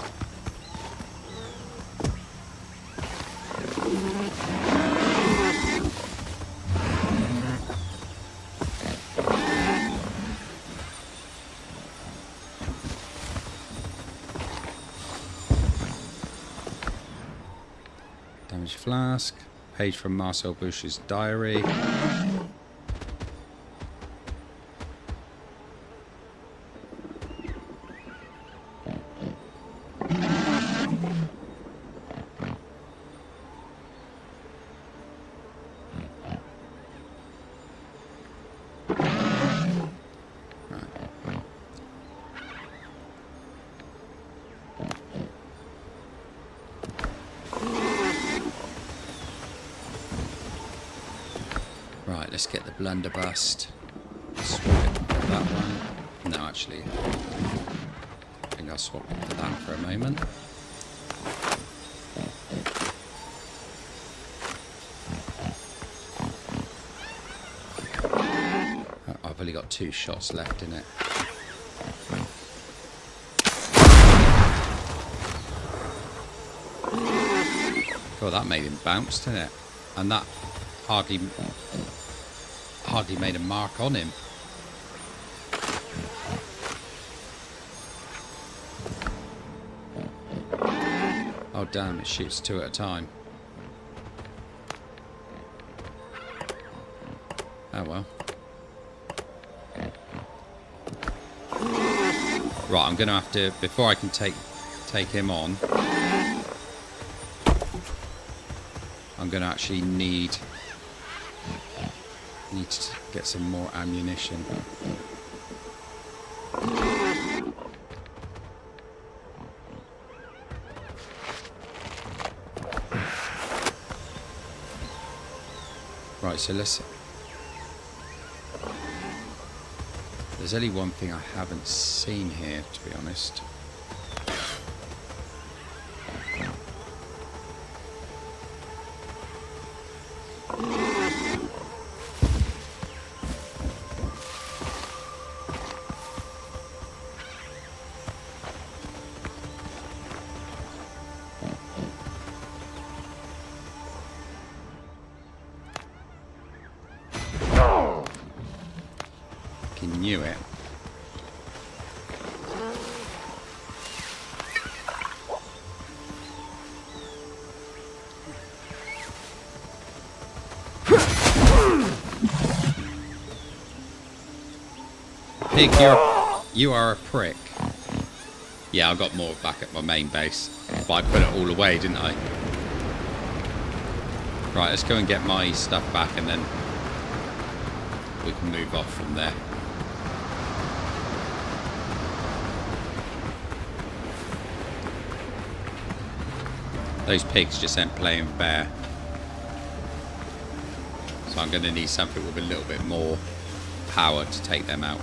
Damaged flask. Page from Marcel Bush's diary. Right, let's get the blunderbuss. Swap it for that one. No, actually, I think I'll swap it for that for a moment. I've only got 2 shots left in it. God, that made him bounce, didn't it? And that hardly made a mark on him. Oh damn, it shoots 2 at a time. Oh well. Right, I'm gonna have to, before I can take him on, I'm gonna actually need to get some more ammunition. Right, so there's only one thing I haven't seen here, to be honest. Knew it. Pig, you are a prick. Yeah, I got more back at my main base, but I put it all away, didn't I? Right, let's go and get my stuff back and then we can move off from there. Those pigs just ain't playing fair. So I'm going to need something with a little bit more power to take them out.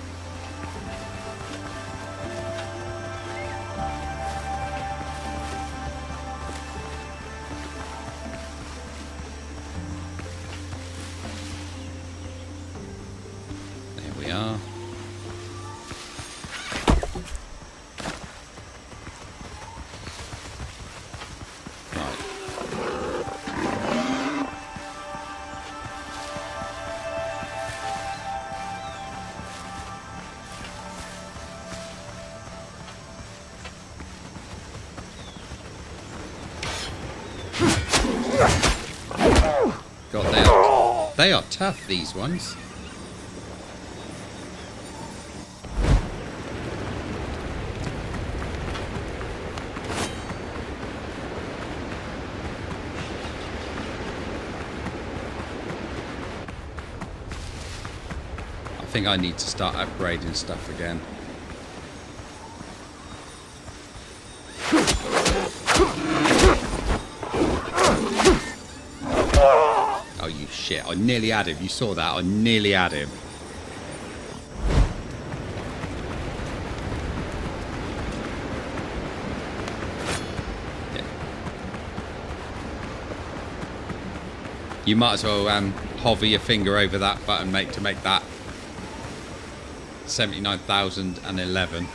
There we are. God, they are tough, these ones. I think I need to start upgrading stuff again. Oh, you shit. I nearly had him. You saw that? I nearly had him. Yeah. You might as well hover your finger over that button, mate, to make that 79,011.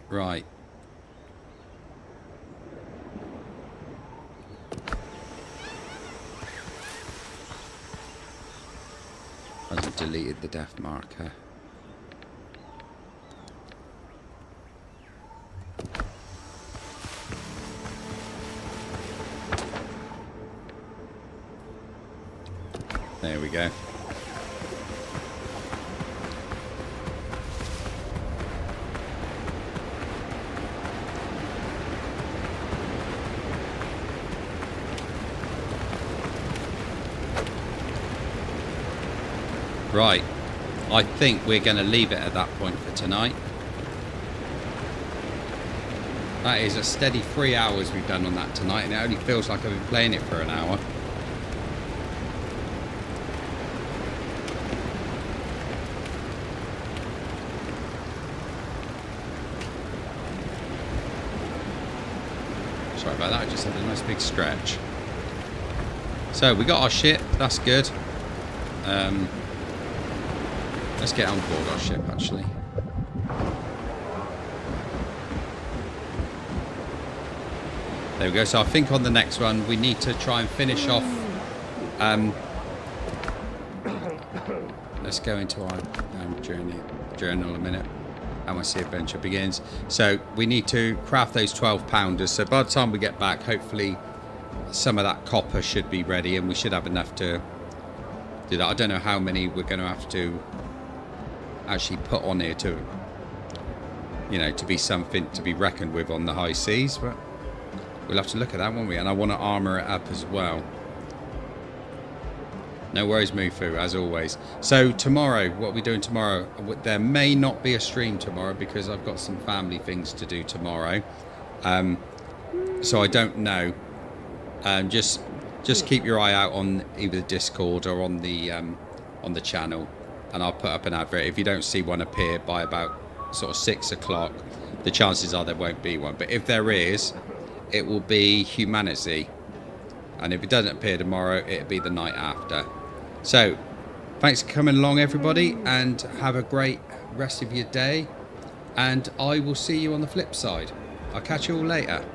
Right. Hasn't deleted the death marker. There we go. Right, I think we're going to leave it at that point for tonight. That is a steady 3 hours we've done on that tonight, and it only feels like I've been playing it for an hour. Sorry about that, I just had a nice big stretch. So we got our ship, that's good. Let's get on board our ship, actually. There we go. So I think on the next one, we need to try and finish off. Let's go into our journal a minute. How my sea adventure begins. So we need to craft those 12-pounders. So by the time we get back, hopefully some of that copper should be ready, and we should have enough to do that. I don't know how many we're going to have to actually put on here to, you know, to be something to be reckoned with on the high seas, but we'll have to look at that, won't we? And I want to armor it up as well. No worries, Mufu, as always. So tomorrow, what are we doing tomorrow? There may not be a stream tomorrow because I've got some family things to do tomorrow. So I don't know. Just keep your eye out on either the Discord or on the channel, and I'll put up an advert. If you don't see one appear by about sort of 6 o'clock, the chances are there won't be one. But if there is, it will be Humanity. And if it doesn't appear tomorrow, it'll be the night after. So, thanks for coming along, everybody, and have a great rest of your day. And I will see you on the flip side. I'll catch you all later.